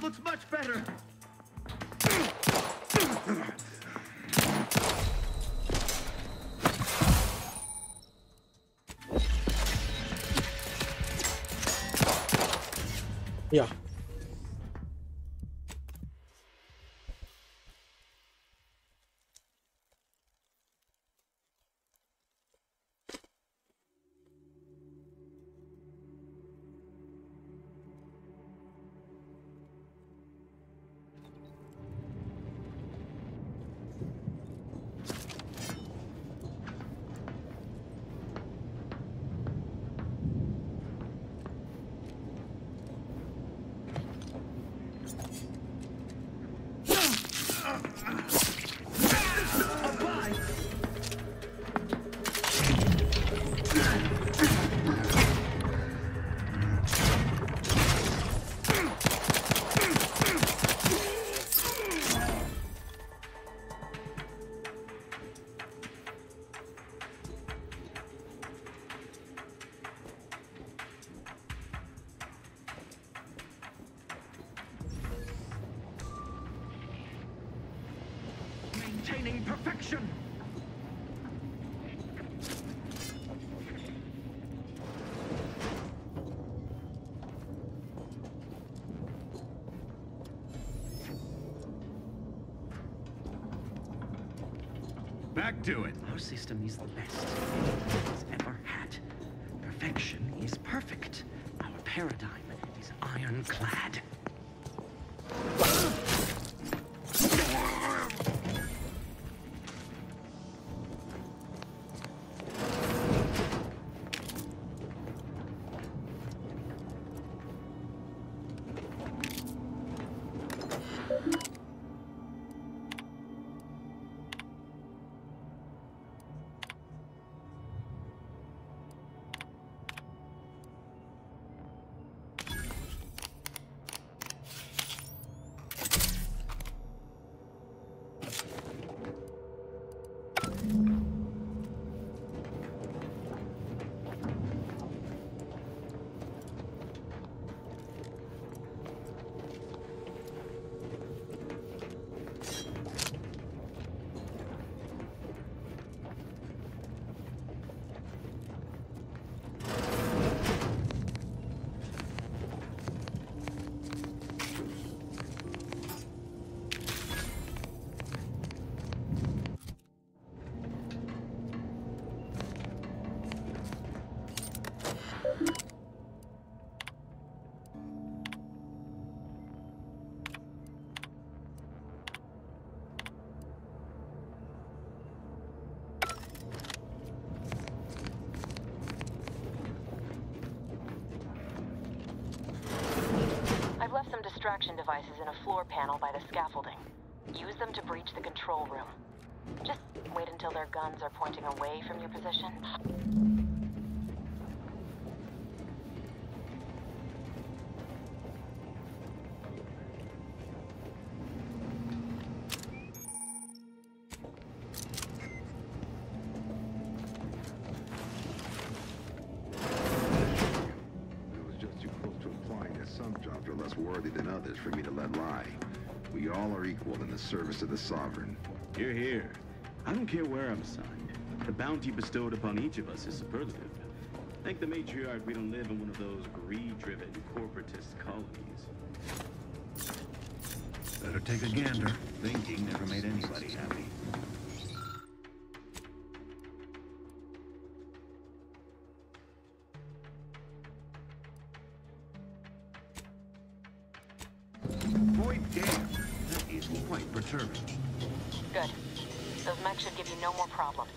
Looks much better. Yeah. Maintaining perfection. Back to it. Our system is the best it's ever had. Perfection is perfect. Our paradigm is ironclad. extraction devices in a floor panel by the scaffolding. Use them to breach the control room. Just wait until their guns are pointing away from your position. Worthy than others for me to let lie. We all are equal in the service of the Sovereign. Hear, hear. I don't care where I'm assigned. The bounty bestowed upon each of us is superlative. Thank the matriarch we don't live in one of those greed-driven corporatist colonies. Better take a gander. Thinking never made anybody happy. Boy, damn. That is quite perturbing. Good. Those mechs should give you no more problems.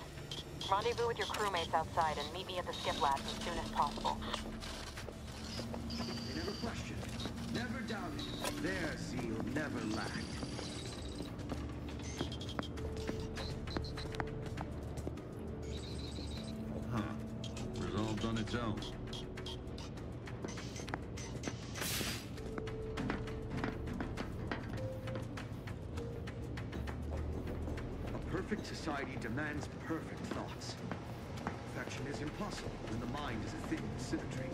Rendezvous with your crewmates outside and meet me at the skip labs as soon as possible. They never questioned, never doubted. Their zeal never lacked. Huh. Resolved on its own. Perfect society demands perfect thoughts. Perfection is impossible when the mind is a thing of symmetry.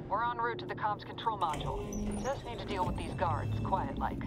We're en route to the comms control module. Just need to deal with these guards, quiet-like.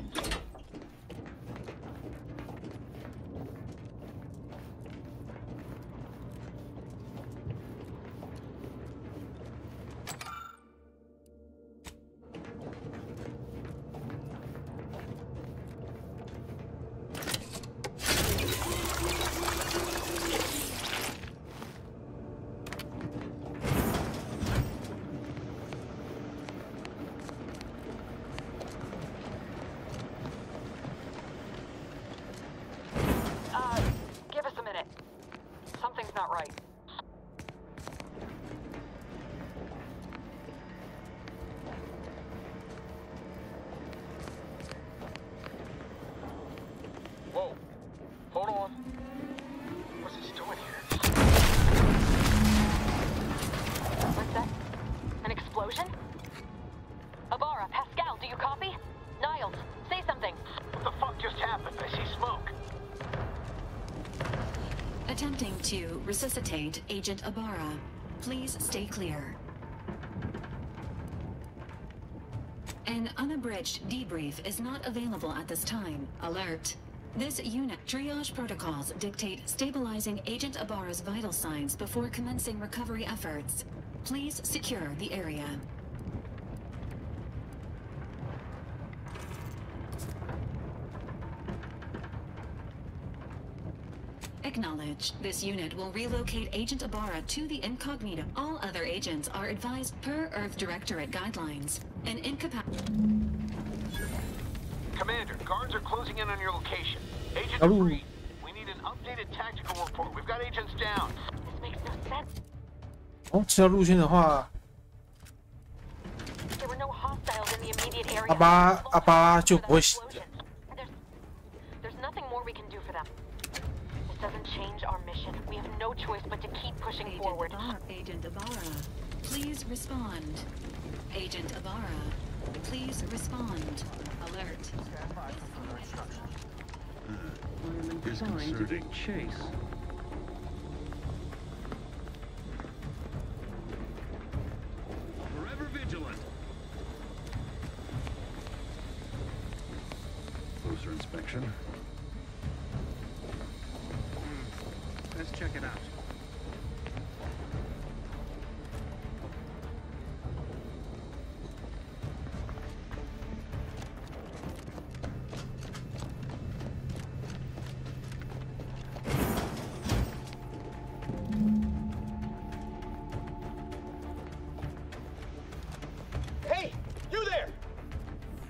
Give us a minute. Something's not right. Whoa. Hold on. What's he doing here? What's that? An explosion? Abara, Pascal, do you copy? Niles, say something. What the fuck just happened? I see smoke. Attempting to resuscitate Agent Abara. Please stay clear. An unabridged debrief is not available at this time. Alert. This unit triage protocols dictate stabilizing Agent Abara's vital signs before commencing recovery efforts. Please secure the area. Acknowledged. This unit will relocate Agent Abara to the incognito. All other agents are advised per Earth Directorate guidelines. An Commander, guards are closing in on your location. Agent Free, we need an updated tactical report. We've got agents down. This makes no sense. 哦，这条路线的话， There were no hostiles in the immediate area. 阿巴就不会死。 There's nothing more we can do for them. This doesn't change our mission. We have no choice but to keep pushing forward. Agent Abara, please respond. Agent Abara, please respond. Alert. I am inclined to give chase. Forever vigilant. Closer inspection. Let's check it out. Hey, you there!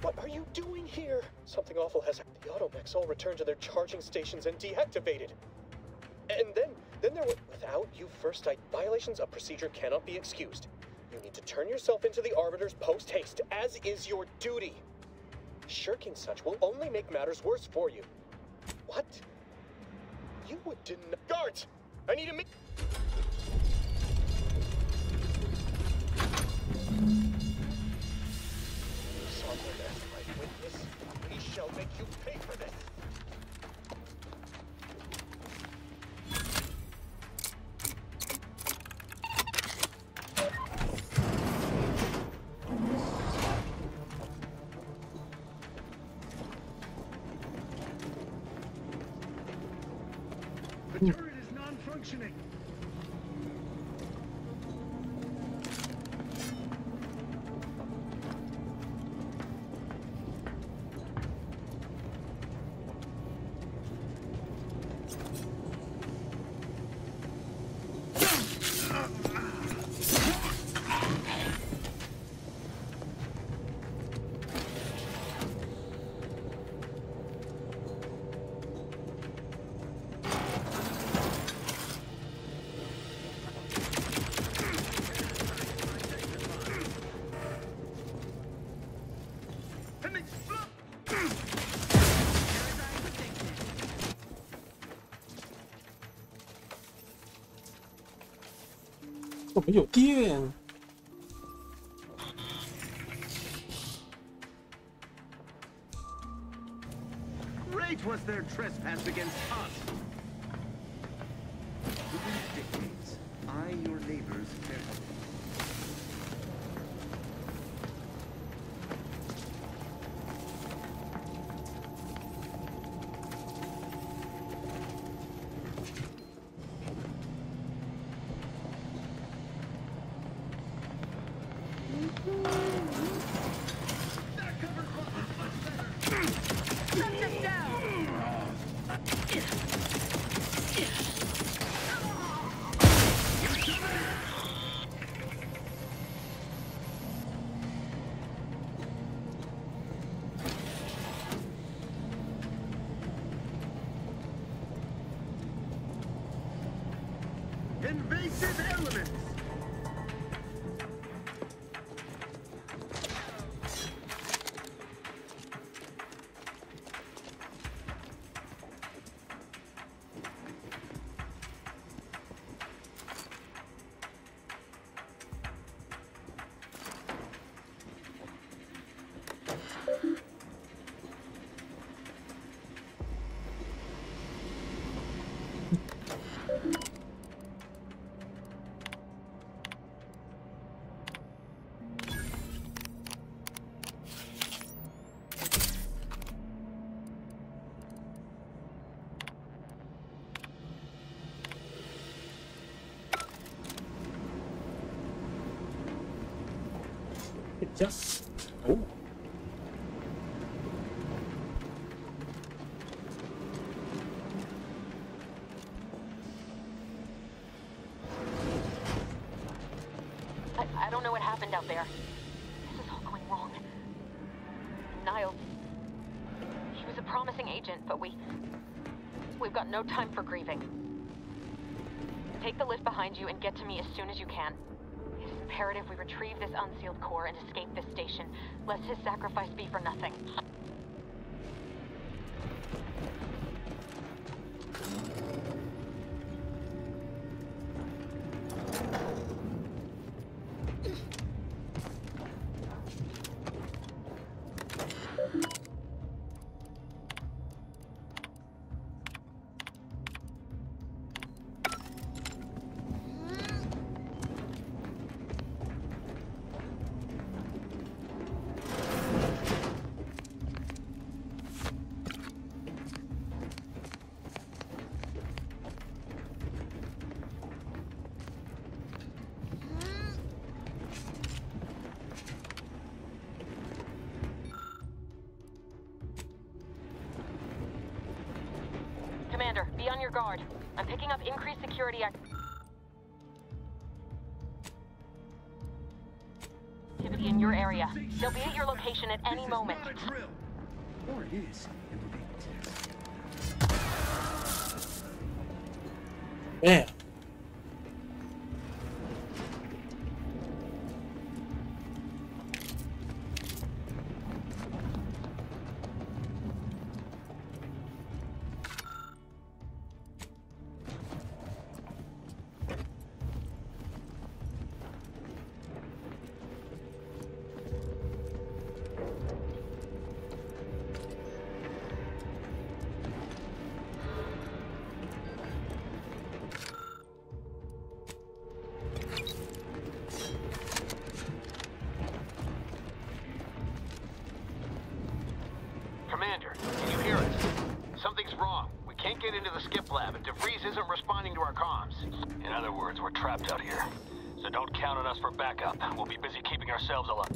What are you doing here? Something awful has happened. The automechs all returned to their charging stations and deactivated. And then there were, without you first, violations of procedure cannot be excused. You need to turn yourself into the Arbiters post-haste, as is your duty. Shirking such will only make matters worse for you. What? You would deny— Guards! I need a meet— Sovereign as my witness, we shall make you pay for this. The turret is non-functioning.我们有电。 Great was their trespass against us. The wind dictates. Eye your neighbors carefully. Invasive elements! Just oh. I don't know what happened out there. This is all going wrong. Niles. He was a promising agent, but we've got no time for grieving. Take the lift behind you and get to me as soon as you can. It is imperative we retrieve this unsealed core and escape this station, lest his sacrifice be for nothing. Commander, be on your guard. I'm picking up increased security activity in your area. They'll be at your location at any moment. Or it is. It will be Man. Commander, can you hear us? Something's wrong. We can't get into the skip lab, and DeVries isn't responding to our comms. In other words, we're trapped out here. So don't count on us for backup. We'll be busy keeping ourselves alive.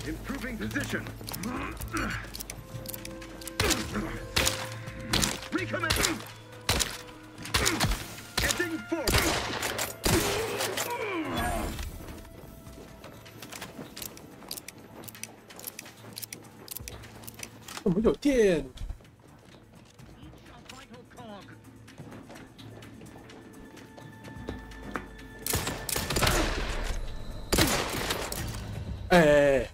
Improving position. Recommit. Heading forward. 我们有电。哎。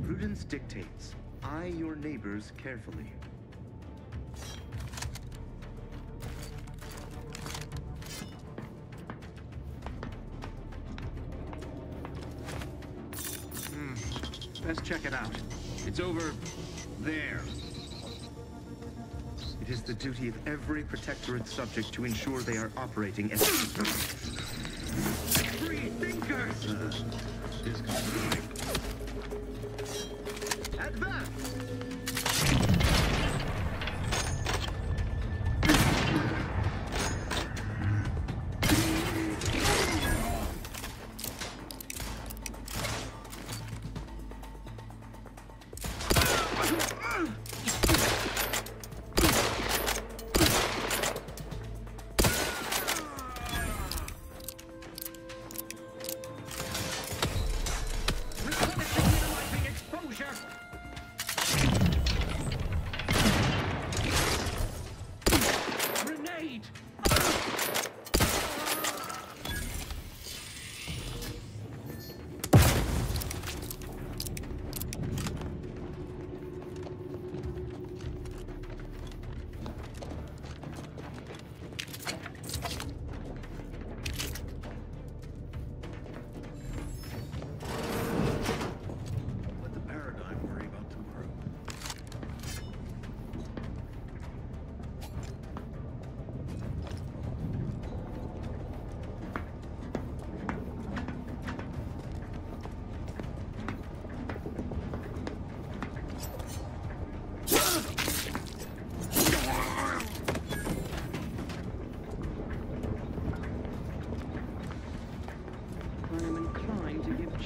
Prudence dictates, eye your neighbors carefully. Let's check it out. It's over there. It is the duty of every Protectorate subject to ensure they are operating as free thinkers. Advance.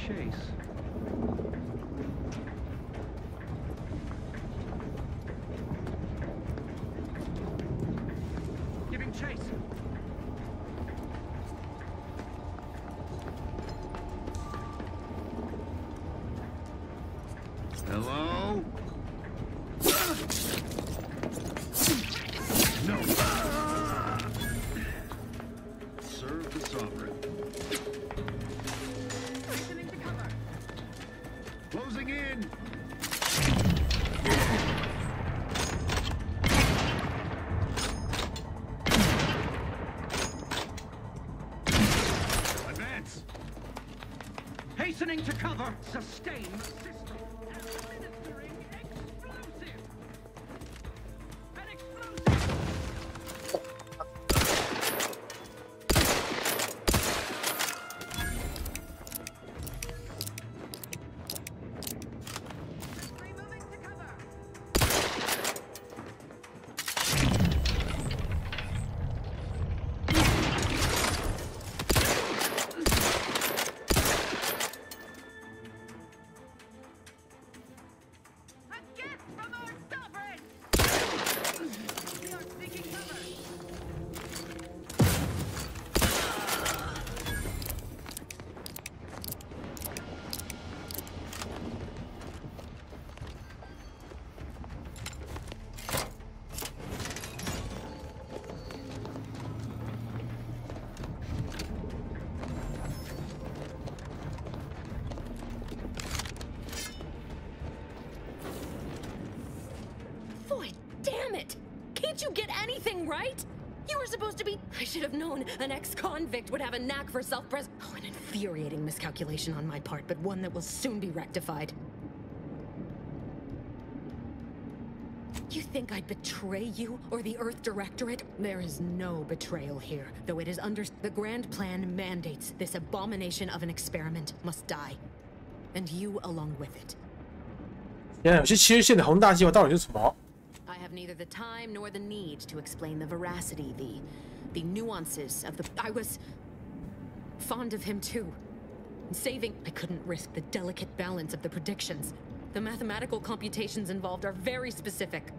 chase. Giving chase. Hello? No. Serve the sovereign. Closing in. Advance. Hastening to cover. Sustain the system. Administering explosive. An explosive. Boy, damn it! Can't you get anything right? You were supposed to be... I should have known an ex-convict would have a knack for self-pres... Oh, an infuriating miscalculation on my part, but one that will soon be rectified. You think I'd betray you or the Earth Directorate? There is no betrayal here, though it is under... The Grand Plan mandates this abomination of an experiment must die. And you along with it. 现在有些切线的宏大计划到底是什么？ I have neither the time nor the need to explain the veracity, the nuances of the... I was fond of him too. Saving... I couldn't risk the delicate balance of the predictions. The mathematical computations involved are very specific.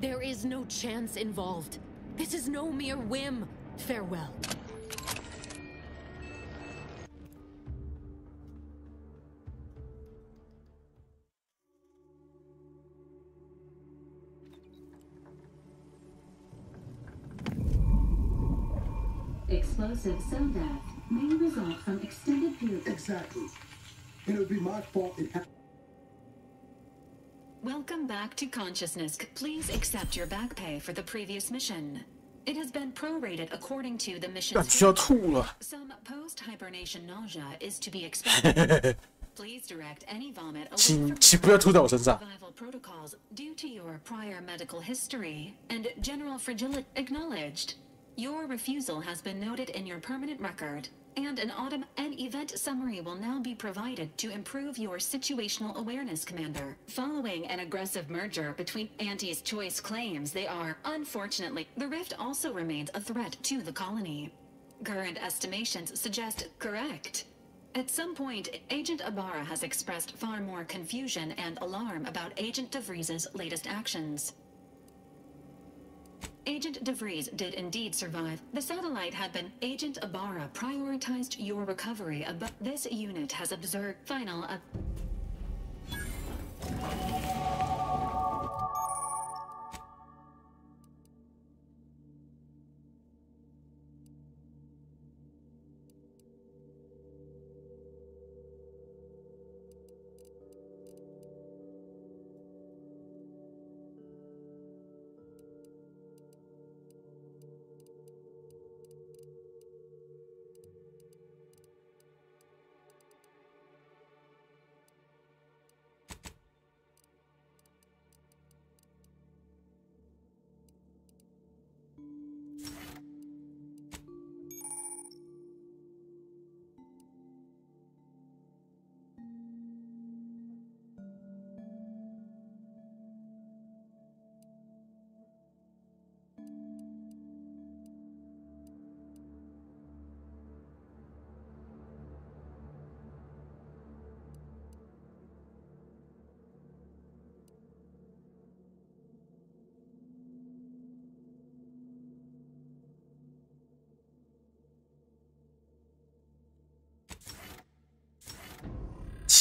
There is no chance involved. This is no mere whim. Farewell. Explosive cell death may result from extended periods. Exactly. And it would be my fault it happened. Welcome back to consciousness. Please accept your back pay for the previous mission. It has been prorated according to the mission's... Some post-hibernation nausea is to be expected. Please direct any vomit away from survival protocols due to your prior medical history and general fragility acknowledged. Your refusal has been noted in your permanent record, and an event summary will now be provided to improve your situational awareness, Commander. Following an aggressive merger between Auntie's Choice claims they are, unfortunately, the rift also remains a threat to the colony. Current estimations suggest correct. At some point, Agent Ibarra has expressed far more confusion and alarm about Agent DeVries's latest actions. Agent DeVries did indeed survive. The satellite had been... Agent Ibarra prioritized your recovery, but this unit has observed final...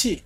器。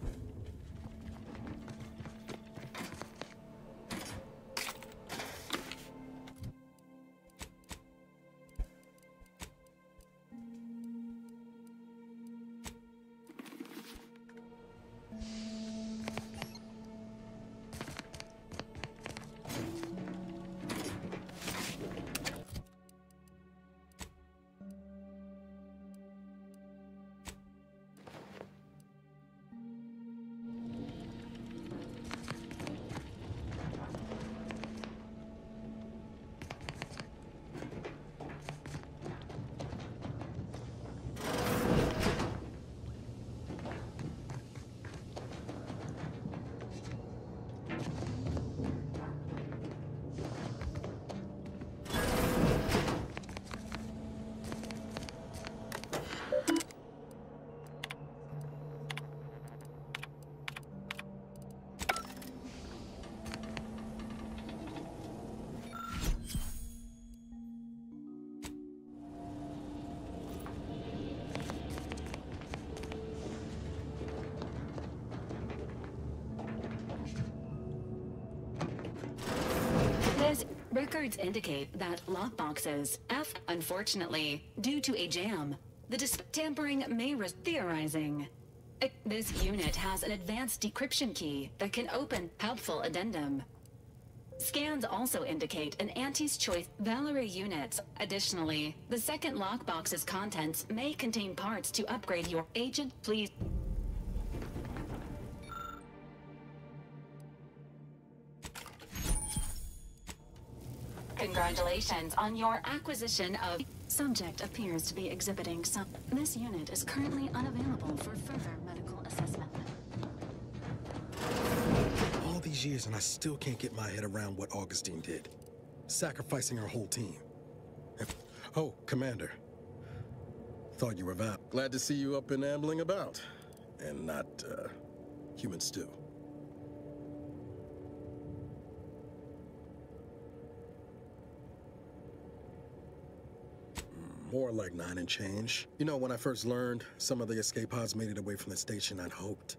Records indicate that lockboxes F, unfortunately, due to a jam, the tampering may theorizing. This unit has an advanced decryption key that can open helpful addendum. Scans also indicate an Auntie's Choice Valerie unit. Additionally, the second lockbox's contents may contain parts to upgrade your agent. Please. Congratulations on your acquisition of... Subject appears to be exhibiting some... This unit is currently unavailable for further medical assessment. All these years and I still can't get my head around what Augustine did. Sacrificing her whole team. Oh, Commander. Thought you were Val. Glad to see you up and ambling about. And not, human stew. More like 9 and change. You know, when I first learned some of the escape pods made it away from the station, I'd hoped.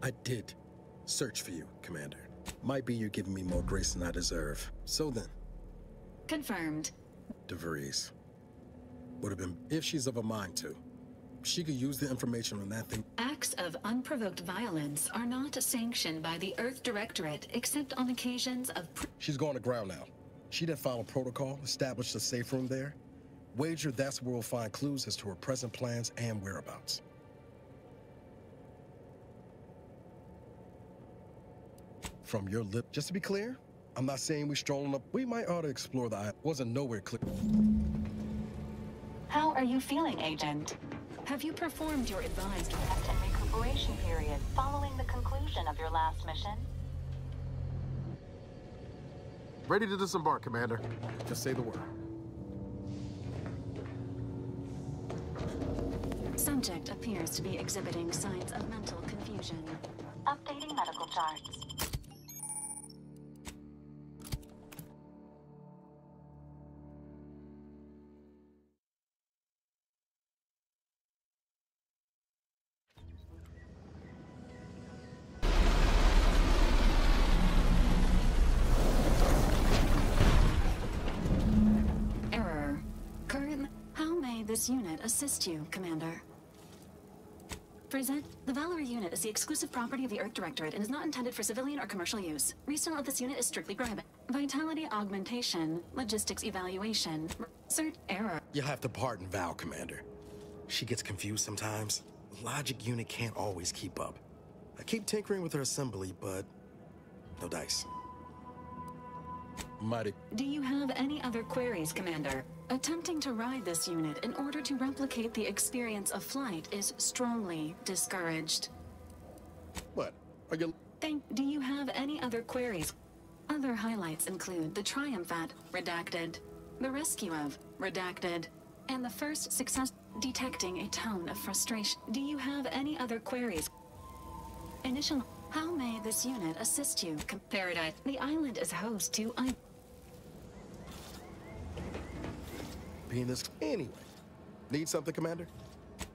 I did search for you, Commander. Might be you're giving me more grace than I deserve. So then. Confirmed. DeVries. Would have been, if she's of a mind to. She could use the information on that thing. Acts of unprovoked violence are not sanctioned by the Earth Directorate except on occasions of... She's going to ground now. She didn't follow protocol, established a safe room there. Wager that's where we'll find clues as to her present plans and whereabouts. From your lip, just to be clear, I'm not saying we're strolling up. We might ought to explore the island. Wasn't nowhere clear. How are you feeling, Agent? Have you performed your advised rest and recuperation period following the conclusion of your last mission? Ready to disembark, Commander. Just say the word. Subject appears to be exhibiting signs of mental confusion. Updating medical charts. This unit assist you, Commander. Present. The Valerie unit is the exclusive property of the Earth Directorate and is not intended for civilian or commercial use. Resale of this unit is strictly prohibited. Vitality augmentation, logistics evaluation, cert error. You'll have to pardon Val, Commander. She gets confused sometimes. Logic unit can't always keep up. I keep tinkering with her assembly, but no dice. Mighty. Do you have any other queries, Commander? Attempting to ride this unit in order to replicate the experience of flight is strongly discouraged. What? Are you... Do you have any other queries? Other highlights include the triumph at redacted, the rescue of redacted, and the first success detecting a tone of frustration. Do you have any other queries? Initial. How may this unit assist you? Paradise. The island is host to Being this anyway. Need something, Commander?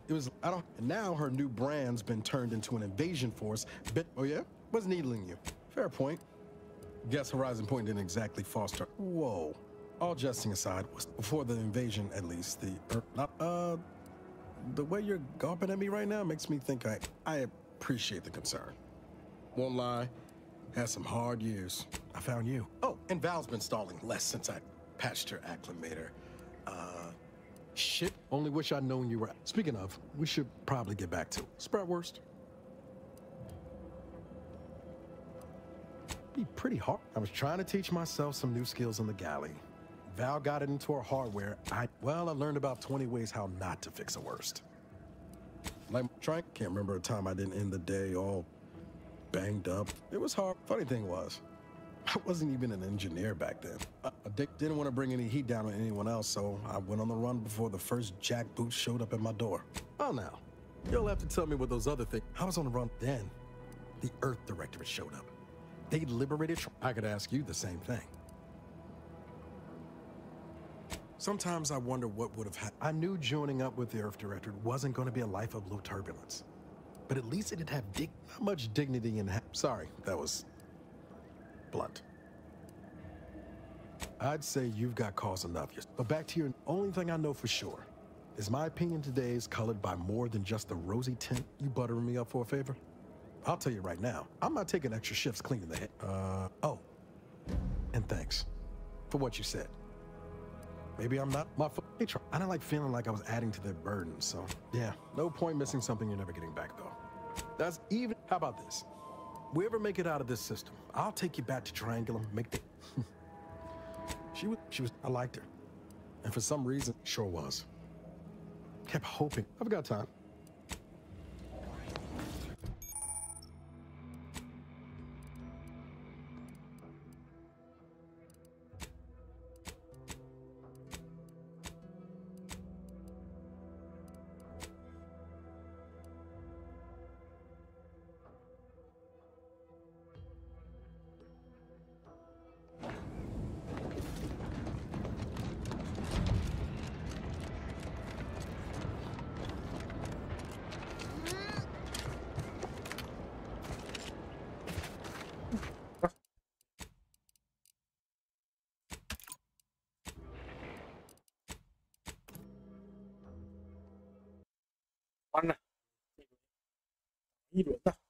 It was, I don't, and now her new brand's been turned into an invasion force. Oh yeah? What's needling you? Fair point. Guess Horizon Point didn't exactly foster. Whoa. All jesting aside, was before the invasion, at least, the way you're gawping at me right now makes me think I appreciate the concern. Won't lie, had some hard years. I found you. Oh, and Val's been stalling less since I patched her acclimator. Shit, only wish I'd known you were. Speaking of, we should probably get back to Spratwurst. Be pretty hard. I was trying to teach myself some new skills in the galley. Val got it into her hardware. I learned about 20 ways how not to fix a worst. Like can't remember a time I didn't end the day all banged up. It was hard. Funny thing was, I wasn't even an engineer back then. Dick didn't want to bring any heat down on anyone else, so I went on the run before the first jackboot showed up at my door. Oh, now, you'll have to tell me what those other things. I was on the run then. The Earth Directorate showed up. They liberated. I could ask you the same thing. Sometimes I wonder what would have happened. I knew joining up with the Earth Directorate wasn't going to be a life of low turbulence, but at least it'd have not much dignity in. Sorry, that was blunt. I'd say you've got cause enough. But back to your only thing I know for sure is my opinion today is colored by more than just the rosy tint. You buttering me up for a favor? I'll tell you right now, I'm not taking extra shifts cleaning the head. Oh, and thanks for what you said. Maybe I'm not my fault. I don't like feeling like I was adding to their burden, so yeah, no point missing something you're never getting back though. That's even, how about this? We ever make it out of this system, I'll take you back to Triangulum, make the, she was, I liked her. And for some reason, sure was. Kept hoping, I've got time.完了，一轮的。